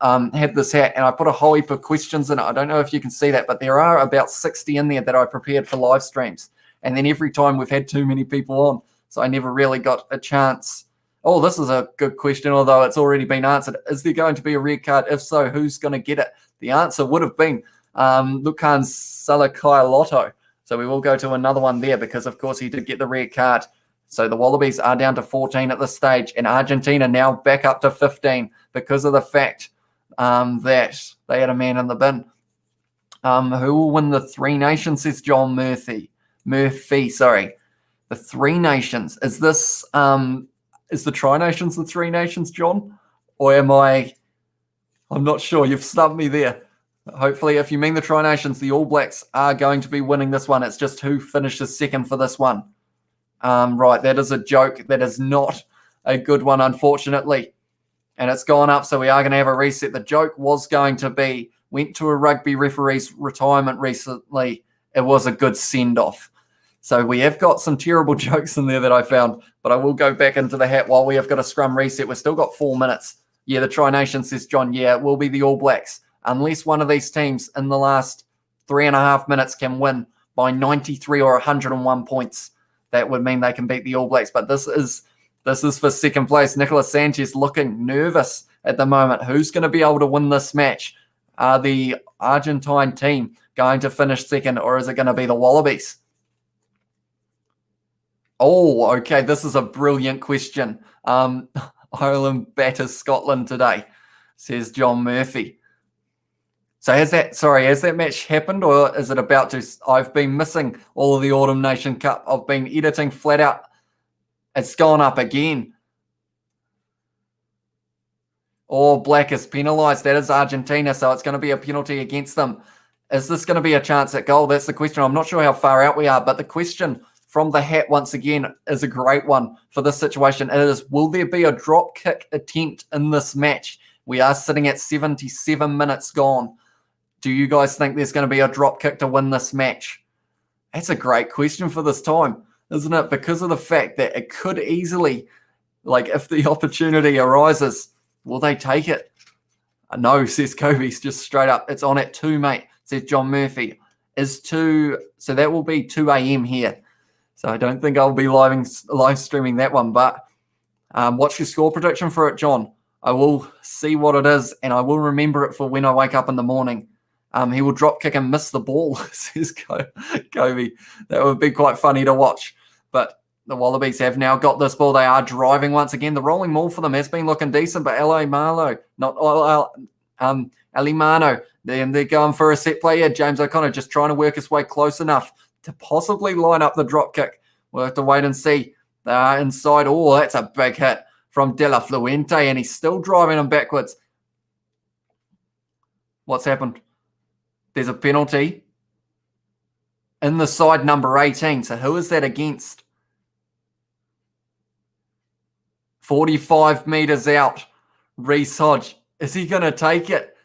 Had this hat and I put a whole heap of questions in it. I don't know if you can see that, but there are about 60 in there that I prepared for live streams. And then every time we've had too many people on, so I never really got a chance. Oh, this is a good question, although it's already been answered. Is there going to be a red card? If so, who's going to get it? The answer would have been Lukan Salakailoto. So we will go to another one there because, of course, he did get the red card. So the Wallabies are down to 14 at this stage, and Argentina now back up to 15 because of the fact that they had a man in the bin. Who will win the Three Nations, says John Murphy. The Three Nations. Is this is the Tri Nations the Three Nations, John? Or am I'm not sure. You've stumped me there. Hopefully, if you mean the Tri Nations, the All Blacks are going to be winning this one. It's just who finishes second for this one. Right, that is a joke. That is not a good one, unfortunately. And it's gone up, so we are going to have a reset. The joke was going to be, went to a rugby referee's retirement recently. It was a good send-off. So we have got some terrible jokes in there that I found, but I will go back into the hat while we have got a scrum reset. We've still got 4 minutes. Yeah, the Tri Nations, says John. Yeah, it will be the All Blacks. Unless one of these teams in the last 3.5 minutes can win by 93 or 101 points, that would mean they can beat the All Blacks. But this is for second place. Nicolas Sanchez looking nervous at the moment. Who's going to be able to win this match? Are the Argentine team going to finish second, or is it going to be the Wallabies? Oh, okay. This is a brilliant question. Ireland batters Scotland today, says John Murphy. So has that match happened, or is it about to? I've been missing all of the Autumn Nation Cup. I've been editing flat out. It's gone up again. All Black is penalised. That is Argentina, so it's going to be a penalty against them. Is this going to be a chance at goal? That's the question. I'm not sure how far out we are, but the question from the hat once again is a great one for this situation. It is, will there be a drop kick attempt in this match? We are sitting at 77 minutes gone. Do you guys think there's going to be a drop kick to win this match? That's a great question for this time, isn't it? Because of the fact that it could easily, like if the opportunity arises, will they take it? No, says Kobe's just straight up. It's on at 2, mate, says John Murphy. Is 2, so that will be 2 a.m. here. So I don't think I'll be live streaming that one. But what's your score prediction for it, John? I will see what it is, and I will remember it for when I wake up in the morning. He will drop kick and miss the ball, says Kobe. That would be quite funny to watch. But the Wallabies have now got this ball. They are driving once again. The rolling maul for them has been looking decent, but Alimano, then they're going for a set play. Yeah, James O'Connor just trying to work his way close enough to possibly line up the drop kick. We'll have to wait and see. They are inside. Oh, that's a big hit from De La Fuente, and he's still driving him backwards. What's happened? There's a penalty in the side number 18. So who is that against? 45 metres out. Reece Hodge. Is he going to take it?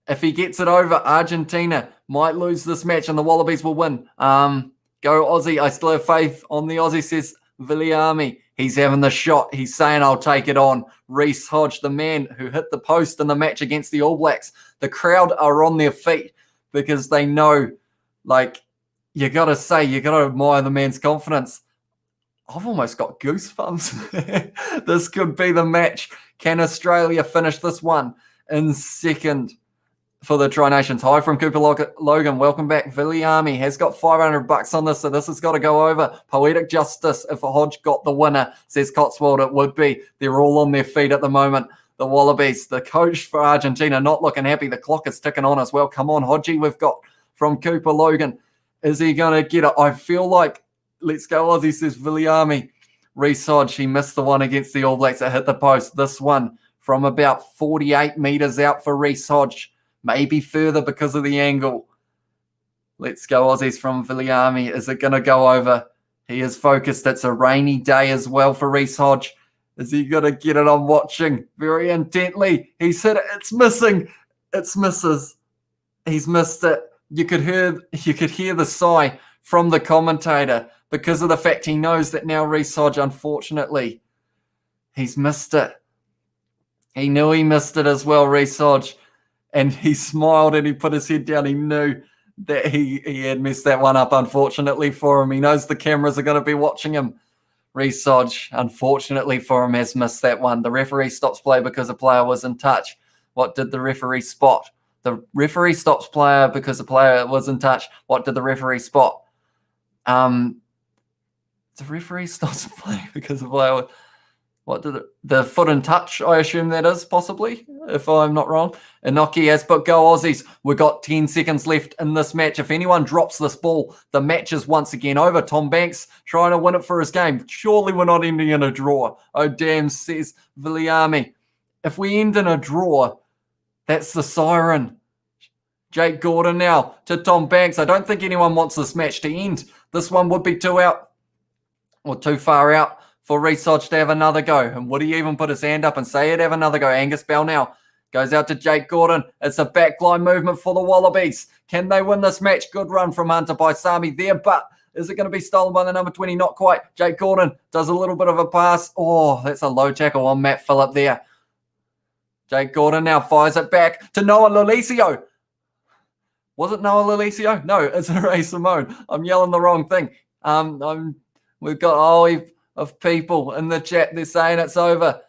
If he gets it over, Argentina might lose this match and the Wallabies will win. Go Aussie. I still have faith on the Aussie, says Viliami. He's having the shot. He's saying, I'll take it on. Reece Hodge, the man who hit the post in the match against the All Blacks. The crowd are on their feet because they know, like, you got to admire the man's confidence. I've almost got goosebumps. This could be the match. Can Australia finish this one in second for the Tri Nations? Hi from Cooper Logan. Welcome back. Viliami has got $500 on this, so this has got to go over. Poetic justice. If Hodge got the winner, says Cotswold, it would be. They're all on their feet at the moment. The Wallabies, the coach for Argentina, not looking happy. The clock is ticking on as well. Come on, Hodgie, we've got from Cooper Logan. Is he going to get it? I feel like, let's go Aussie, says Viliami. Reece Hodge, he missed the one against the All Blacks that hit the post. This one from about 48 metres out for Reece Hodge. Maybe further because of the angle. Let's go Aussies from Viliami. Is it going to go over? He is focused. It's a rainy day as well for Reece Hodge. Is he going to get it? I'm watching very intently. He's hit it. It's missing. It's misses. He's missed it. You could hear the sigh from the commentator because of the fact he knows that now Reece Hodge, unfortunately, he's missed it. He knew he missed it as well, Reece Hodge. And he smiled and he put his head down. He knew that he had messed that one up, unfortunately for him. He knows the cameras are going to be watching him. Reece Hodge, unfortunately for him, has missed that one. The referee stops play because a player was in touch. What did the referee spot? The referee stops player because the player was in touch. What did the referee spot? The referee stops play because the player... What did the foot in touch, I assume that is, possibly, if I'm not wrong. Inoki has put go Aussies. We've got 10 seconds left in this match. If anyone drops this ball, the match is once again over. Tom Banks trying to win it for his game. Surely we're not ending in a draw. Oh, damn, says Viliami. If we end in a draw, that's the siren. Jake Gordon now to Tom Banks. I don't think anyone wants this match to end. This one would be too far out for Reece Hodge to have another go. And would he even put his hand up and say he'd have another go? Angus Bell now goes out to Jake Gordon. It's a backline movement for the Wallabies. Can they win this match? Good run from Hunter Paisami there, but is it going to be stolen by the number 20? Not quite. Jake Gordon does a little bit of a pass. Oh, that's a low tackle on Matt Phillip there. Jake Gordon now fires it back to Noah Lolesio. Was it Noah Lolesio? No, it's Ray Simone. I'm yelling the wrong thing. We've got of people in the chat. They're saying it's over.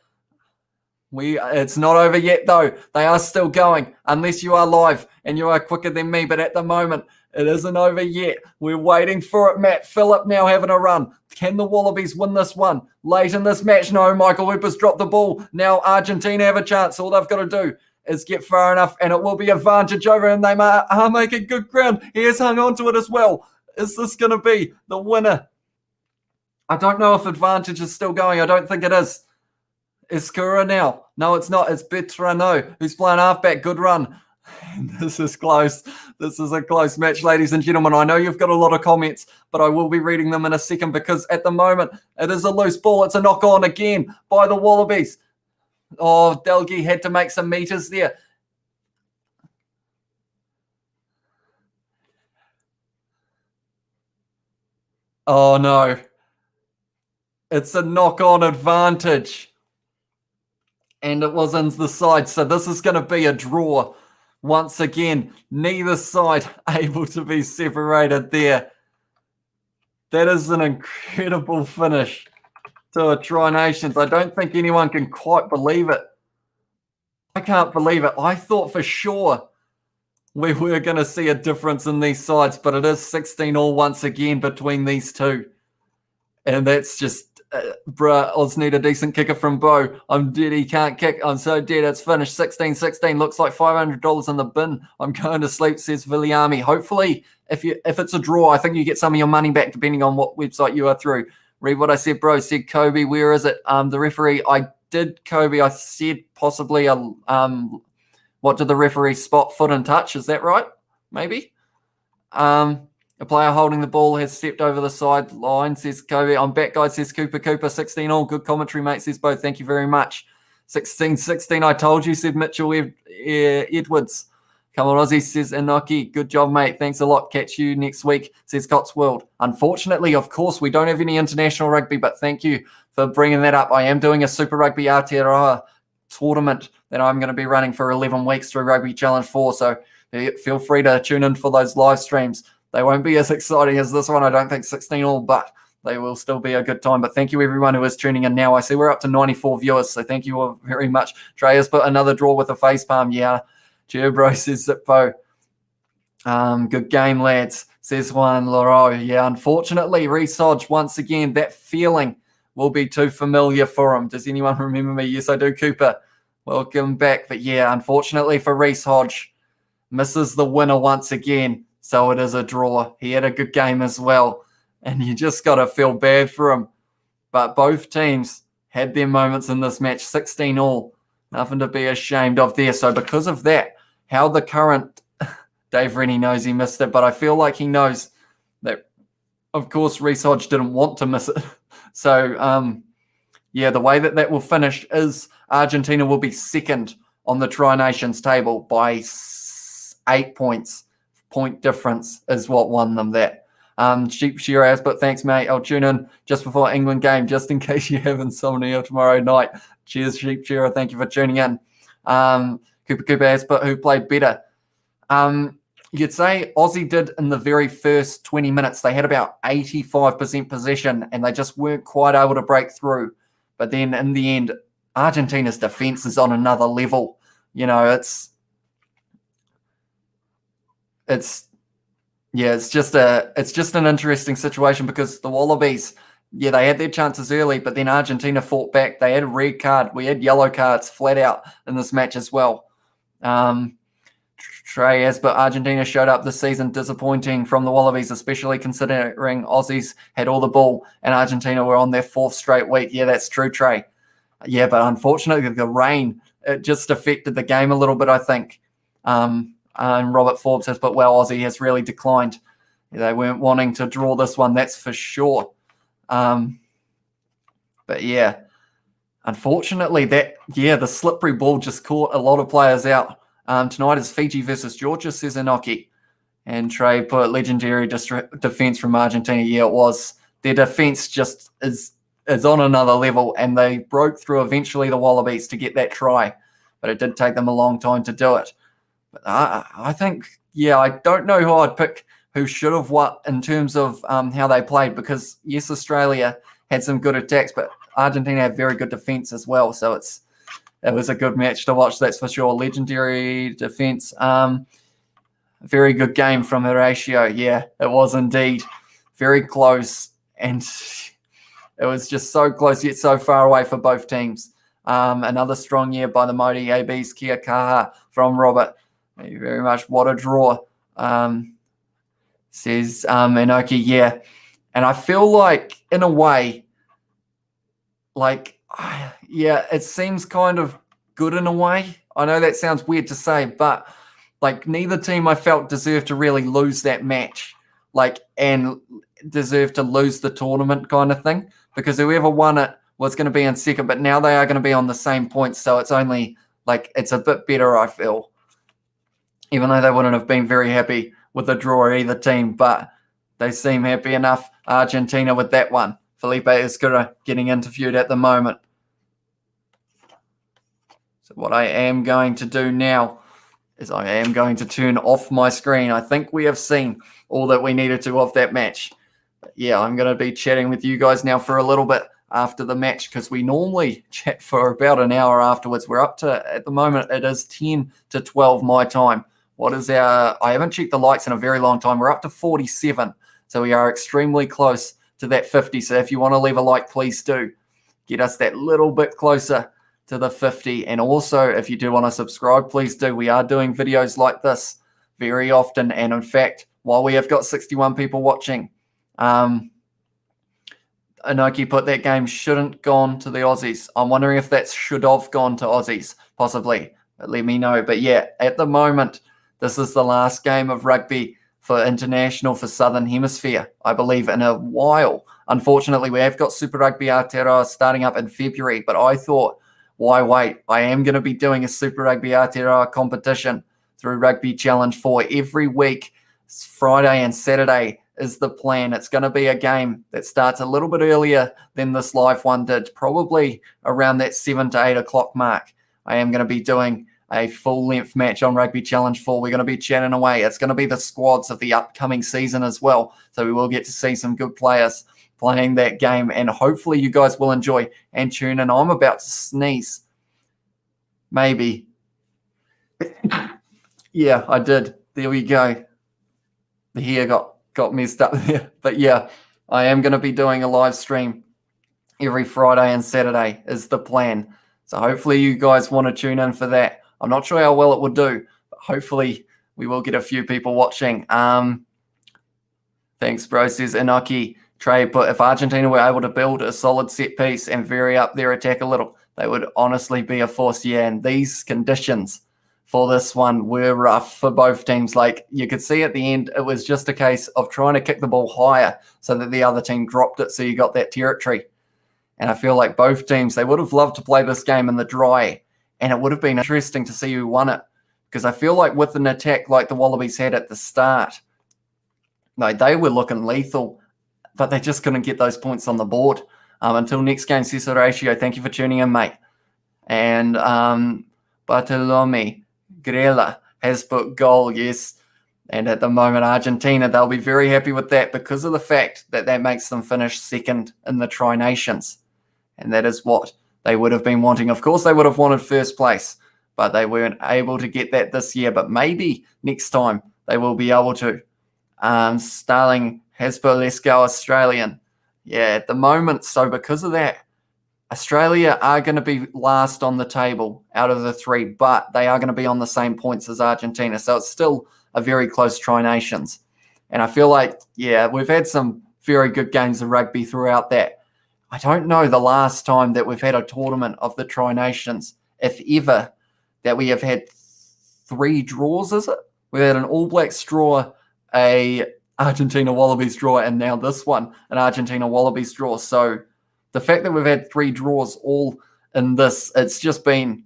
It's not over yet, though. They are still going, unless you are live and you are quicker than me. But at the moment, it isn't over yet. We're waiting for it. Matt Phillip now having a run. Can the Wallabies win this one? Late in this match, no. Michael Hooper's dropped the ball. Now Argentina have a chance. All they've got to do is get far enough, and it will be a advantage over, and they are making good ground. He has hung on to it as well. Is this going to be the winner? I don't know if advantage is still going. I don't think it is. Iskura now. No, it's not. It's Betrano who's playing halfback. Good run. This is close. This is a close match, ladies and gentlemen. I know you've got a lot of comments, but I will be reading them in a second because at the moment it is a loose ball. It's a knock on again by the Wallabies. Oh, Delgi had to make some meters there. Oh, no. It's a knock-on advantage. And it was in the side. So this is going to be a draw. Once again, neither side able to be separated there. That is an incredible finish to a Tri Nations. I don't think anyone can quite believe it. I can't believe it. I thought for sure we were going to see a difference in these sides, but it is 16-all once again between these two. And that's just... Oz need a decent kicker from Bo. I'm dead. He can't kick. I'm so dead. It's finished. 16-16. Looks like $500 in the bin. I'm going to sleep, says Viliami. Hopefully, if it's a draw, I think you get some of your money back depending on what website you are through. Read what I said, bro. Said Kobe. Where is it? The referee. I did Kobe. I said possibly what did the referee spot? Foot and touch. Is that right? Maybe. A player holding the ball has stepped over the sideline, says Kobe. I'm back, guys, says Cooper. 16-all. Good commentary, mate, says Bo. Thank you very much. 16-16, I told you, said Mitchell Edwards. Come on, Aussie, says Inoki. Good job, mate. Thanks a lot. Catch you next week, says Cotswold. Unfortunately, of course, we don't have any international rugby, but thank you for bringing that up. I am doing a Super Rugby Aotearoa tournament that I'm going to be running for 11 weeks through Rugby Challenge 4, so feel free to tune in for those live streams. They won't be as exciting as this one, I don't think, 16-all, but they will still be a good time. But thank you, everyone who is tuning in now. I see we're up to 94 viewers, so thank you all very much. Trey has put another draw with a face palm. Yeah, cheer, bro, says Zippo. Good game, lads, says Juan Leroy. Yeah, unfortunately, Reece Hodge, once again, that feeling will be too familiar for him. Does anyone remember me? Yes, I do, Cooper. Welcome back. But yeah, unfortunately for Reece Hodge, misses the winner once again. So it is a draw. He had a good game as well. And you just got to feel bad for him. But both teams had their moments in this match. 16-all. Nothing to be ashamed of there. So because of that, how the current... Dave Rennie knows he missed it, but I feel like he knows that, of course, Reece Hodge didn't want to miss it. So yeah, the way that will finish is Argentina will be second on the Tri Nations table by 8 points. Point difference is what won them that. Sheep Shearer has, but thanks, mate. I'll tune in just before England game, just in case you have insomnia tomorrow night. Cheers, Sheep Shearer. Thank you for tuning in. Cooper has, but who played better? You'd say Aussie did in the very first 20 minutes. They had about 85% possession, and they just weren't quite able to break through. But then in the end, Argentina's defense is on another level. You know, it's just an interesting situation because the Wallabies, yeah, they had their chances early, but then Argentina fought back. They had a red card. We had yellow cards flat out in this match as well. Trey has, but Argentina showed up this season disappointing from the Wallabies, especially considering Aussies had all the ball and Argentina were on their 4th straight week. Yeah, that's true, Trey. Yeah, but unfortunately the rain, it just affected the game a little bit, I think. And Robert Forbes has, but well, Aussie has really declined. They weren't wanting to draw this one, that's for sure. But yeah, unfortunately, the slippery ball just caught a lot of players out. Tonight is Fiji versus Georgia, says Inoki. And Trey put legendary defense from Argentina. Yeah, it was. Their defense just is on another level, and they broke through eventually the Wallabies to get that try. But it did take them a long time to do it. But I think, yeah, I don't know who I'd pick who should have won in terms of how they played because, yes, Australia had some good attacks, but Argentina had very good defense as well. So it was a good match to watch, that's for sure. Legendary defense. Very good game from Horatio. Yeah, it was indeed. Very close. And it was just so close yet so far away for both teams. Another strong year by the Modi ABs. Kia kaha from Robert. Thank you very much. What a draw. Says Inoki, yeah. And I feel like, in a way, yeah, it seems kind of good in a way. I know that sounds weird to say, but neither team I felt deserved to really lose that match, and deserved to lose the tournament kind of thing, because whoever won it was going to be in second, but now they are going to be on the same points, so it's only it's a bit better, I feel, even though they wouldn't have been very happy with the draw of either team, but they seem happy enough. Argentina with that one. Felipe Escura getting interviewed at the moment. So what I am going to do now is I am going to turn off my screen. I think we have seen all that we needed to of that match. But yeah, I'm going to be chatting with you guys now for a little bit after the match because we normally chat for about an hour afterwards. We're up to, at the moment, it is 10 to 12 my time. What is I haven't checked the likes in a very long time. We're up to 47. So we are extremely close to that 50. So if you want to leave a like, please do. Get us that little bit closer to the 50. And also, if you do want to subscribe, please do. We are doing videos like this very often. And in fact, while we have got 61 people watching, Inoki put that game shouldn't gone to the Aussies. I'm wondering if that should have gone to Aussies, possibly. But let me know. But yeah, at the moment, this is the last game of rugby for international for Southern Hemisphere, I believe, in a while. Unfortunately, we have got Super Rugby Aotearoa starting up in February, but I thought, why wait? I am going to be doing a Super Rugby Aotearoa competition through Rugby Challenge 4 every week. It's Friday and Saturday is the plan. It's going to be a game that starts a little bit earlier than this live one did, probably around that 7 to 8 o'clock mark. I am going to be doing a full-length match on Rugby Challenge 4. We're going to be chatting away. It's going to be the squads of the upcoming season as well. So we will get to see some good players playing that game, and hopefully you guys will enjoy and tune in. I'm about to sneeze. Maybe. Yeah, I did. There we go. The hair got messed up there. But yeah, I am going to be doing a live stream every Friday and Saturday is the plan. So hopefully you guys want to tune in for that. I'm not sure how well it will do, but hopefully we will get a few people watching. Thanks, bro, says Inoki. Trey, but if Argentina were able to build a solid set piece and vary up their attack a little, they would honestly be a force. Yeah, and these conditions for this one were rough for both teams. You could see at the end, it was just a case of trying to kick the ball higher so that the other team dropped it so you got that territory. And I feel like both teams, they would have loved to play this game in the dry, and it would have been interesting to see who won it. Because I feel like with an attack like the Wallabies had at the start, like they were looking lethal, but they just couldn't get those points on the board. Until next game, Cesar Ratio, thank you for tuning in, mate. And Bartolome Grela has put goal, yes. And at the moment, Argentina, they'll be very happy with that because of the fact that that makes them finish second in the Tri Nations. And that is what they would have been wanting. Of course, they would have wanted first place, but they weren't able to get that this year. But maybe next time they will be able to. Starling has put let's go Australian. Yeah, at the moment. So because of that, Australia are going to be last on the table out of the three, but they are going to be on the same points as Argentina. So it's still a very close Tri Nations. And I feel like, yeah, we've had some very good games of rugby throughout that. I don't know the last time that we've had a tournament of the Tri Nations, if ever, that we have had 3 draws, is it? We've had an All Blacks draw, a Argentina Wallabies draw, and now this one, an Argentina Wallabies draw. So the fact that we've had 3 draws all in this, it's just been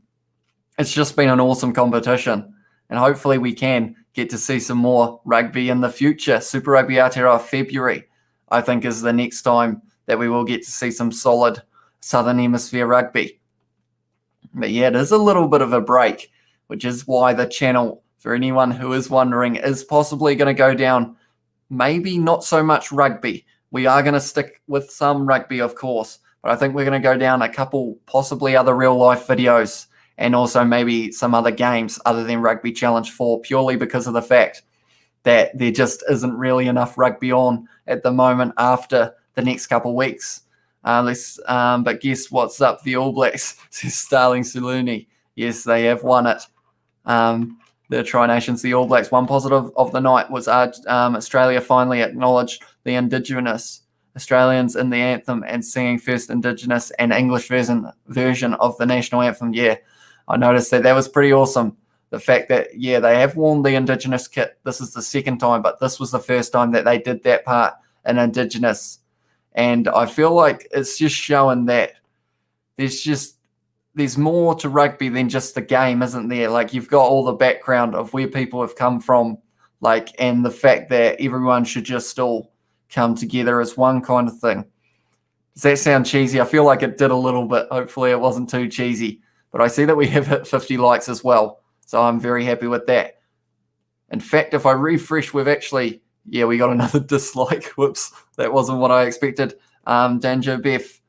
an awesome competition. And hopefully we can get to see some more rugby in the future. Super Rugby Aotearoa February, I think, is the next time that we will get to see some solid Southern Hemisphere rugby. But yeah, it is a little bit of a break, which is why the channel, for anyone who is wondering, is possibly going to go down maybe not so much rugby. We are going to stick with some rugby, of course, but I think we're going to go down a couple possibly other real-life videos and also maybe some other games other than Rugby Challenge 4, purely because of the fact that there just isn't really enough rugby on at the moment after the next couple of weeks. But guess what's up? The All Blacks, says Starling Suluni. Yes, they have won it. The Tri Nations, the All Blacks. One positive of the night was Australia finally acknowledged the Indigenous Australians in the anthem and singing first Indigenous and English version of the national anthem. Yeah, I noticed that was pretty awesome. The fact that, yeah, they have worn the Indigenous kit. This is the second time, but this was the first time that they did that part in Indigenous. And I feel like it's just showing that there's more to rugby than just the game, isn't there? Like, you've got all the background of where people have come from, like, and the fact that everyone should just all come together as one kind of thing. Does that sound cheesy? I feel like it did a little bit. Hopefully it wasn't too cheesy. But I see that we have hit 50 likes as well, so I'm very happy with that. In fact, if I refresh, we've actually, yeah, we got another dislike. Whoops, that wasn't what I expected. Danjo Beth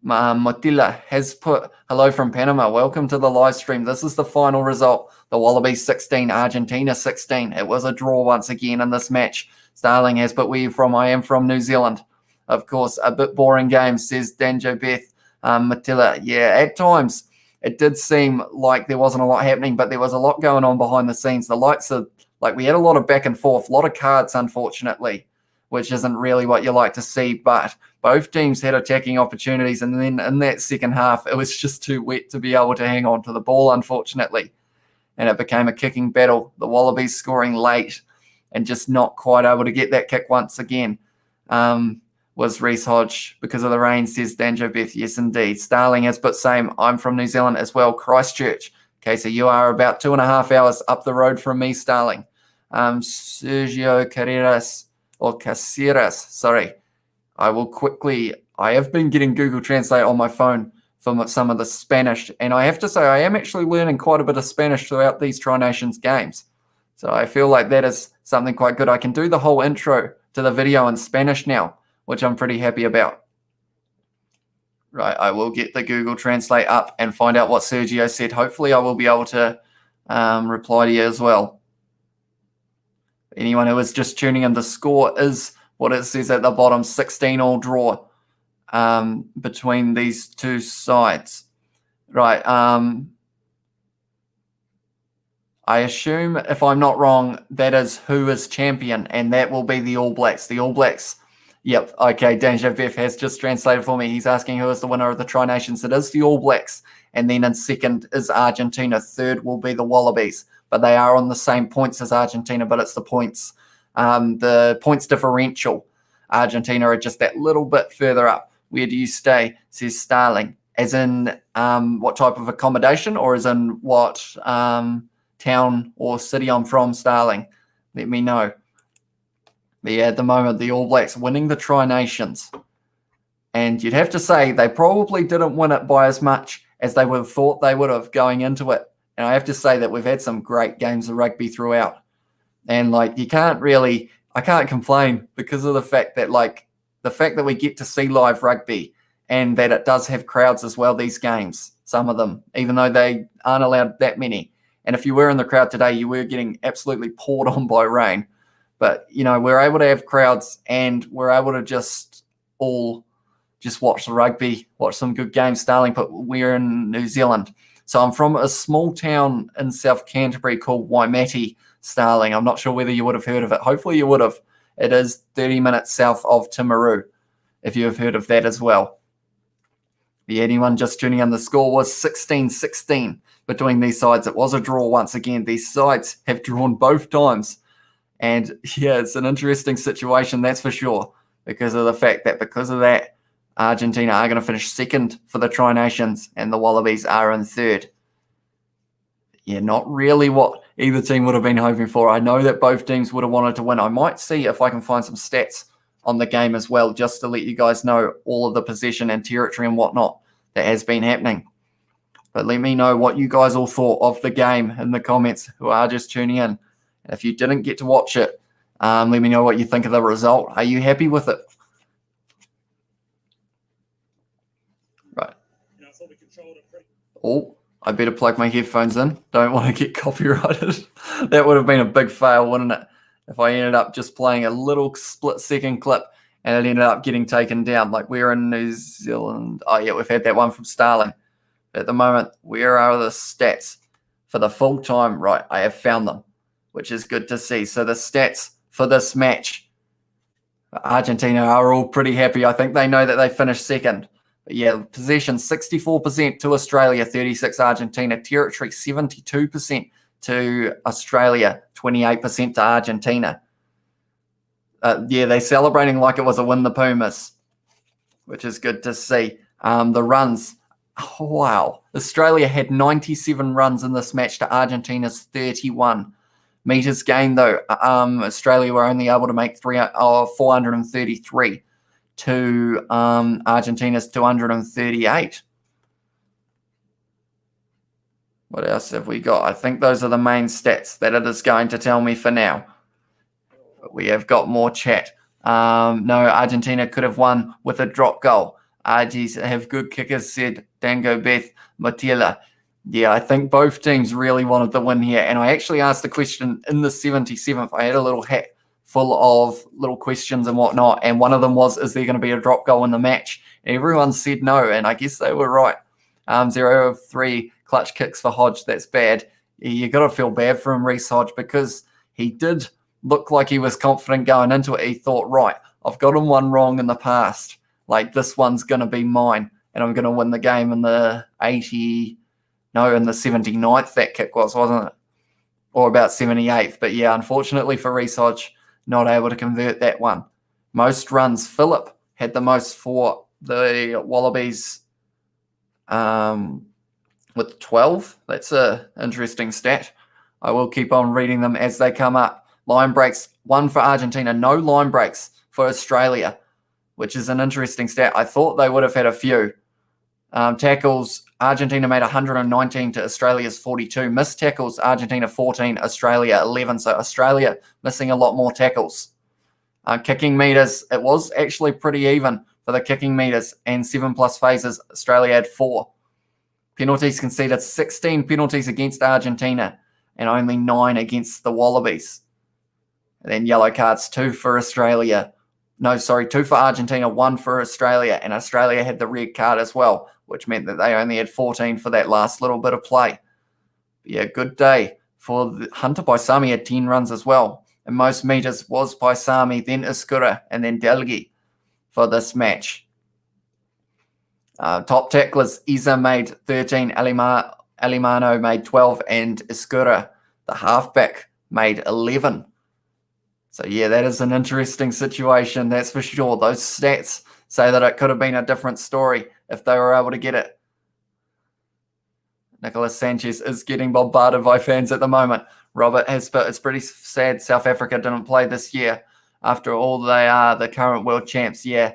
Motila has put, hello from Panama. Welcome to the live stream. This is the final result. The Wallabies 16, Argentina 16. It was a draw once again in this match. Starling has put, where you from? I am from New Zealand. Of course, a bit boring game, says Danjo Beth Motila. Yeah, at times it did seem like there wasn't a lot happening, but there was a lot going on behind the scenes. The lights are, like, we had a lot of back and forth, a lot of cards, unfortunately, which isn't really what you like to see. But both teams had attacking opportunities, and then in that second half, it was just too wet to be able to hang on to the ball, unfortunately. And it became a kicking battle. The Wallabies scoring late and just not quite able to get that kick once again. Was Reece Hodge because of the rain, says Danjo Beth. Yes, indeed. Starling has put same. I'm from New Zealand as well, Christchurch. Okay, so you are about 2.5 hours up the road from me, Starling. Sergio Caceres, sorry. I have been getting Google Translate on my phone for some of the Spanish, and I have to say I am actually learning quite a bit of Spanish throughout these Tri Nations games. So I feel like that is something quite good. I can do the whole intro to the video in Spanish now, which I'm pretty happy about. Right, I will get the Google Translate up and find out what Sergio said. Hopefully I will be able to reply to you as well. Anyone who is just tuning in, the score is what it says at the bottom, 16-all draw between these two sides. Right, I assume, if I'm not wrong, that is who is champion, and that will be the All Blacks. The All Blacks. Yep, okay, Danjo Beth has just translated for me. He's asking who is the winner of the Tri Nations. It is the All Blacks, and then in second is Argentina. Third will be the Wallabies, but they are on the same points as Argentina, but it's the points differential. Argentina are just that little bit further up. where do you stay? Says Starling. As in what type of accommodation, or as in what town or city I'm from, Starling? Let me know. But yeah, at the moment, the All Blacks winning the Tri Nations. And you'd have to say they probably didn't win it by as much as they would have thought they would have going into it. And I have to say that we've had some great games of rugby throughout. And like, I can't complain because of the fact that we get to see live rugby and that it does have crowds as well, these games, some of them, even though they aren't allowed that many. And if you were in the crowd today, you were getting absolutely poured on by rain. But, we're able to have crowds and we're able to just watch the rugby, watch some good games. Starling, but we're in New Zealand. So I'm from a small town in South Canterbury called Waimate, Starling. I'm not sure whether you would have heard of it. Hopefully you would have. It is 30 minutes south of Timaru, if you have heard of that as well. Yeah, anyone just tuning in, the score was 16-16 between these sides. It was a draw once again. These sides have drawn both times. And yeah, it's an interesting situation, that's for sure, because of that, Argentina are going to finish second for the Tri Nations and the Wallabies are in third. Yeah, not really what either team would have been hoping for. I know that both teams would have wanted to win. I might see if I can find some stats on the game as well, just to let you guys know all of the possession and territory and whatnot that has been happening. But let me know what you guys all thought of the game in the comments who are just tuning in. And if you didn't get to watch it, let me know what you think of the result. Are you happy with it? Right. Oh, I better plug my headphones in. Don't want to get copyrighted. That would have been a big fail, wouldn't it? If I ended up just playing a little split-second clip and it ended up getting taken down. Like, we're in New Zealand. Oh, yeah, we've had that one from Starling. At the moment, where are the stats for the full time? Right, I have found them, which is good to see. So the stats for this match, Argentina are all pretty happy. I think they know that they finished second. But yeah, possession 64% to Australia, 36 Argentina. Territory 72% to Australia, 28% to Argentina. Yeah, they're celebrating like it was a win, the Pumas, which is good to see. The runs, oh, wow. Australia had 97 runs in this match to Argentina's 31. Meters gained, though, Australia were only able to make 433 to Argentina's 238. What else have we got? I think those are the main stats that it is going to tell me for now. But we have got more chat. No, Argentina could have won with a drop goal. Argies have good kickers, said Dango Beth Matila. Yeah, I think both teams really wanted the win here. And I actually asked the question in the 77th. I had a little hat full of little questions and whatnot. And one of them was, is there going to be a drop goal in the match? And everyone said no. And I guess they were right. 0 of 3 clutch kicks for Hodge. That's bad. You got to feel bad for him, Reece Hodge, because he did look like he was confident going into it. He thought, right, I've gotten one wrong in the past. Like, this one's going to be mine. And I'm going to win the game in the 79th that kick was, wasn't it? Or about 78th. But yeah, unfortunately for Reece Hodge, not able to convert that one. Most runs, Phillip had the most for the Wallabies with 12. That's an interesting stat. I will keep on reading them as they come up. Line breaks, 1 for Argentina. No line breaks for Australia, which is an interesting stat. I thought they would have had a few. Tackles, Argentina made 119 to Australia's 42. Missed tackles, Argentina 14, Australia 11. So Australia missing a lot more tackles. Kicking meters, it was actually pretty even for the kicking meters, and 7+ phases, Australia had 4. Penalties conceded, 16 penalties against Argentina and only 9 against the Wallabies. And then yellow cards, 2 for Australia. No, sorry, 2 for Argentina, 1 for Australia, and Australia had the red card as well, which meant that they only had 14 for that last little bit of play. But yeah, good day for Hunter Paisami, had 10 runs as well. And most meters was Paisami, then Iskura, and then Delgi for this match. Top tacklers, Isa made 13, Alimano made 12, and Iskura, the halfback, made 11. So yeah, that is an interesting situation, that's for sure. Those stats say that it could have been a different story if they were able to get it. Nicholas Sanchez is getting bombarded by fans at the moment. Robert has put, it's pretty sad South Africa didn't play this year. After all, they are the current world champs. Yeah,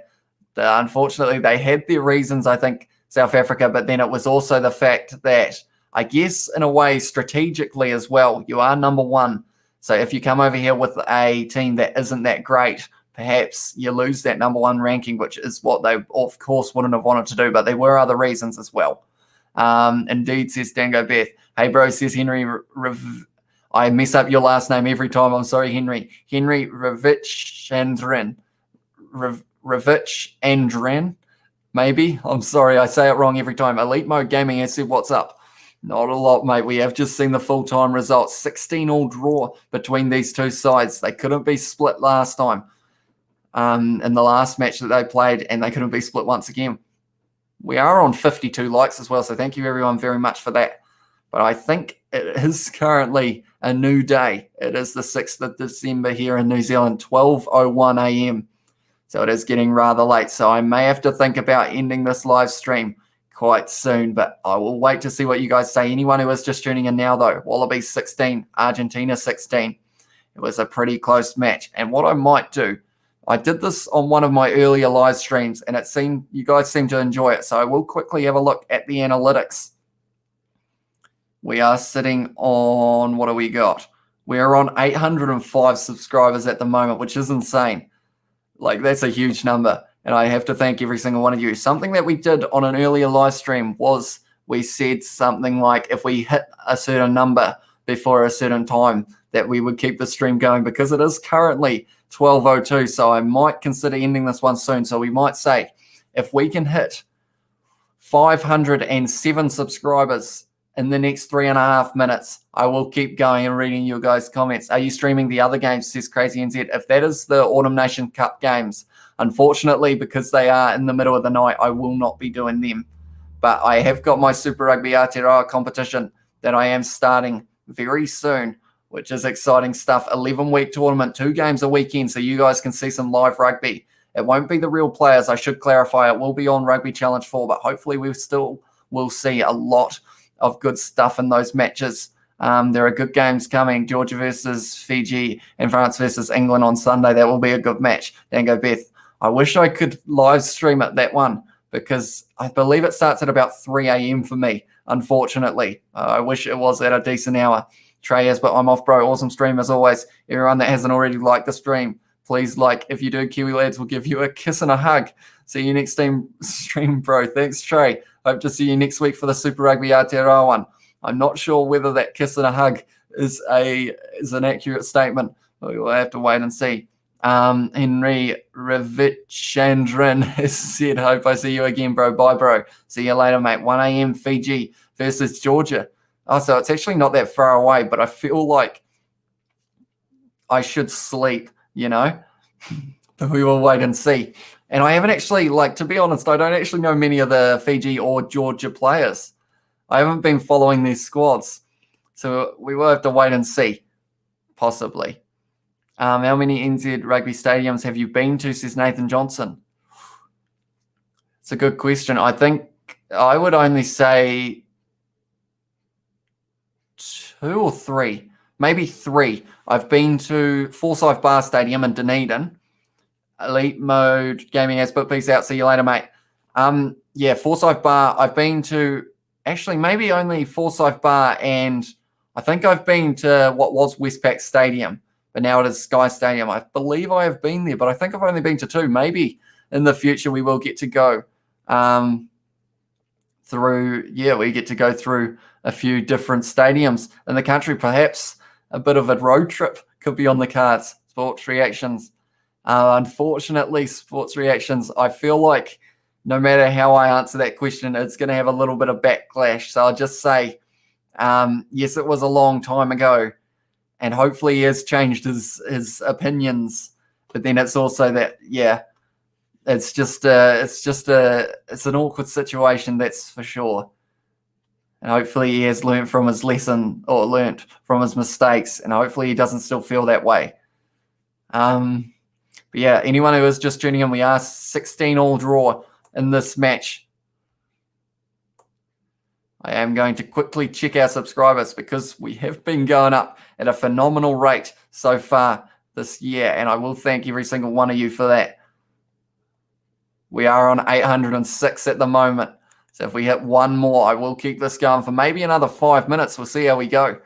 unfortunately, they had their reasons, I think, South Africa, but then it was also the fact that, I guess, in a way, strategically as well, you are number one. So if you come over here with a team that isn't that great, perhaps you lose that number one ranking, which is what they, of course, wouldn't have wanted to do, but there were other reasons as well. Indeed, says Dango Beth. Hey, bro, says Henry. I mess up your last name every time. I'm sorry, Henry. Henry Ravichandran. Ravichandran, maybe. I'm sorry, I say it wrong every time. Elite Mode Gaming has said, what's up? Not a lot, mate. We have just seen the full-time results. 16-all draw between these two sides. They couldn't be split last time in the last match that they played, and they couldn't be split once again. We are on 52 likes as well, so thank you everyone very much for that. But I think it is currently a new day. It is the 6th of December here in New Zealand, 12:01 a.m. So it is getting rather late. So I may have to think about ending this live stream quite soon, but I will wait to see what you guys say. Anyone who is just tuning in now, though, Wallabies 16, Argentina 16. It was a pretty close match. And what I might do, I did this on one of my earlier live streams, and it seemed you guys seem to enjoy it. So I will quickly have a look at the analytics. We are sitting on, what do we got? We are on 805 subscribers at the moment, which is insane. Like, that's a huge number. And I have to thank every single one of you. Something that we did on an earlier live stream was we said something like if we hit a certain number before a certain time that we would keep the stream going, because it is currently 12:02. So I might consider ending this one soon. So we might say if we can hit 507 subscribers in the next 3.5 minutes, I will keep going and reading your guys' comments. Are you streaming the other games, says Crazy NZ? If that is the Autumn Nation Cup games, unfortunately, because they are in the middle of the night, I will not be doing them. But I have got my Super Rugby Aotearoa competition that I am starting very soon, which is exciting stuff. 11-week tournament, 2 games a weekend, so you guys can see some live rugby. It won't be the real players, I should clarify. It will be on Rugby Challenge 4, but hopefully we still will see a lot of good stuff in those matches. There are good games coming. Georgia versus Fiji and France versus England on Sunday. That will be a good match. Dango Beth. I wish I could live stream it, that one, because I believe it starts at about 3 a.m. for me, unfortunately. I wish it was at a decent hour. Trey but I'm off, bro. Awesome stream as always. Everyone that hasn't already liked the stream, please like. If you do, Kiwi Lads will give you a kiss and a hug. See you next stream, bro. Thanks, Trey. Hope to see you next week for the Super Rugby Aotearoa one. I'm not sure whether that kiss and a hug is an accurate statement. We'll have to wait and see. Henry Ravichandran has said, hope I see you again, bro. Bye, bro. See you later, mate. 1 a.m. Fiji versus Georgia. Oh, so it's actually not that far away, but I feel like I should sleep, you know? But we will wait and see. And I haven't actually, to be honest, I don't actually know many of the Fiji or Georgia players. I haven't been following these squads. So we will have to wait and see, possibly. How many NZ rugby stadiums have you been to, says Nathan Johnson? It's a good question. I think I would only say 2 or 3, maybe 3. I've been to Forsyth Bar Stadium in Dunedin. Elite Mode Gaming has put peace out. See you later, mate. Yeah, Forsyth Bar. I've been to actually maybe only Forsyth Bar, and I think I've been to what was Westpac Stadium, but now it is Sky Stadium. I believe I have been there, but I think I've only been to 2. Maybe in the future we will get to go we get to go through a few different stadiums in the country. Perhaps a bit of a road trip could be on the cards. Sports reactions. Unfortunately, sports reactions, I feel like no matter how I answer that question, it's going to have a little bit of backlash. So I'll just say, yes, it was a long time ago, and hopefully he has changed his opinions. But then it's also that, yeah, it's an awkward situation, that's for sure. And hopefully he has learned from his lesson, or learnt from his mistakes, and hopefully he doesn't still feel that way. But yeah, anyone who is just tuning in, we are 16-all draw in this match. I am going to quickly check our subscribers because we have been going up at a phenomenal rate so far this year, and I will thank every single one of you for that. We are on 806 at the moment, so if we hit one more, I will keep this going for maybe another 5 minutes. We'll see how we go.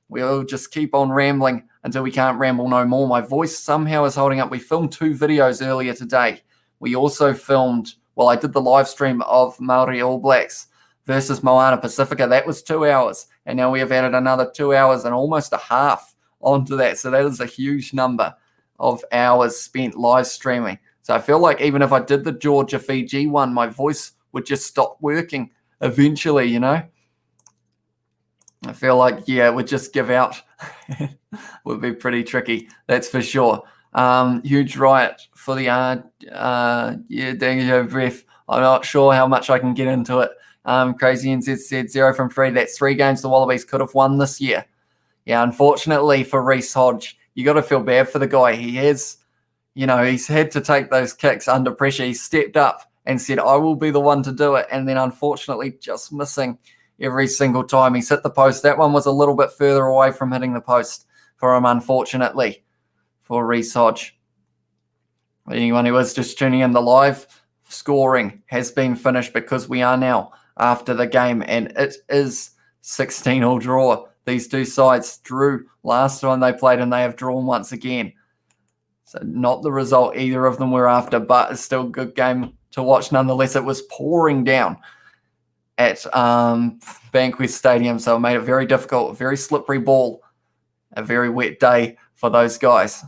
We'll just keep on rambling until we can't ramble no more. My voice somehow is holding up. We filmed 2 videos earlier today. We also filmed, well, I did the live stream of Māori All Blacks versus Moana Pacifica. That was 2 hours, and now we have added another 2 hours and almost a half onto that. So that is a huge number of hours spent live streaming. So I feel like even if I did the Georgia-Fiji one, my voice would just stop working eventually, you know? I feel like, yeah, it would just give out. Would be pretty tricky, that's for sure. Huge riot for the yeah, Dango Breath. I'm not sure how much I can get into it. Crazy NZ said 0 from 3. That's 3 games the Wallabies could have won this year. Yeah, unfortunately for Reece Hodge, you got to feel bad for the guy. He has, you know, he's had to take those kicks under pressure. He stepped up and said, I will be the one to do it. And then unfortunately just missing every single time he's hit the post. That one was a little bit further away from hitting the post for him, unfortunately, for Reece Hodge. Anyone who is just tuning in, the live scoring has been finished because we are now after the game, and it is 16-all draw. These two sides drew last time they played, and they have drawn once again. So not the result either of them were after, but it's still a good game to watch nonetheless. It was pouring down at BANKWEST Stadium, so it made it very difficult, a very slippery ball, a very wet day for those guys.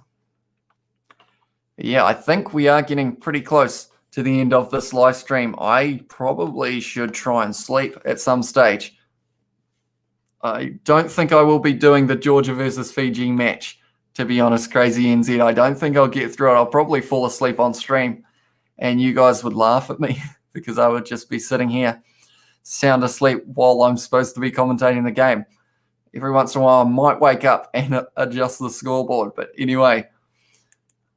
Yeah, I think we are getting pretty close to the end of this live stream. I probably should try and sleep at some stage. I don't think I will be doing the Georgia versus Fiji match, to be honest, Crazy NZ. I don't think I'll get through it. I'll probably fall asleep on stream, and you guys would laugh at me because I would just be sitting here sound asleep while I'm supposed to be commentating the game. Every once in a while, I might wake up and adjust the scoreboard. But anyway,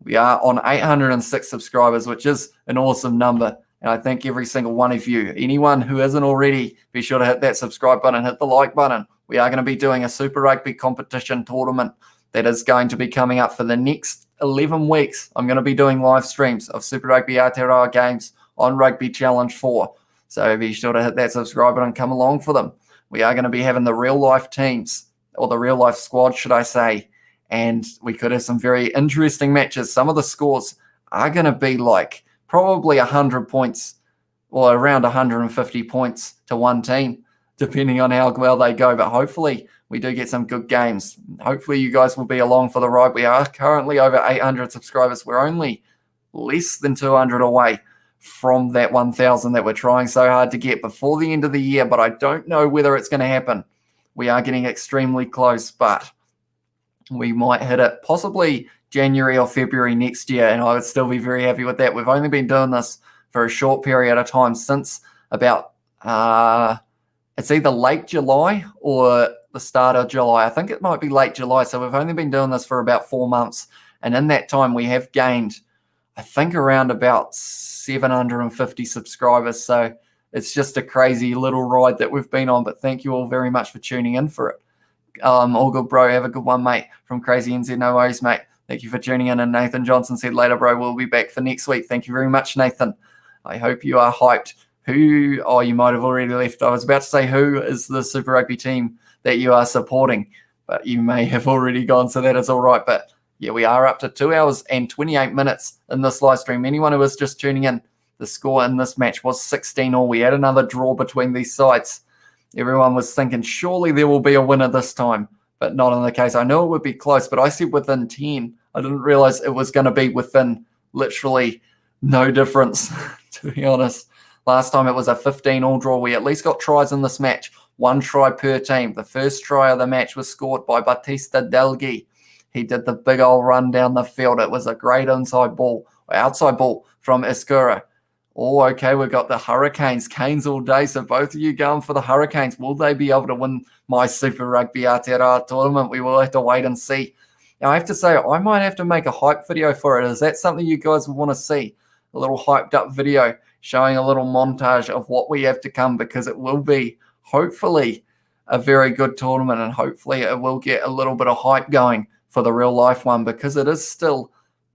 we are on 806 subscribers, which is an awesome number. And I thank every single one of you. Anyone who isn't already, be sure to hit that subscribe button, hit the like button. We are going to be doing a Super Rugby competition tournament that is going to be coming up for the next 11 weeks. I'm going to be doing live streams of Super Rugby Aotearoa games on Rugby Challenge 4. So be sure to hit that subscribe button and come along for them. We are going to be having the real-life teams, or the real-life squad, should I say, and we could have some very interesting matches. Some of the scores are going to be like probably 100 points or around 150 points to one team, depending on how well they go. But hopefully we do get some good games. Hopefully you guys will be along for the ride. We are currently over 800 subscribers. We're only less than 200 away from that 1,000 that we're trying so hard to get before the end of the year, but I don't know whether it's going to happen. We are getting extremely close, but we might hit it possibly January or February next year, and I would still be very happy with that. We've only been doing this for a short period of time since about, it's either late July or the start of July. I think it might be late July, so we've only been doing this for about 4 months, and in that time we have gained, I think, around about 750 subscribers. So it's just a crazy little ride that we've been on. But thank you all very much for tuning in for it. All good, bro. Have a good one, mate. From Crazy NZ, no worries, mate. Thank you for tuning in. And Nathan Johnson said, later, bro, we'll be back for next week. Thank you very much, Nathan. I hope you are hyped. Who, oh, you might have already left. I was about to say who is the Super Rugby team that you are supporting, but you may have already gone, so that is all right. But yeah, we are up to 2 hours and 28 minutes in this live stream. Anyone who is just tuning in, the score in this match was 16-all. We had another draw between these sides. Everyone was thinking, surely there will be a winner this time, but not in the case. I knew it would be close, but I said within 10. I didn't realize it was going to be within literally no difference, to be honest. Last time it was a 15-all draw. We at least got tries in this match. 1 try per team. The first try of the match was scored by Batista Delghi. He did the big old run down the field. It was a great outside ball from Iskura. Oh, okay, we've got the Hurricanes. Canes all day, so both of you going for the Hurricanes. Will they be able to win my Super Rugby Aotearoa tournament? We will have to wait and see. Now, I have to say, I might have to make a hype video for it. Is that something you guys would want to see? A little hyped up video showing a little montage of what we have to come, because it will be, hopefully, a very good tournament, and hopefully it will get a little bit of hype going for the real life one, because it is still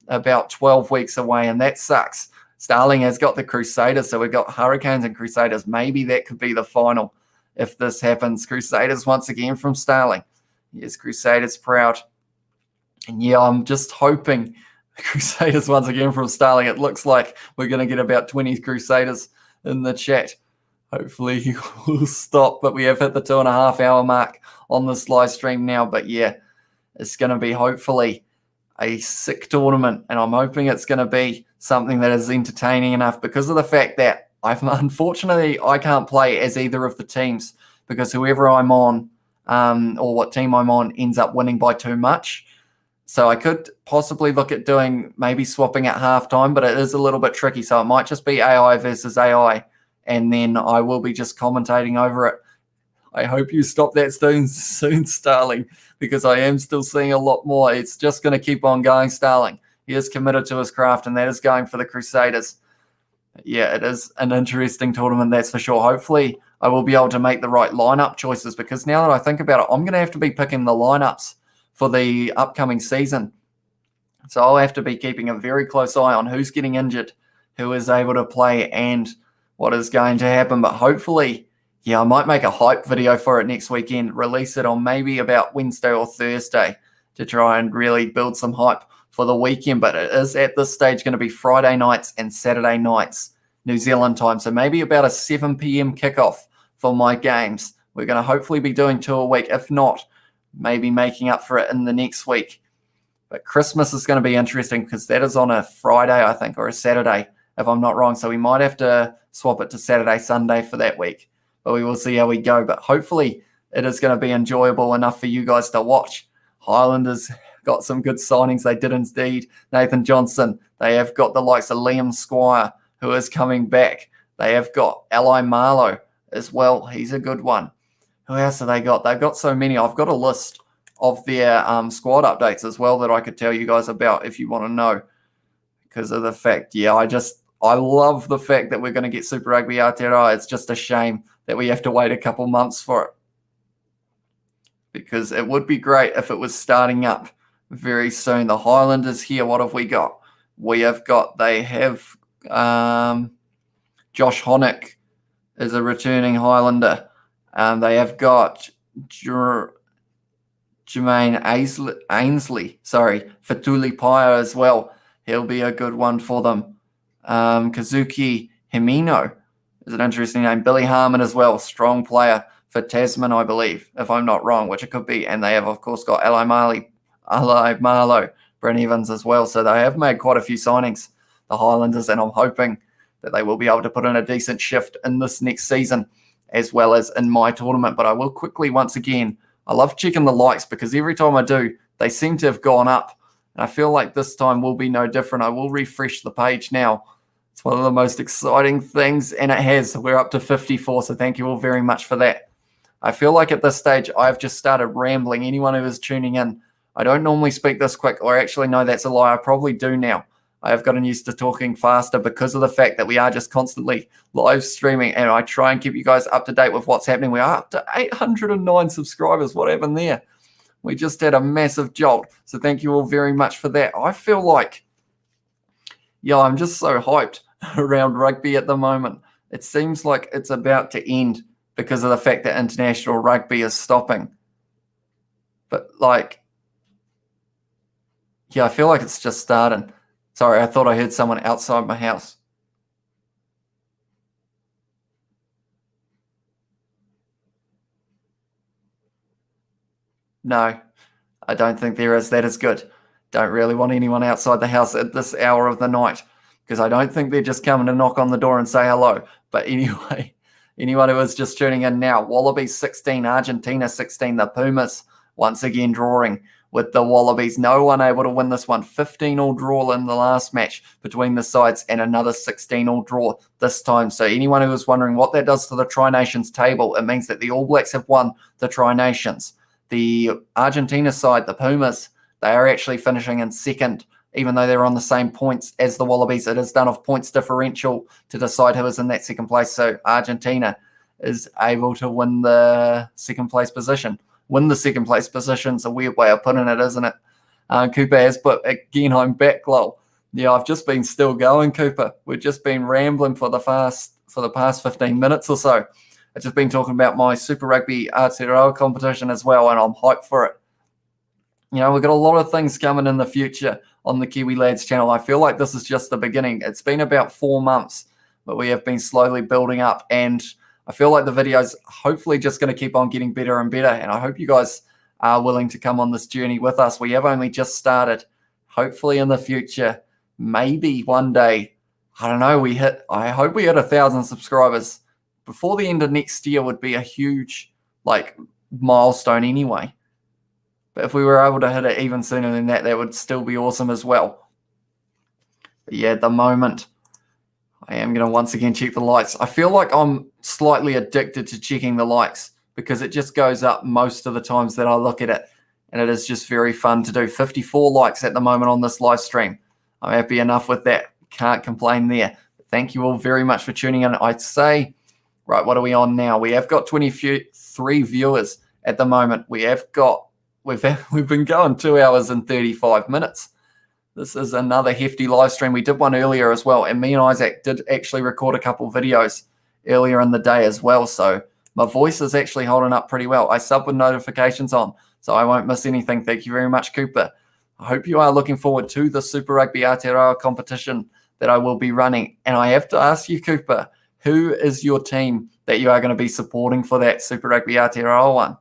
about 12 weeks away, and that sucks. Starling has got the Crusaders, so we've got Hurricanes and Crusaders. Maybe that could be the final if this happens. Crusaders once again from Starling. Yes, Crusaders proud. And yeah, I'm just hoping Crusaders once again from Starling. It looks like we're going to get about 20 Crusaders in the chat. Hopefully he will stop, but we have hit the 2.5 hour mark on this live stream now. But yeah, it's going to be hopefully a sick tournament, and I'm hoping it's going to be something that is entertaining enough, because of the fact that unfortunately I can't play as either of the teams, because whoever I'm on or what team I'm on ends up winning by too much. So I could possibly look at doing maybe swapping at halftime, but it is a little bit tricky. So it might just be AI versus AI, and then I will be just commentating over it. I hope you stop that soon, Starling, because I am still seeing a lot more. It's just going to keep on going, Starling. He is committed to his craft, and that is going for the Crusaders. Yeah, it is an interesting tournament, that's for sure. Hopefully, I will be able to make the right lineup choices, because now that I think about it, I'm going to have to be picking the lineups for the upcoming season. So I'll have to be keeping a very close eye on who's getting injured, who is able to play, and what is going to happen. But hopefully, yeah, I might make a hype video for it next weekend, release it on maybe about Wednesday or Thursday to try and really build some hype for the weekend. But it is at this stage going to be Friday nights and Saturday nights, New Zealand time. So maybe about a 7 p.m. kickoff for my games. We're going to hopefully be doing 2 a week. If not, maybe making up for it in the next week. But Christmas is going to be interesting, because that is on a Friday, I think, or a Saturday, if I'm not wrong. So we might have to swap it to Saturday, Sunday for that week. But we will see how we go. But hopefully it is going to be enjoyable enough for you guys to watch. Highlanders got some good signings. They did indeed. Nathan Johnson. They have got the likes of Liam Squire, who is coming back. They have got Eli Marlowe as well. He's a good one. Who else have they got? They've got so many. I've got a list of their squad updates as well that I could tell you guys about if you want to know. Because of the fact, yeah, I love the fact that we're going to get Super Rugby Aotearoa. It's just a shame that we have to wait a couple months for it, because it would be great if it was starting up very soon. The Highlanders here, what have we got? They have Josh Honeck is a returning Highlander. They have got Jermaine Ainsley, Fatuli Paya as well. He'll be a good one for them. Kazuki Himino is an interesting name. Billy Harmon as well, strong player for Tasman, I believe, if I'm not wrong, which it could be. And they have, of course, got Eli Marlowe, Brent Evans as well. So they have made quite a few signings, the Highlanders, and I'm hoping that they will be able to put in a decent shift in this next season, as well as in my tournament. But I will quickly, once again, I love checking the likes, because every time I do, they seem to have gone up. And I feel like this time will be no different. I will refresh the page now. It's one of the most exciting things, and it has. We're up to 54, so thank you all very much for that. I feel like at this stage, I've just started rambling. Anyone who is tuning in, I don't normally speak this quick, or actually, no, that's a lie. I probably do now. I have gotten used to talking faster because of the fact that we are just constantly live streaming, and I try and keep you guys up to date with what's happening. We are up to 809 subscribers. What happened there? We just had a massive jolt. So thank you all very much for that. I feel like, yeah, I'm just so hyped around rugby at the moment. It seems like it's about to end because of the fact that international rugby is stopping. But like, yeah, I feel like it's just starting. Sorry, I thought I heard someone outside my house. No, I don't think there is. That is good. Don't really want anyone outside the house at this hour of the night, because I don't think they're just coming to knock on the door and say hello. But anyway, anyone who is just tuning in now, Wallabies 16, Argentina 16, the Pumas once again drawing with the Wallabies. No one able to win this one. 15-all draw in the last match between the sides, and another 16-all draw this time. So anyone who is wondering what that does to the Tri Nations table, it means that the All Blacks have won the Tri Nations. The Argentina side, the Pumas, They are actually finishing in second, even though they're on the same points as the Wallabies. It is done off points differential to decide who is in that second place. So Argentina is able to win the second place position. Win the second place position is a weird way of putting it, isn't it? Cooper has put, again, I'm back, lol. Yeah, I've just been still going, Cooper. We've just been rambling for the past 15 minutes or so. I've just been talking about my Super Rugby Aotearoa competition as well, and I'm hyped for it. We've got a lot of things coming in the future on the Kiwi Lads channel. I feel like this is just the beginning. It's been about 4 months, but we have been slowly building up, and I feel like the video's hopefully just going to keep on getting better and better, and I hope you guys are willing to come on this journey with us. We have only just started. Hopefully in the future, maybe one day, I don't know, I hope we hit 1,000 subscribers. Before the end of next year would be a huge, milestone anyway. But if we were able to hit it even sooner than that, that would still be awesome as well. But yeah, at the moment, I am going to once again check the likes. I feel like I'm slightly addicted to checking the likes because it just goes up most of the times that I look at it. And it is just very fun to do. 54 likes at the moment on this live stream. I'm happy enough with that. Can't complain there. Thank you all very much for tuning in. I'd say, right, what are we on now? We have got 23 viewers at the moment. We've been going 2 hours and 35 minutes. This is another hefty live stream. We did one earlier as well, and me and Isaac did actually record a couple videos earlier in the day as well. So my voice is actually holding up pretty well. I sub with notifications on, so I won't miss anything. Thank you very much, Cooper. I hope you are looking forward to the Super Rugby Aotearoa competition that I will be running. And I have to ask you, Cooper, who is your team that you are going to be supporting for that Super Rugby Aotearoa one?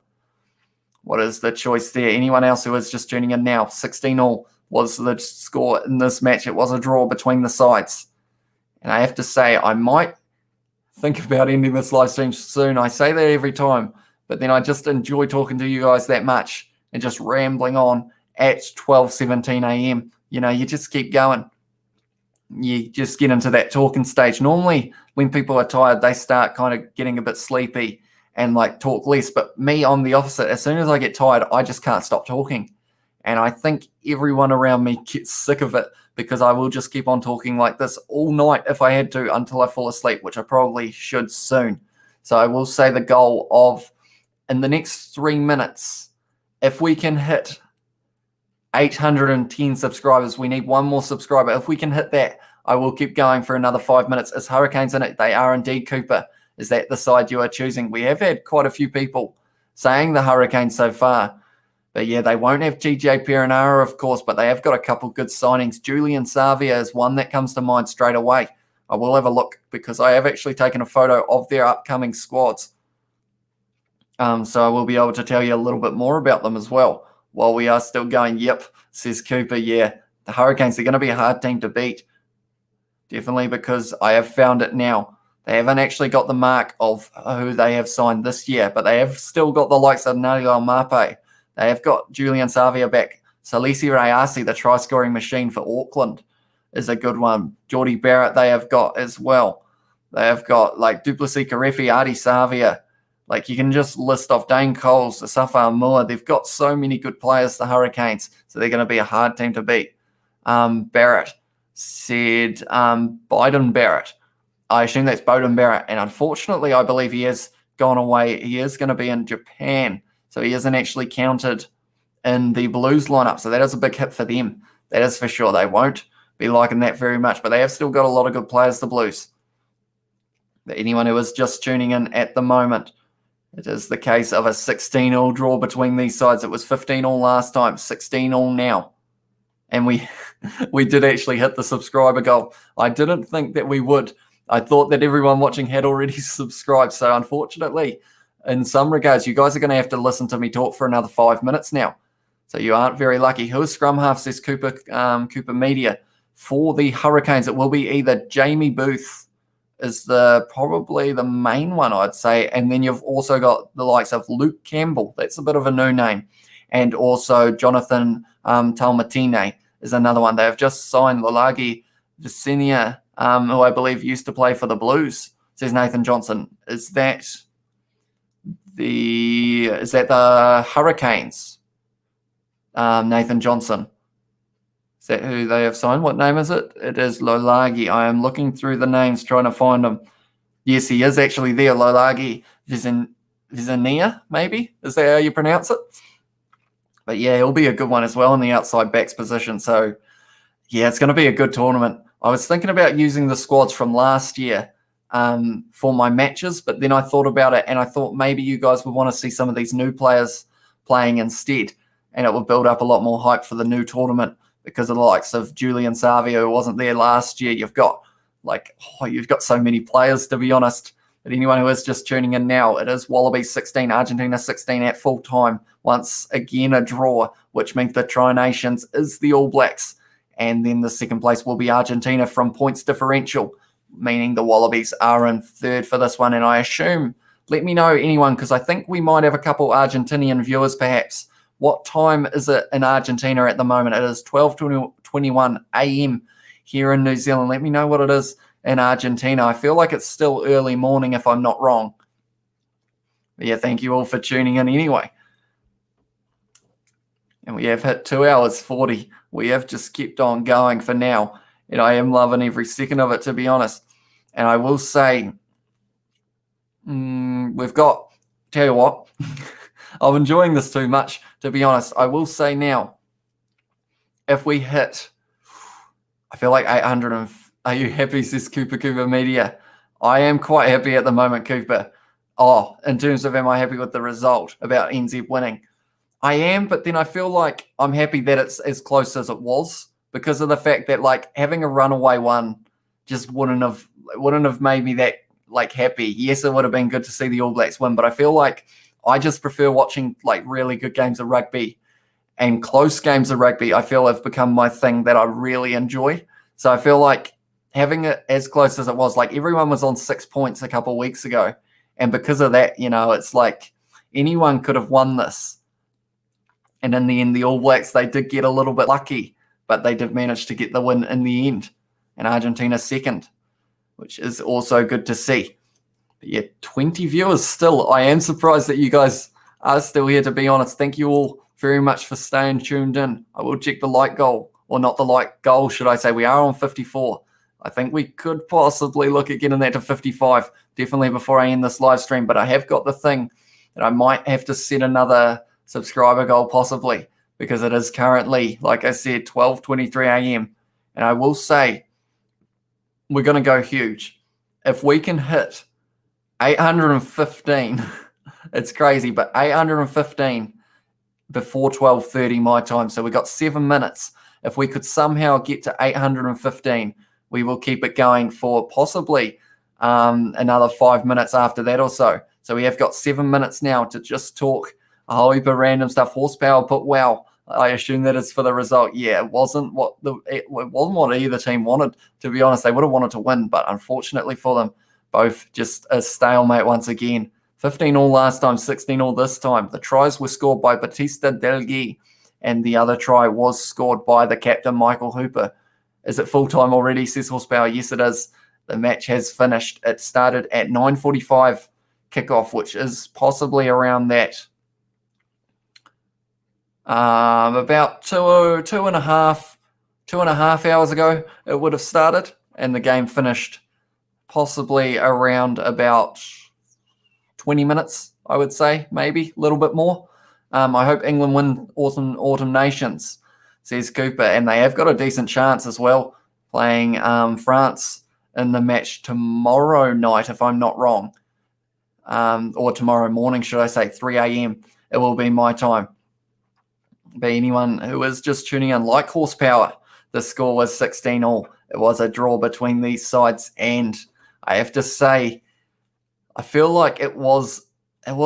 What is the choice there? Anyone else who is just tuning in now? 16-all was the score in this match. It was a draw between the sides. And I have to say, I might think about ending this live stream soon. I say that every time, but then I just enjoy talking to you guys that much and just rambling on at 12:17 a.m. You just keep going. You just get into that talking stage. Normally, when people are tired, they start kind of getting a bit sleepy and talk less. But me, I'm the opposite. As soon as I get tired, I just can't stop talking. And I think everyone around me gets sick of it because I will just keep on talking like this all night if I had to until I fall asleep, which I probably should soon. So I will say the goal of, in the next 3 minutes, if we can hit 810 subscribers, we need one more subscriber. If we can hit that, I will keep going for another 5 minutes. Is Hurricanes in it? They are indeed, Cooper. Is that the side you are choosing? We have had quite a few people saying the Hurricanes so far. But yeah, they won't have TJ Perenara, of course, but they have got a couple good signings. Julian Savia is one that comes to mind straight away. I will have a look because I have actually taken a photo of their upcoming squads. So I will be able to tell you a little bit more about them as well. While we are still going, yep, says Cooper, yeah, the Hurricanes, they're going to be a hard team to beat. Definitely, because I have found it now. They haven't actually got the mark of who they have signed this year, but they have still got the likes of Nalio Mape. They have got Julian Savia back. Salisi Rayasi, the try-scoring machine for Auckland, is a good one. Geordie Barrett they have got as well. They have got Duplessis Karefi, Artie Savia. You can just list off Dane Coles, Safar Muller. They've got so many good players, the Hurricanes, so they're going to be a hard team to beat. Barrett said Biden Barrett. I assume that's Bowden Barrett, and unfortunately, I believe he has gone away. He is going to be in Japan, so he isn't actually counted in the Blues lineup, so that is a big hit for them. That is for sure. They won't be liking that very much, but they have still got a lot of good players, the Blues. But anyone who is just tuning in at the moment, it is the case of a 16-all draw between these sides. It was 15-all last time, 16-all now. And we did actually hit the subscriber goal. I didn't think that we would. I thought that everyone watching had already subscribed. So unfortunately, in some regards, you guys are going to have to listen to me talk for another 5 minutes now. So you aren't very lucky. Who is scrum half, says Cooper Media. For the Hurricanes, it will be either Jamie Booth is probably the main one, I'd say. And then you've also got the likes of Luke Campbell. That's a bit of a new name. And also Jonathan Talmatine is another one. They have just signed Lalagi Vicenia, who I believe used to play for the Blues, says Nathan Johnson. Is that the Hurricanes? Nathan Johnson. Is that who they have signed? What name is it? It is Lolagi. I am looking through the names trying to find him. Yes, he is actually there. Lolagi Vizania, maybe? Is that how you pronounce it? But yeah, he'll be a good one as well in the outside backs position. So yeah, it's going to be a good tournament. I was thinking about using the squads from last year for my matches, but then I thought about it and I thought maybe you guys would want to see some of these new players playing instead, and it would build up a lot more hype for the new tournament because of the likes of Julian Savio, who wasn't there last year. You've got so many players, to be honest. But anyone who is just tuning in now, it is Wallabies 16, Argentina 16 at full time. Once again, a draw, which means the Tri Nations is the All Blacks. And then the second place will be Argentina from points differential, meaning the Wallabies are in third for this one. And I assume, let me know anyone, because I think we might have a couple Argentinian viewers perhaps. What time is it in Argentina at the moment? It is 12:21 a.m. here in New Zealand. Let me know what it is in Argentina. I feel like it's still early morning if I'm not wrong. But yeah, thank you all for tuning in anyway. And we have hit 2 hours 40. We have just kept on going for now. And I am loving every second of it, to be honest. And I will say, we've got, tell you what, I'm enjoying this too much, to be honest. I will say now, if we hit, I feel like 800, and are you happy, says Cooper Media? I am quite happy at the moment, Cooper. Oh, in terms of am I happy with the result about NZ winning? I am, but then I feel like I'm happy that it's as close as it was because of the fact that like having a runaway one just wouldn't have made me that like happy. Yes, it would have been good to see the All Blacks win, but I feel like I just prefer watching like really good games of rugby, and close games of rugby I feel have become my thing that I really enjoy. So I feel like having it as close as it was, like everyone was on 6 points a couple of weeks ago, and because of that, it's like anyone could have won this. And in the end, the All Blacks, they did get a little bit lucky, but they did manage to get the win in the end. And Argentina second, which is also good to see. But yeah, 20 viewers still. I am surprised that you guys are still here, to be honest. Thank you all very much for staying tuned in. I will check the like goal, or not the like goal, should I say. We are on 54. I think we could possibly look at getting that to 55, definitely before I end this live stream. But I have got the thing that I might have to set another subscriber goal possibly, because it is currently, like I said, 12:23 a.m. And I will say we're going to go huge. If we can hit 815, it's crazy, but 815 before 12:30 my time. So we got 7 minutes. If we could somehow get to 815, we will keep it going for possibly another 5 minutes after that or so. So we have got 7 minutes now to just talk a whole heap of random stuff. Horsepower put wow. I assume that is for the result. Yeah, it wasn't what either team wanted, to be honest. They would have wanted to win, but unfortunately for them, both just a stalemate once again. 15-all last time, 16-all this time. The tries were scored by Batista Delgui, and the other try was scored by the captain, Michael Hooper. Is it full-time already, says Horsepower? Yes, it is. The match has finished. It started at 9:45 kickoff, which is possibly around that. About two and a half hours ago, it would have started, and the game finished possibly around about 20 minutes, I would say, maybe a little bit more. I hope England win Autumn Nations, says Cooper, and they have got a decent chance as well, playing France in the match tomorrow night, if I'm not wrong, or tomorrow morning, should I say, 3 a.m. It will be my time. But anyone who is just tuning in, like Horsepower, the score was 16-all. It was a draw between these sides, and I have to say, I feel like it was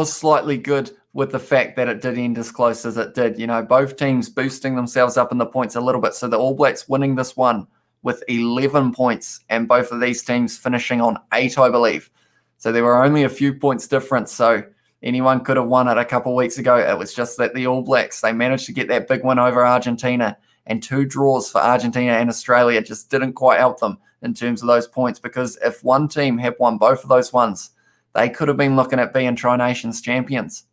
slightly good with the fact that it did end as close as it did. Both teams boosting themselves up in the points a little bit. So the All Blacks winning this one with 11 points, and both of these teams finishing on 8, I believe. So there were only a few points difference. So anyone could have won it a couple of weeks ago. It was just that the All Blacks, they managed to get that big win over Argentina, and 2 draws for Argentina and Australia just didn't quite help them in terms of those points, because if one team had won both of those ones, they could have been looking at being Tri Nations champions.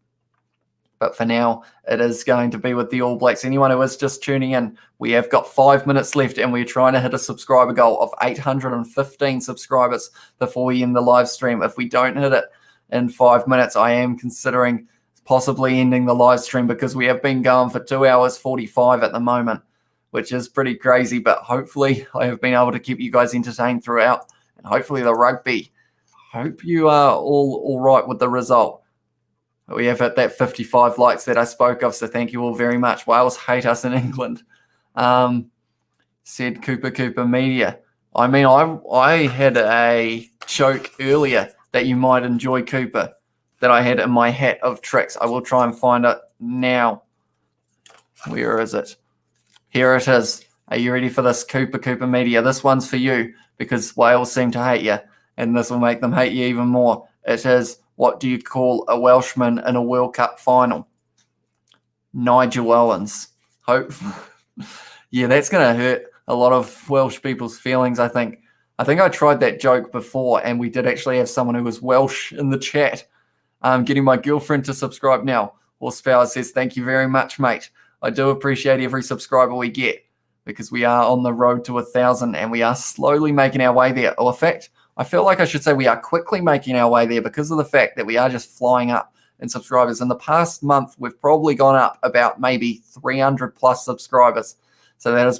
But for now, it is going to be with the All Blacks. Anyone who is just tuning in, we have got 5 minutes left and we're trying to hit a subscriber goal of 815 subscribers before we end the live stream. If we don't hit it in 5 minutes, I am considering possibly ending the live stream because we have been going for 2 hours 45 at the moment, which is pretty crazy. But hopefully I have been able to keep you guys entertained throughout, and hopefully the rugby. Hope you are all right with the result. We have hit that 55 likes that I spoke of, so thank you all very much. Wales hate us in England, said Cooper Media. I mean, I had a joke earlier that you might enjoy, Cooper, that I had in my hat of tricks. I will try and find it now. Where is it? Here it is. Are you ready for this, Cooper Media? This one's for you because Wales seem to hate you, and this will make them hate you even more. It is, what do you call a Welshman in a World Cup final? Nigel Owens. Hope. Yeah, that's going to hurt a lot of Welsh people's feelings, I think. I think I tried that joke before, and we did actually have someone who was Welsh in the chat. Getting my girlfriend to subscribe now. Horsepower says, thank you very much, mate. I do appreciate every subscriber we get because we are on the road to 1,000 and we are slowly making our way there. Or in fact, I feel like I should say we are quickly making our way there because of the fact that we are just flying up in subscribers. In the past month, we've probably gone up about maybe 300 plus subscribers. So that is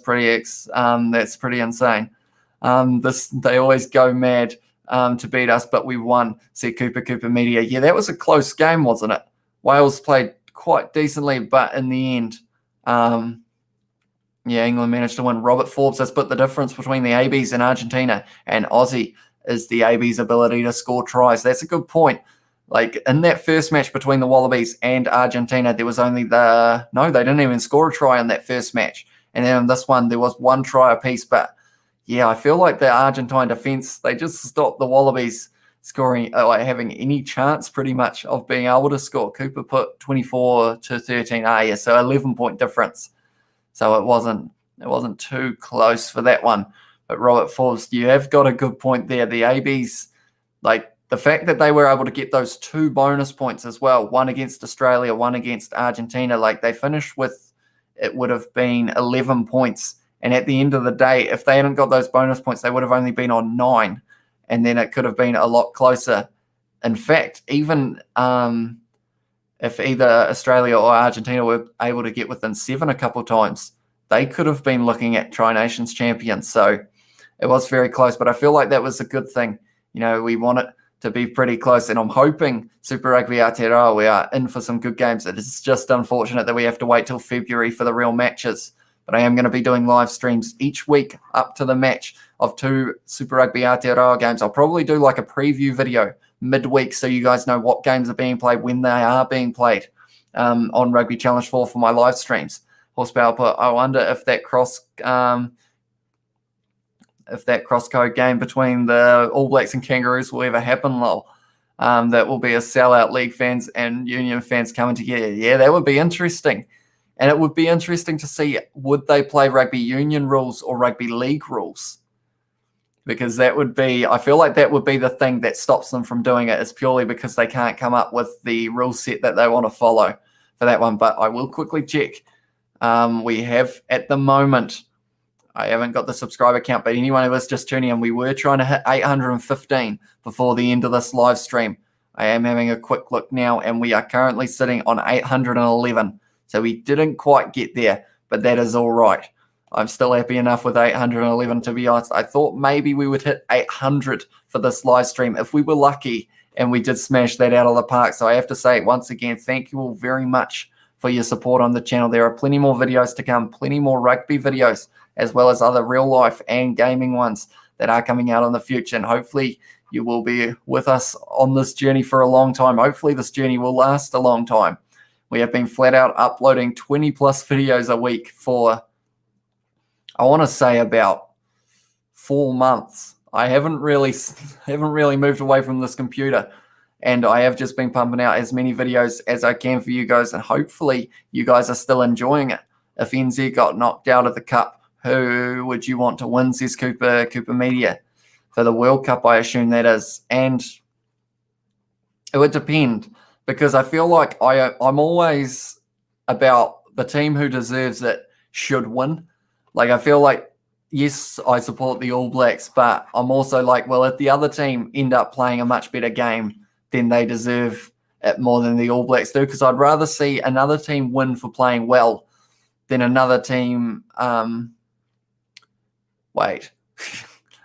that's pretty insane. They always go mad to beat us, but we won, said Cooper Media. Yeah, that was a close game, wasn't it? Wales played quite decently, but in the end, England managed to win. Robert Forbes has put the difference between the ABs in Argentina and Aussie is the AB's ability to score tries. That's a good point. Like in that first match between the Wallabies and Argentina, there was only they didn't even score a try in that first match. And then in this one, there was one try apiece. But yeah, I feel like the Argentine defense, they just stopped the Wallabies scoring, having any chance pretty much of being able to score. Cooper put 24-13. So 11-point difference. So it wasn't too close for that one. But Robert Forbes, you have got a good point there. The ABs, like the fact that they were able to get those 2 bonus points as well, one against Australia, one against Argentina, like they finished with, it would have been 11 points. And at the end of the day, if they hadn't got those bonus points, they would have only been on 9. And then it could have been a lot closer. In fact, even if either Australia or Argentina were able to get within 7 a couple times, they could have been looking at Tri Nations champions. So it was very close, but I feel like that was a good thing. You know, we want it to be pretty close, and I'm hoping Super Rugby Aotearoa, we are in for some good games. It is just unfortunate that we have to wait till February for the real matches. But I am going to be doing live streams each week up to the match of 2 Super Rugby Aotearoa games. I'll probably do like a preview video midweek so you guys know what games are being played, when they are being played on Rugby Challenge 4 for my live streams. Horsepower put, I wonder if that cross-code game between the All Blacks and Kangaroos will ever happen, lol. That will be a sellout, league fans and union fans coming together. Yeah, that would be interesting. And it would be interesting to see, would they play rugby union rules or rugby league rules? Because that would be, I feel like that would be the thing that stops them from doing it, is purely because they can't come up with the rule set that they want to follow for that one. But I will quickly check. We have at the moment, I haven't got the subscriber count, but anyone who is just tuning in, we were trying to hit 815 before the end of this live stream. I am having a quick look now, and we are currently sitting on 811. So we didn't quite get there, but that is all right. I'm still happy enough with 811, to be honest. I thought maybe we would hit 800 for this live stream if we were lucky, and we did smash that out of the park. So I have to say, once again, thank you all very much for your support on the channel. There are plenty more videos to come, plenty more rugby videos, as well as other real life and gaming ones that are coming out in the future. And hopefully you will be with us on this journey for a long time. Hopefully this journey will last a long time. We have been flat out uploading 20 plus videos a week for, I want to say, about 4 months. I haven't really moved away from this computer, and I have just been pumping out as many videos as I can for you guys, and hopefully you guys are still enjoying it. If NZ got knocked out of the Cup, who would you want to win, says Cooper Media? For the World Cup, I assume that is. And it would depend, because I feel like I'm always about the team who deserves it should win. Like, I feel like, yes, I support the All Blacks, but I'm also like, well, if the other team end up playing a much better game, then they deserve it more than the All Blacks do, because I'd rather see another team win for playing well than another team. Wait,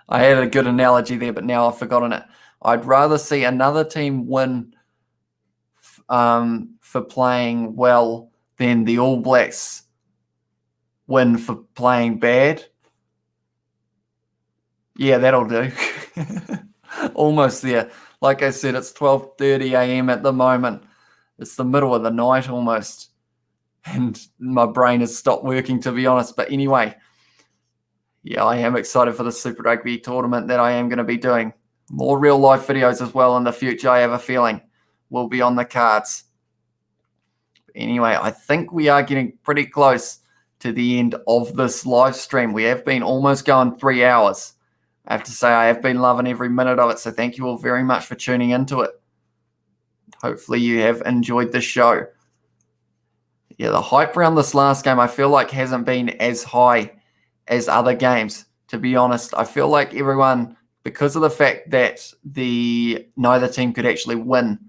I had a good analogy there, but now I've forgotten it. I'd rather see another team win for playing well than the All Blacks win for playing bad. Yeah, that'll do. Almost there. Like I said, it's 12:30 a.m. at the moment. It's the middle of the night almost. And my brain has stopped working, to be honest. But anyway, yeah, I am excited for the Super Rugby tournament that I am going to be doing. More real-life videos as well in the future, I have a feeling, will be on the cards. Anyway, I think we are getting pretty close to the end of this live stream. We have been almost going 3 hours. I have to say, I have been loving every minute of it, so thank you all very much for tuning into it. Hopefully you have enjoyed the show. Yeah, the hype around this last game, I feel like hasn't been as high as other games, to be honest. I feel like everyone, because of the fact that neither team could actually win,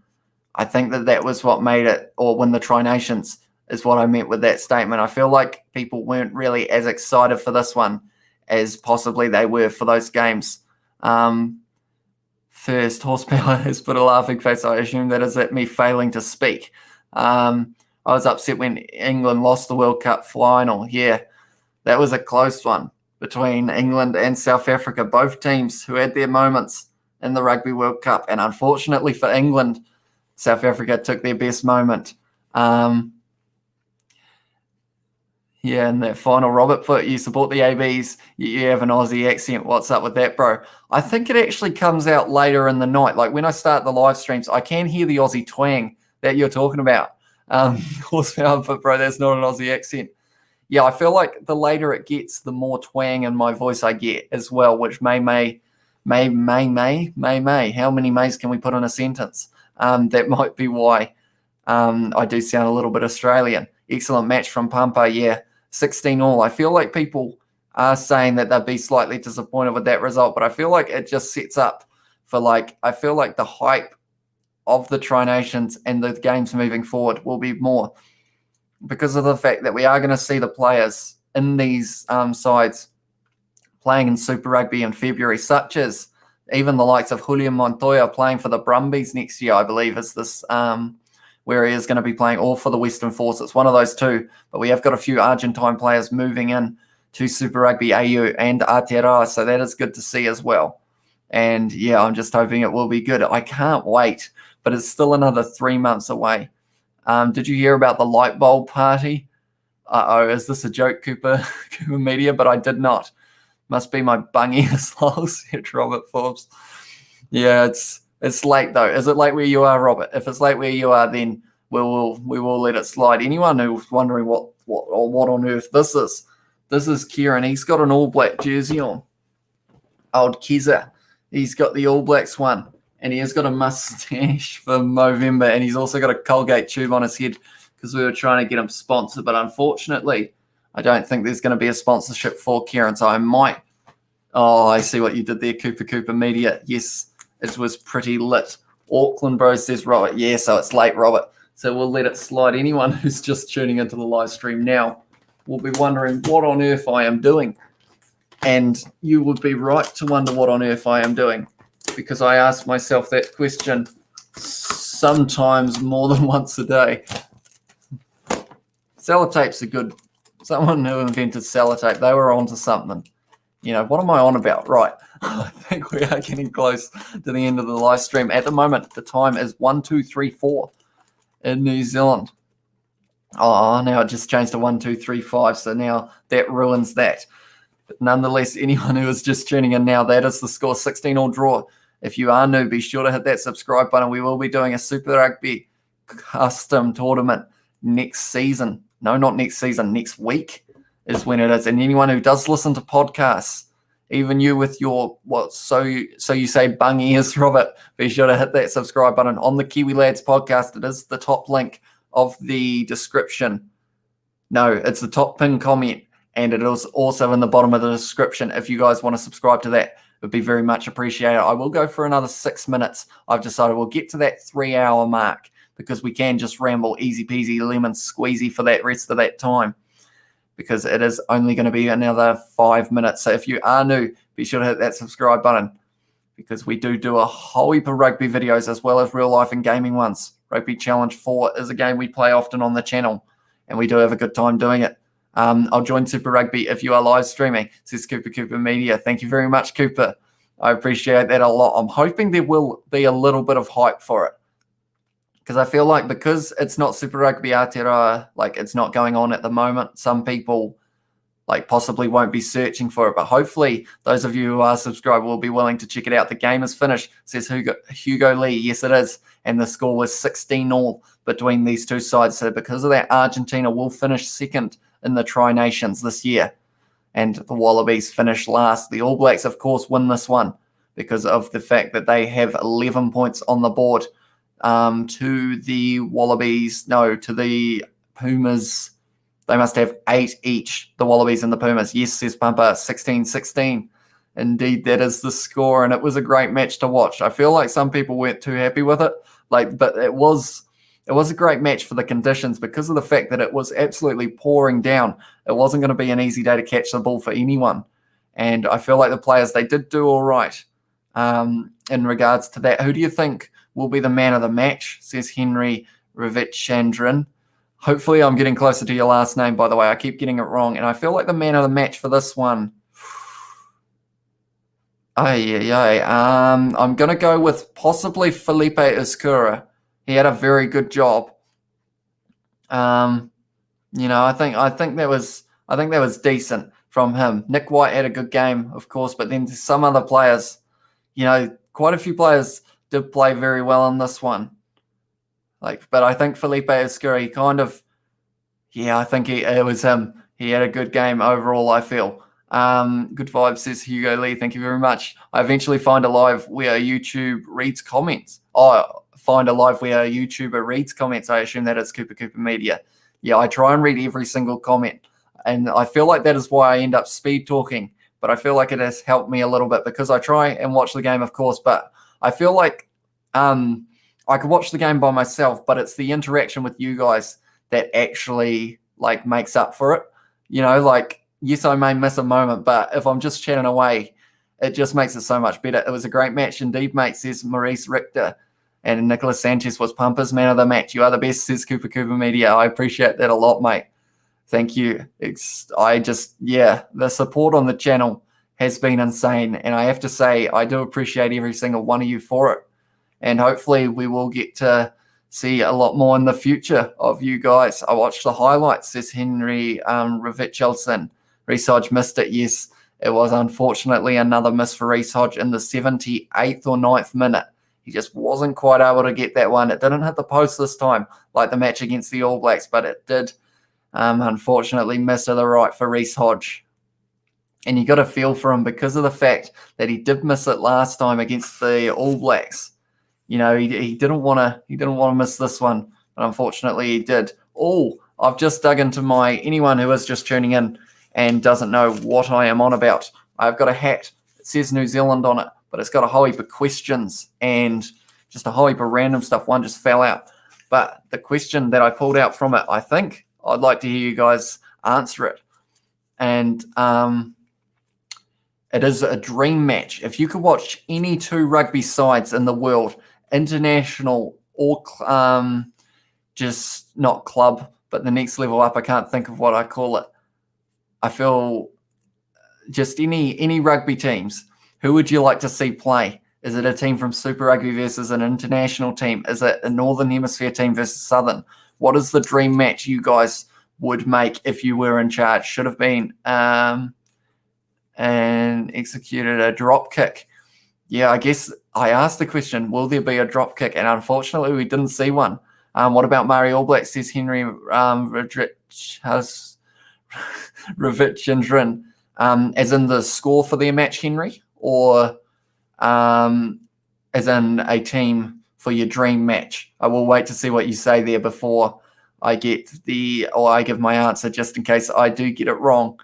I think that was what made it, or win the Tri Nations, is what I meant with that statement. I feel like people weren't really as excited for this one as possibly they were for those games. First, Horsepower has put a laughing face. I assume that is at me failing to speak. I was upset when England lost the World Cup final. Yeah, that was a close one between England and South Africa, both teams who had their moments in the Rugby World Cup. And unfortunately for England, South Africa took their best moment. Yeah, in that final, Robert put, you support the ABs, you have an Aussie accent. What's up with that, bro? I think it actually comes out later in the night. Like when I start the live streams, I can hear the Aussie twang that you're talking about. Horsepower, but bro, that's not an Aussie accent. Yeah, I feel like the later it gets, the more twang in my voice I get as well, which may. How many mays can we put in a sentence? That might be why I do sound a little bit Australian. Excellent match from Pampa, yeah. 16-all. I feel like people are saying that they'd be slightly disappointed with that result, but I feel like it just sets up for I feel like the hype of the Tri Nations and the games moving forward will be more because of the fact that we are going to see the players in these sides playing in Super Rugby in February, such as even the likes of Julian Montoya playing for the Brumbies next year, I believe, is this where he is going to be playing, all for the Western Force. It's one of those two, but we have got a few Argentine players moving in to Super Rugby AU and Aotearoa, so that is good to see as well. And yeah, I'm just hoping it will be good. I can't wait, but it's still another 3 months away. Did you hear about the light bulb party? Uh-oh, is this a joke, Cooper Media? But I did not. Must be my bungy as well, said Robert Forbes. Yeah, it's late though. Is it late where you are, Robert? If it's late where you are, then we will let it slide. Anyone who's wondering what on earth this is Kieran. He's got an All Black jersey on. Old Keza. He's got the All Blacks one, and he has got a mustache for Movember, and he's also got a Colgate tube on his head because we were trying to get him sponsored, but unfortunately, I don't think there's going to be a sponsorship for Kieran, so I might. Oh, I see what you did there, Cooper Media. Yes, it was pretty lit. Auckland Bro says Robert. Yeah, so it's late, Robert. So we'll let it slide. Anyone who's just tuning into the live stream now will be wondering what on earth I am doing. And you would be right to wonder what on earth I am doing, because I ask myself that question sometimes more than once a day. Sellotapes are good. Someone who invented sellotape, they were onto something. You know, what am I on about? Right. I think we are getting close to the end of the live stream. At the moment, the time is 1234 in New Zealand. Oh, now it just changed to 1235, so now that ruins that. But nonetheless, anyone who is just tuning in now, that is the score, 16-all draw. If you are new, be sure to hit that subscribe button. We will be doing a Super Rugby custom tournament next season. No, not next season. Next week is when it is. And anyone who does listen to podcasts, Even you with your, so you say bung ears, Robert, be sure to hit that subscribe button on the Kiwi Lads podcast. It is the top link of the description. No, it's the top pinned comment, and it is also in the bottom of the description. If you guys want to subscribe to that, it would be very much appreciated. I will go for another 6 minutes. I've decided we'll get to that 3-hour mark because we can just ramble easy peasy lemon squeezy for that rest of that time, because it is only going to be another 5 minutes. So if you are new, be sure to hit that subscribe button, because we do a whole heap of rugby videos as well as real life and gaming ones. Rugby Challenge 4 is a game we play often on the channel, and we do have a good time doing it. I'll join Super Rugby if you are live streaming, says Cooper Media. Thank you very much, Cooper. I appreciate that a lot. I'm hoping there will be a little bit of hype for it, because I feel like because it's not Super Rugby Aotearoa, like it's not going on at the moment, some people like possibly won't be searching for it. But hopefully those of you who are subscribed will be willing to check it out. The game is finished, says Hugo Lee. Yes, it is. And the score was 16-all between these two sides. So because of that, Argentina will finish second in the Tri Nations this year, and the Wallabies finish last. The All Blacks, of course, win this one because of the fact that they have 11 points on the board to the Wallabies. No, to the Pumas. They must have 8 each, the Wallabies and the Pumas. Yes, says Pumper, 16-16. Indeed, that is the score, and it was a great match to watch. I feel like some people weren't too happy with it, but it was a great match for the conditions because of the fact that it was absolutely pouring down. It wasn't going to be an easy day to catch the ball for anyone, and I feel like the players, they did do all right in regards to that. Who do you think will be the man of the match, says Henry Ravichandran. Hopefully I'm getting closer to your last name, by the way. I keep getting it wrong. And I feel like the man of the match for this one, I'm going to go with possibly Felipe Escura. He had a very good job. I think that was decent from him. Nick White had a good game, of course, but then some other players, quite a few players did play very well in this one. But I think Felipe Escura, I think it was him. He had a good game overall, I feel. Good vibes, says Hugo Lee. Thank you very much. I eventually find a live where YouTube reads comments. I find a live where a YouTuber reads comments. I assume that is Cooper Media. Yeah, I try and read every single comment. And I feel like that is why I end up speed talking. But I feel like it has helped me a little bit because I try and watch the game, of course. But I feel like I could watch the game by myself, but it's the interaction with you guys that actually makes up for it. Yes, I may miss a moment, but if I'm just chatting away, it just makes it so much better. It was a great match indeed, mate, says Maurice Richter. And Nicholas Sanchez was Pumpers man of the match. You are the best, says Cooper Media. I appreciate that a lot, mate. Thank you. The support on the channel has been insane. And I have to say, I do appreciate every single one of you for it. And hopefully we will get to see a lot more in the future of you guys. I watched the highlights, says Henry Ravichelson. Reece Hodge missed it. Yes, it was unfortunately another miss for Reece Hodge in the 78th or 9th minute. He just wasn't quite able to get that one. It didn't hit the post this time like the match against the All Blacks, but it did unfortunately miss to the right for Reece Hodge. And you got to feel for him because of the fact that he did miss it last time against the All Blacks. He didn't want to miss this one, but unfortunately he did. Oh, I've just dug into anyone who is just tuning in and doesn't know what I am on about. I've got a hat. It says New Zealand on it, but it's got a whole heap of questions and just a whole heap of random stuff. One just fell out. But the question that I pulled out from it, I think I'd like to hear you guys answer it. And it is a dream match. If you could watch any two rugby sides in the world, international or just not club, but the next level up, I can't think of what I call it. I feel just any rugby teams. Who would you like to see play? Is it a team from Super Rugby versus an international team? Is it a Northern Hemisphere team versus Southern? What is the dream match you guys would make if you were in charge? Should have been and executed a drop kick. Yeah, I guess I asked the question, will there be a drop kick? And unfortunately, we didn't see one. What about Murray All Blacks, says Henry Ravichandran. as in the score for their match, Henry, or as in a team for your dream match? I will wait to see what you say there before I give my answer, just in case I do get it wrong.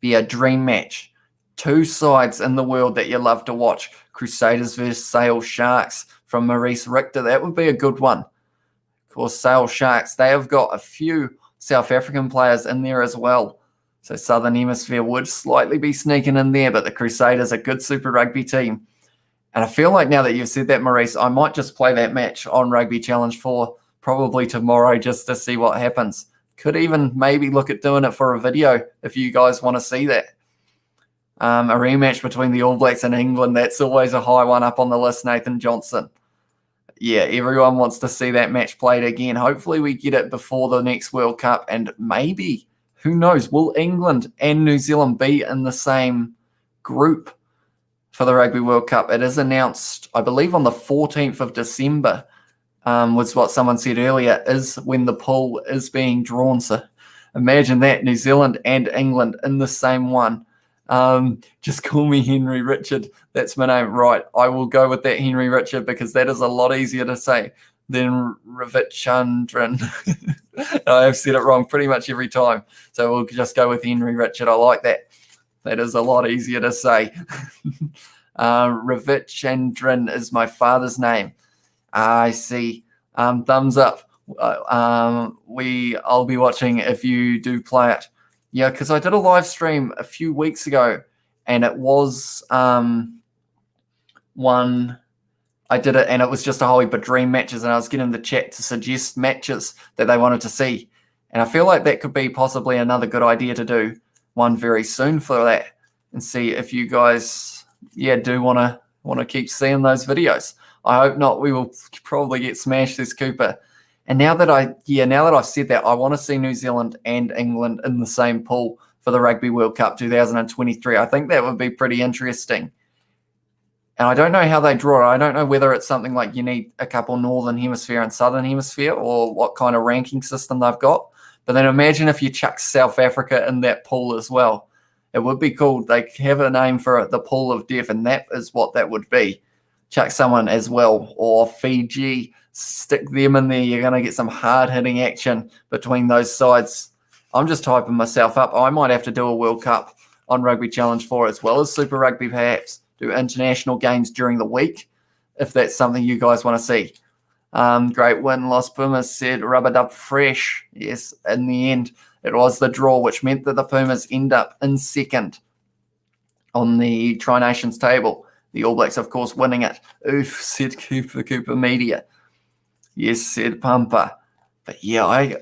Be a dream match. 2 sides in the world that you love to watch. Crusaders versus Sale Sharks from Maurice Richter. That would be a good one. Of course, Sale Sharks, they have got a few South African players in there as well. So Southern Hemisphere would slightly be sneaking in there, but the Crusaders, a good Super Rugby team. And I feel like now that you've said that, Maurice, I might just play that match on Rugby Challenge 4 probably tomorrow just to see what happens. Could even maybe look at doing it for a video if you guys want to see that. A rematch between the All Blacks and England, that's always a high one up on the list, Nathan Johnson. Yeah, everyone wants to see that match played again. Hopefully we get it before the next World Cup, and maybe, who knows, will England and New Zealand be in the same group for the Rugby World Cup? It is announced, I believe, on the 14th of December, was what someone said earlier, is when the pool is being drawn. So imagine that, New Zealand and England in the same one. Just call me Henry Richard. That's my name. Right. I will go with that, Henry Richard, because that is a lot easier to say than Ravichandran. I have said it wrong pretty much every time. So we'll just go with Henry Richard. I like that. That is a lot easier to say. Ravichandran is my father's name. I see. Thumbs up. I'll be watching if you do play it. Yeah, because I did a live stream a few weeks ago, and it was one. I did it, and it was just a whole heap of dream matches, and I was getting the chat to suggest matches that they wanted to see, and I feel like that could be possibly another good idea to do one very soon for that, and see if you guys, do want to keep seeing those videos. I hope not. We will probably get smashed this Cooper. And now that I've said that, I want to see New Zealand and England in the same pool for the Rugby World Cup 2023. I think that would be pretty interesting. And I don't know how they draw it. I don't know whether it's something like you need a couple Northern Hemisphere and Southern Hemisphere, or what kind of ranking system they've got. But then imagine if you chuck South Africa in that pool as well. It would be cool. They have a name for it, the pool of death, and that is what that would be. Chuck someone as well, or Fiji. Stick them in there. You're going to get some hard-hitting action between those sides. I'm just hyping myself up. I might have to do a World Cup on Rugby Challenge 4 as well as Super Rugby, perhaps. Do international games during the week, if that's something you guys want to see. Great win. Los Pumas said rub-a-dub fresh. Yes, in the end, it was the draw, which meant that the Pumas end up in second on the Tri Nations table. The All Blacks, of course, winning it. Oof, said Cooper Media. Yes, said Pumper. But yeah,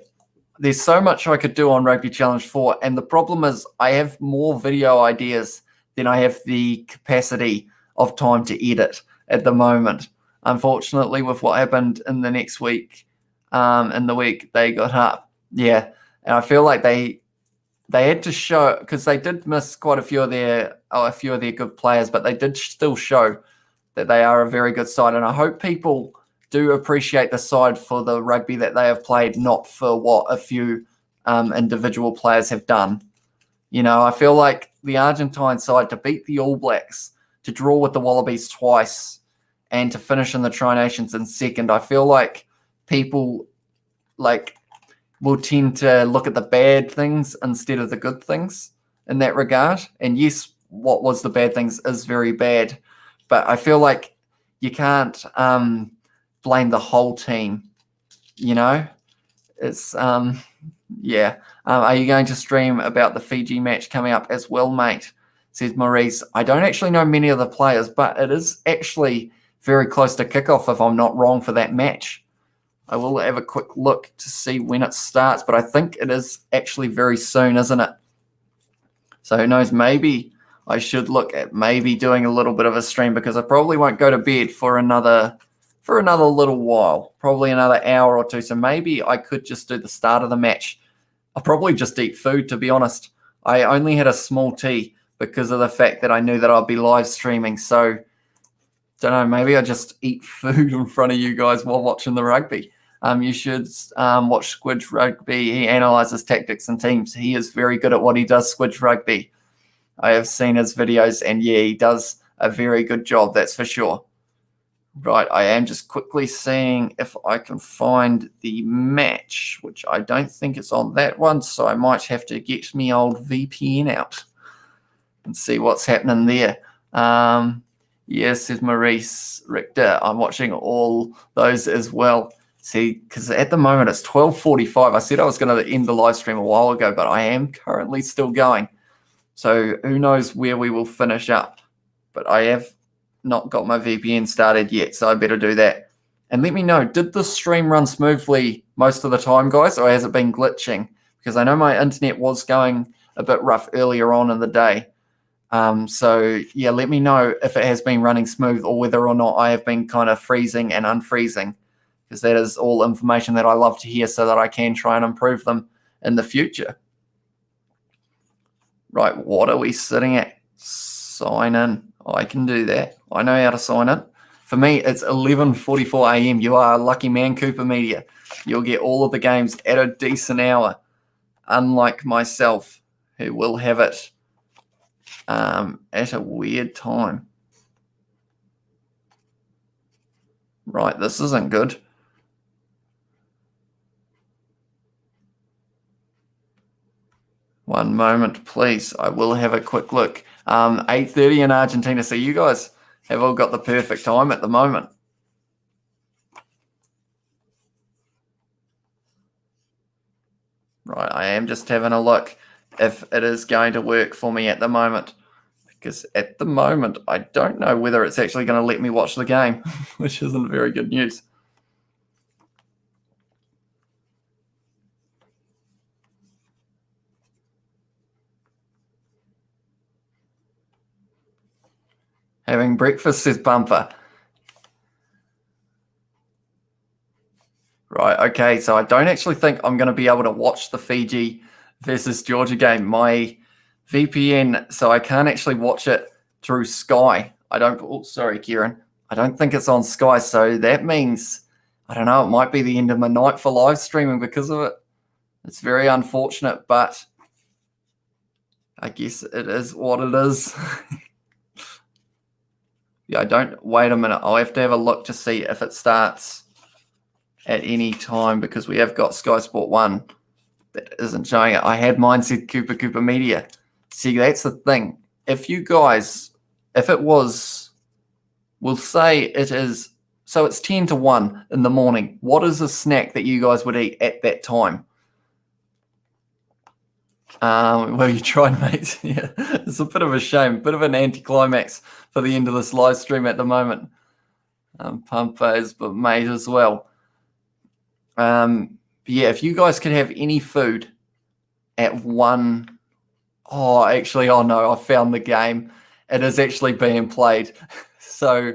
there's so much I could do on Rugby Challenge 4. And the problem is I have more video ideas than I have the capacity of time to edit at the moment. Unfortunately, with what happened in the next week, in the week they got up. Yeah, and I feel like they had to show, because they did miss quite a few of their good players, but they did still show that they are a very good side. And I hope people do appreciate the side for the rugby that they have played, not for what a few individual players have done. You know, I feel like the Argentine side, to beat the All Blacks, to draw with the Wallabies twice, and to finish in the Tri Nations in second, I feel like people will tend to look at the bad things instead of the good things in that regard. And yes, what was the bad things is very bad, but I feel like you can't blame the whole team. You know, it's yeah. Are you going to stream about the Fiji match coming up as well, mate? Says Maurice. I don't actually know many of the players, but it is actually very close to kickoff, if I'm not wrong, for that match. I will have a quick look to see when it starts, but I think it is actually very soon, isn't it? So who knows, maybe I should look at maybe doing a little bit of a stream, because I probably won't go to bed for another little while, probably another hour or two. So maybe I could just do the start of the match. I'll probably just eat food, to be honest. I only had a small tea because of the fact that I knew that I'd be live streaming. So, don't know, maybe I just eat food in front of you guys while watching the rugby. You should watch Squidge Rugby. He analyzes tactics and teams. He is very good at what he does, Squidge Rugby. I have seen his videos, and yeah, he does a very good job, that's for sure. Right, I am just quickly seeing if I can find the match, which I don't think it's on that one, so I might have to get me old VPN out and see what's happening there. Yes, says Maurice Richter. I'm watching all those as well. See, because at the moment it's 12:45. I said I was going to end the live stream a while ago, but I am currently still going. So who knows where we will finish up. But I have not got my VPN started yet, so I better do that. And let me know, did the stream run smoothly most of the time, guys, or has it been glitching? Because I know my internet was going a bit rough earlier on in the day. So yeah, let me know if it has been running smooth or whether or not I have been kind of freezing and unfreezing, because that is all information that I love to hear so that I can try and improve them in the future. Right, what are we sitting at? Sign in. I can do that. I know how to sign in. For me, it's 11:44 a.m. You are a lucky man, Cooper Media. You'll get all of the games at a decent hour, unlike myself, who will have it at a weird time. Right, this isn't good. One moment, please. I will have a quick look. 8:30 in Argentina. So you guys have all got the perfect time at the moment. Right, I am just having a look if it is going to work for me at the moment. Because at the moment, I don't know whether it's actually going to let me watch the game, which isn't very good news. Having breakfast, says Bumper. Right, okay, so I don't actually think I'm going to be able to watch the Fiji versus Georgia game. My VPN, so I can't actually watch it through Sky. I don't, oh, sorry, Kieran. I don't think it's on Sky, so that means, I don't know, it might be the end of my night for live streaming because of it. It's very unfortunate, but I guess it is what it is. Yeah, I don't, wait a minute. I'll have to have a look to see if it starts at any time, because we have got Sky Sport 1 that isn't showing it. I had mine said Cooper Media. See, that's the thing. If you guys, if it was, we'll say it is, so it's 10 to 1 in the morning. What is a snack that you guys would eat at that time? Well, you tried, mate. Yeah, it's a bit of a shame, bit of an anticlimax for the end of this live stream at the moment. Pumpers, but mate as well. Yeah, if you guys could have any food at 1, oh, actually, oh no, I found the game. It is actually being played. So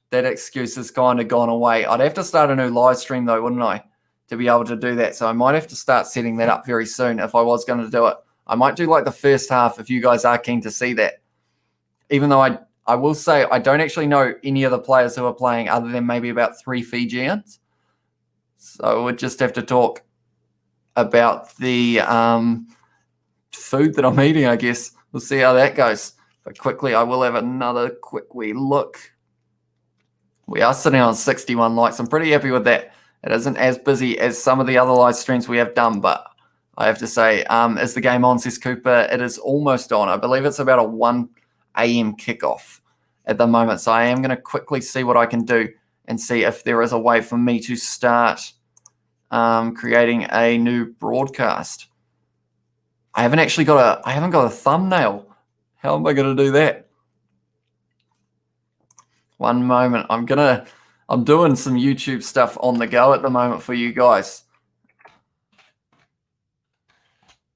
that excuse has kind of gone away. I'd have to start a new live stream though, wouldn't I, to be able to do that? So I might have to start setting that up very soon if I was going to do it. I might do like the first half if you guys are keen to see that. Even though I will say I don't actually know any of the players who are playing other than maybe about 3 Fijians. So we'll just have to talk about the food that I'm eating, I guess. We'll see how that goes. But quickly, I will have another quick wee look. We are sitting on 61 likes. I'm pretty happy with that. It isn't as busy as some of the other live streams we have done, but I have to say, is the game on, says Cooper? It is almost on. I believe it's about a 1 a.m. kickoff at the moment. So I am going to quickly see what I can do and see if there is a way for me to start creating a new broadcast. I haven't got a thumbnail. How am I going to do that? One moment. I'm doing some YouTube stuff on the go at the moment for you guys.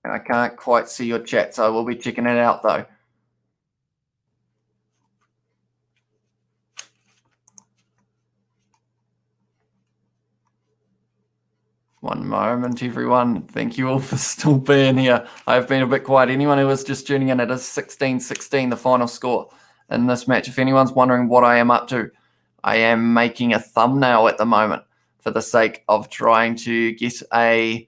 And I can't quite see your chat, so I will be checking it out though. One moment, everyone. Thank you all for still being here. I've been a bit quiet. Anyone who is just tuning in, it is 16-16, the final score in this match. If anyone's wondering what I am up to, I am making a thumbnail at the moment for the sake of trying to get a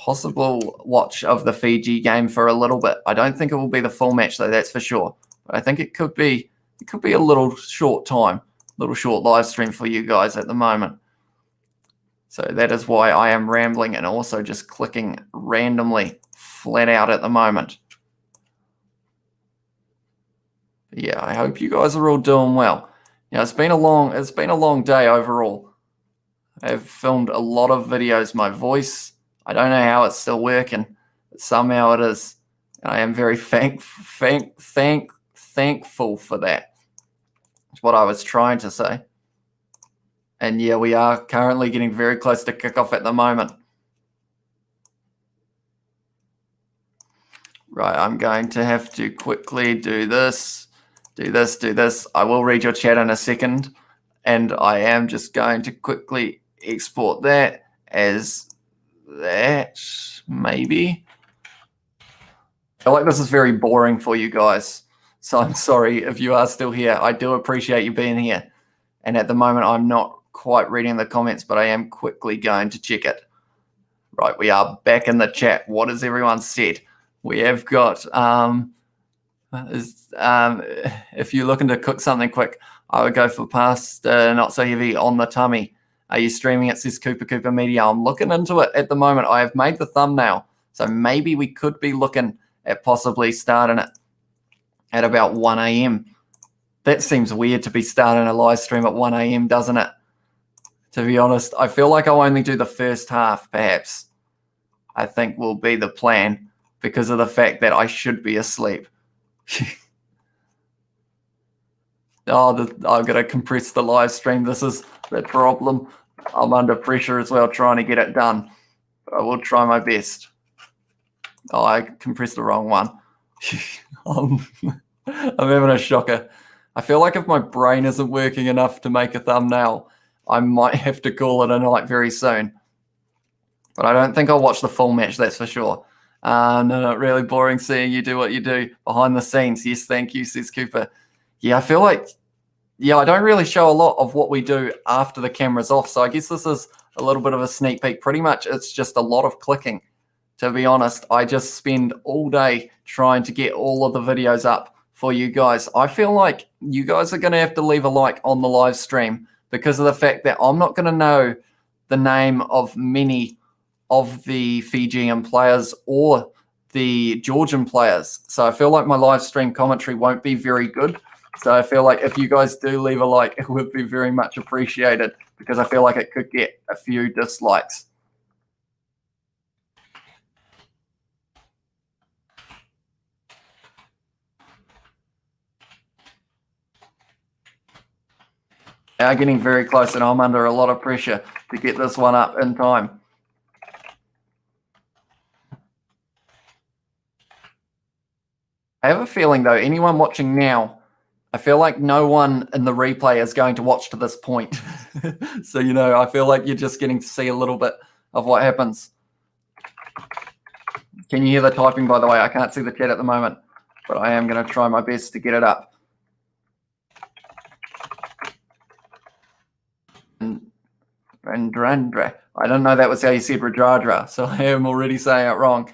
possible watch of the Fiji game for a little bit. I don't think it will be the full match though, that's for sure. But I think it could be a little short time, little short live stream for you guys at the moment. So that is why I am rambling and also just clicking randomly flat out at the moment. But yeah, I hope you guys are all doing well. It's been a long day overall. I've filmed a lot of videos. My voice, I don't know how it's still working, but somehow it is. And I am very thankful for that. That's what I was trying to say. And yeah, we are currently getting very close to kickoff at the moment. Right, I'm going to have to quickly do this. I will read your chat in a second. And I am just going to quickly export that as that, maybe. I feel like this is very boring for you guys. So I'm sorry if you are still here. I do appreciate you being here. And at the moment, I'm not quite reading the comments, but I am quickly going to check it. Right, we are back in the chat. What has everyone said? We have got, if you're looking to cook something quick, I would go for pasta, not so heavy on the tummy. Are you streaming it, says Cooper Media? I'm looking into it at the moment. I have made the thumbnail. So maybe we could be looking at possibly starting it at about 1 a.m. That seems weird to be starting a live stream at 1 a.m., doesn't it? To be honest, I feel like I'll only do the first half, perhaps. I think will be the plan because of the fact that I should be asleep. Oh, I've got to compress the live stream. This is the problem. I'm under pressure as well trying to get it done. But I will try my best. Oh, I compressed the wrong one. I'm having a shocker. I feel like if my brain isn't working enough to make a thumbnail, I might have to call it a night very soon. But I don't think I'll watch the full match, that's for sure. No, not really boring seeing you do what you do behind the scenes. Yes, thank you, says Cooper. Yeah, I feel like, I don't really show a lot of what we do after the camera's off. So I guess this is a little bit of a sneak peek. Pretty much it's just a lot of clicking. To be honest, I just spend all day trying to get all of the videos up for you guys. I feel like you guys are going to have to leave a like on the live stream because of the fact that I'm not going to know the name of many of the Fijian players or the Georgian players. So I feel like my live stream commentary won't be very good. So I feel like if you guys do leave a like, it would be very much appreciated because I feel like it could get a few dislikes. They are getting very close and I'm under a lot of pressure to get this one up in time. I have a feeling though, anyone watching now, I feel like no one in the replay is going to watch to this point. So, I feel like you're just getting to see a little bit of what happens. Can you hear the typing, by the way? I can't see the chat at the moment, but I am going to try my best to get it up. Randrandra. I don't know that was how you said Radradra, so I am already saying it wrong.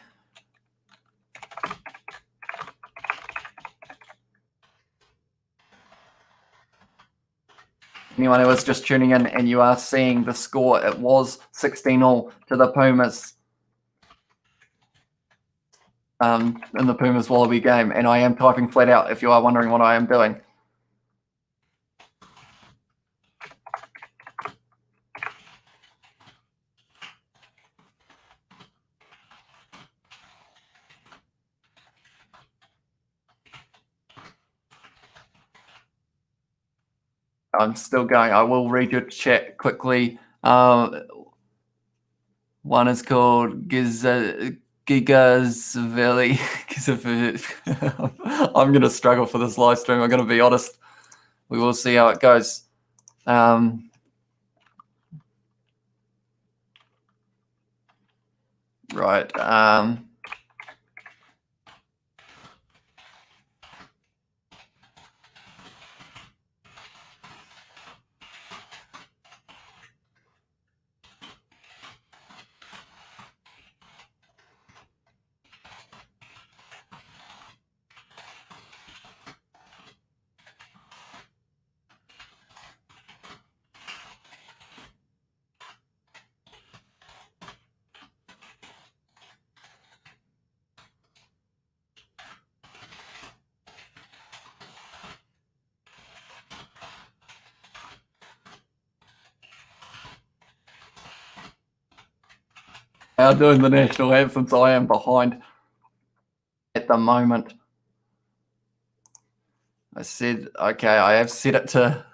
Anyone who is just tuning in and you are seeing the score, it was 16-all to the Pumas in the Pumas Wallaby game. And I am typing flat out if you are wondering what I am doing. I'm still going. I will read your chat quickly. One is called Gigazvili. I'm going to struggle for this live stream. I'm going to be honest. We will see how it goes. Right. are doing the national anthems. I am behind at the moment. I said, okay, I have set it to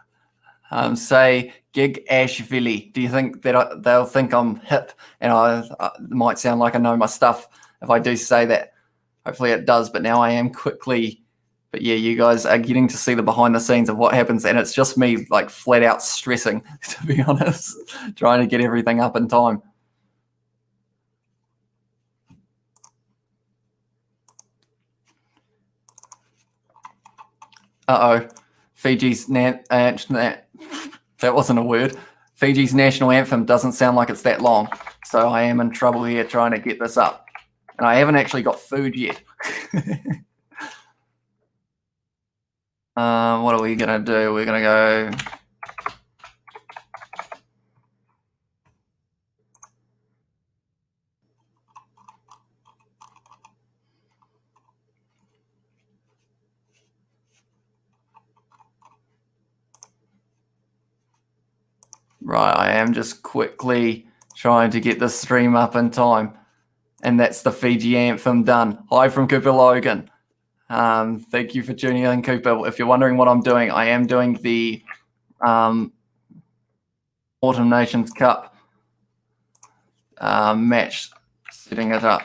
say Gig Ashvili. Do you think that they'll think I'm hip? And I might sound like I know my stuff if I do say that. Hopefully it does, but now I am quickly. But yeah, you guys are getting to see the behind the scenes of what happens, and it's just me like flat out stressing, to be honest, trying to get everything up in time. Uh-oh, Fiji's that wasn't a word. Fiji's national anthem doesn't sound like it's that long, so I am in trouble here trying to get this up. And I haven't actually got food yet. What are we going to do? We're going to go... Right, I am just quickly trying to get this stream up in time. And that's the Fiji anthem done. Hi from Cooper Logan. Thank you for tuning in, Cooper. If you're wondering what I'm doing, I am doing the Autumn Nations Cup match, setting it up.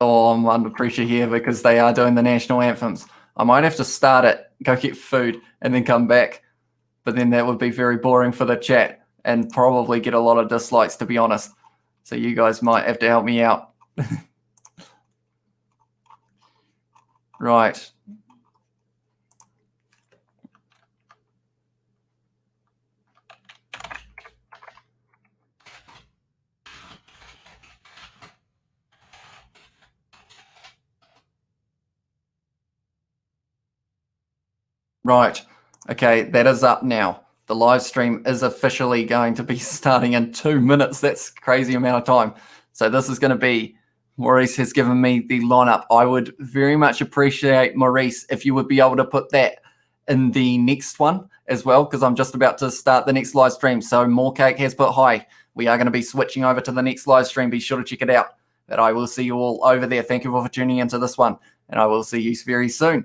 Oh, I'm under pressure here because they are doing the national anthems. I might have to start it, go get food, and then come back. But then that would be very boring for the chat and probably get a lot of dislikes, to be honest. So you guys might have to help me out. Right. Right. Okay, that is up now. The live stream is officially going to be starting in 2 minutes. That's a crazy amount of time. So this is going to be, Maurice has given me the lineup. I would very much appreciate, Maurice, if you would be able to put that in the next one as well, because I'm just about to start the next live stream. So Morecake has put hi. We are going to be switching over to the next live stream. Be sure to check it out. But I will see you all over there. Thank you all for tuning into this one, and I will see you very soon.